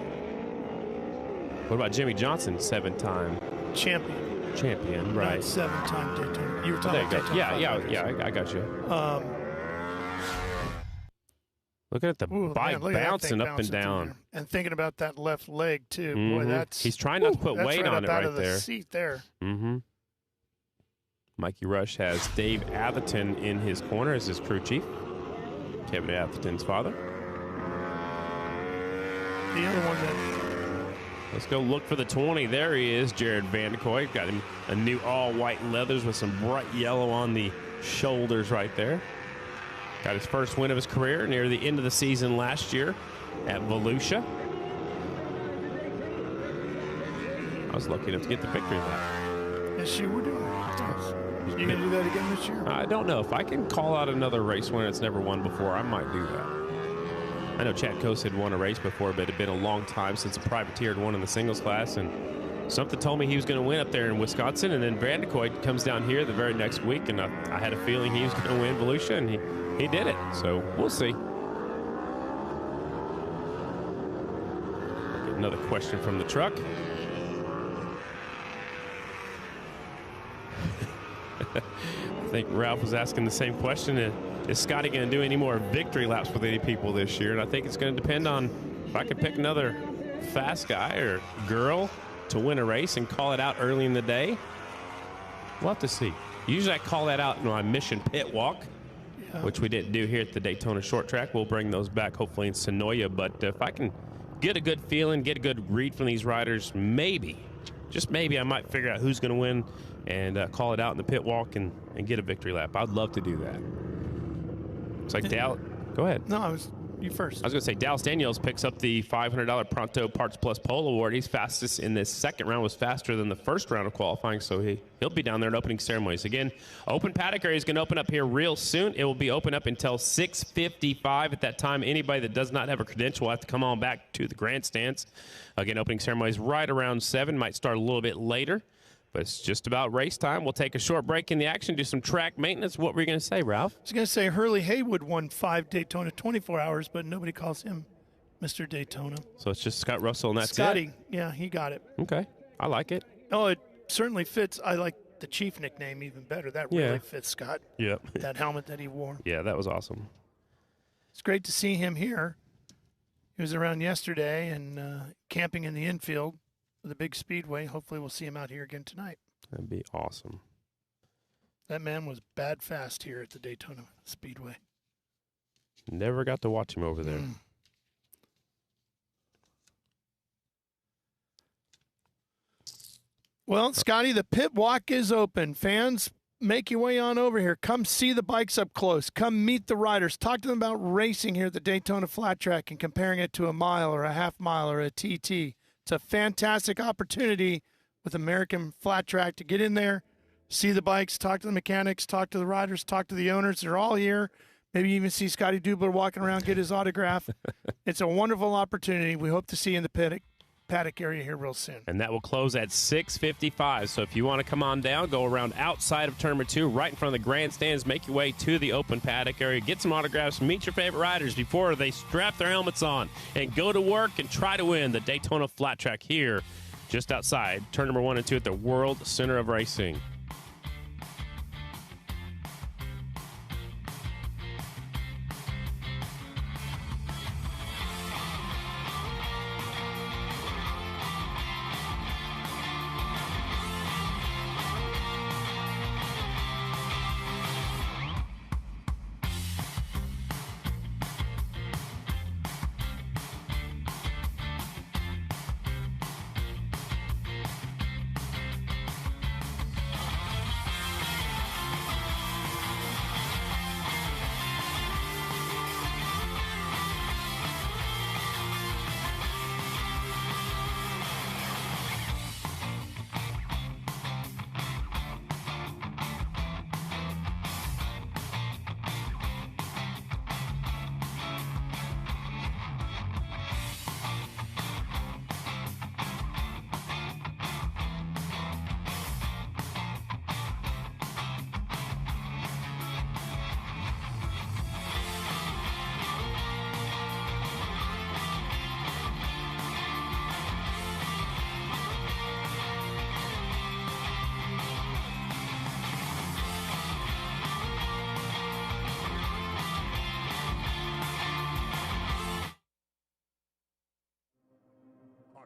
What about Jimmy Johnson, 7-time champion, right? 7-time Daytona. You were talking about Daytona. Yeah, I got you. Look at the bike bouncing up and down. And thinking about that left leg, too. Mm-hmm. Boy, that's... He's trying not to put weight on it right out of there. The seat there. Mm-hmm. Mikey Rush has Dave Atherton in his corner as his crew chief. Kevin Atherton's father. The other one that... Let's go look for the 20. There he is, Jared Vandekoy. Got him a new all-white leathers with some bright yellow on the shoulders right there. Got his first win of his career near the end of the season last year at Volusia. I was lucky enough to get the victory lap. Yes, you were doing it. You going to do that again this year? I don't know. If I can call out another race winner that's never won before, I might do that. I know Chad Coase had won a race before, but it had been a long time since a privateer had won in the singles class, and something told me he was going to win up there in Wisconsin, and then Vandekoy comes down here the very next week, and I had a feeling he was going to win Volusia, and he did it. So we'll see. Get another question from the truck. I think Ralph was asking the same question. Is Scotty going to do any more victory laps with any people this year? And I think it's going to depend on if I can pick another fast guy or girl to win a race and call it out early in the day. We'll have to see. Usually I call that out in my mission pit walk, which we didn't do here at the Daytona Short Track. We'll bring those back hopefully in Sonoya. But if I can get a good feeling, get a good read from these riders, maybe, just maybe, I might figure out who's going to win and call it out in the pit walk and get a victory lap. I'd love to do that. It's like Dal. Go ahead. No, you first. I was going to say Dallas Daniels picks up the $500 Pronto Parts Plus Pole Award. He's fastest in this second round, was faster than the first round of qualifying, so he'll be down there in opening ceremonies. Again, open paddock area is going to open up here real soon. It will be open up until 6:55. At that time, anybody that does not have a credential will have to come on back to the grandstands. Again, opening ceremonies right around 7, might start a little bit later. But it's just about race time. We'll take a short break in the action, do some track maintenance. What were you going to say, Ralph? I was going to say Hurley Haywood won 5 Daytona 24 hours, but nobody calls him Mr. Daytona. So it's just Scott Russell, and that's Scotty, it? Yeah, he got it. Okay. I like it. Oh, it certainly fits. I like the Chief nickname even better. That really fits Scott. Yep. That helmet that he wore. Yeah, that was awesome. It's great to see him here. He was around yesterday and camping in the infield of the big speedway. Hopefully we'll see him out here again tonight. That'd be awesome. That man was bad fast here at the Daytona Speedway. Never got to watch him over there. Well, Scotty, the pit walk is open. Fans, make your way on over here. Come see the bikes up close. Come meet the riders. Talk to them about racing here at the Daytona Flat Track and comparing it to a mile or a half mile or a TT. It's a fantastic opportunity with American Flat Track to get in there, see the bikes, talk to the mechanics, talk to the riders, talk to the owners. They're all here. Maybe even see Scotty Dubler walking around, get his autograph. It's a wonderful opportunity. We hope to see you in the paddock area here real soon. And that will close at 6:55. So if you want to come on down, go around outside of Turn 2, right in front of the grandstands, make your way to the open paddock area, get some autographs, meet your favorite riders before they strap their helmets on and go to work and try to win the Daytona Flat Track here just outside Turn 1 and 2 at the World Center of Racing.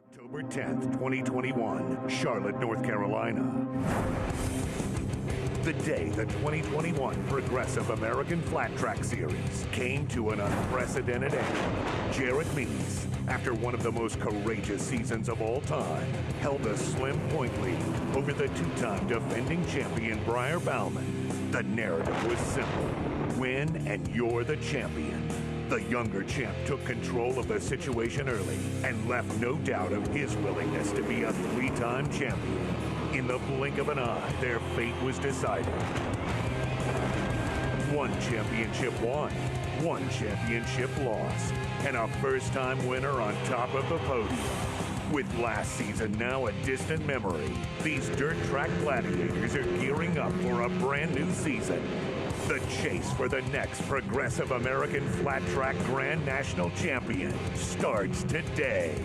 October 10th, 2021, Charlotte, North Carolina. The day the 2021 Progressive American Flat Track Series came to an unprecedented end. Jarrett Meeks, after one of the most courageous seasons of all time, held a slim point lead over the two-time defending champion Briar Bauman. The narrative was simple: win and you're the champion. The younger champ took control of the situation early and left no doubt of his willingness to be a three-time champion. In the blink of an eye, their fate was decided. One championship won, one championship lost, and a first-time winner on top of the podium. With last season now a distant memory, these dirt track gladiators are gearing up for a brand new season. The chase for the next Progressive American Flat Track Grand National Champion starts today.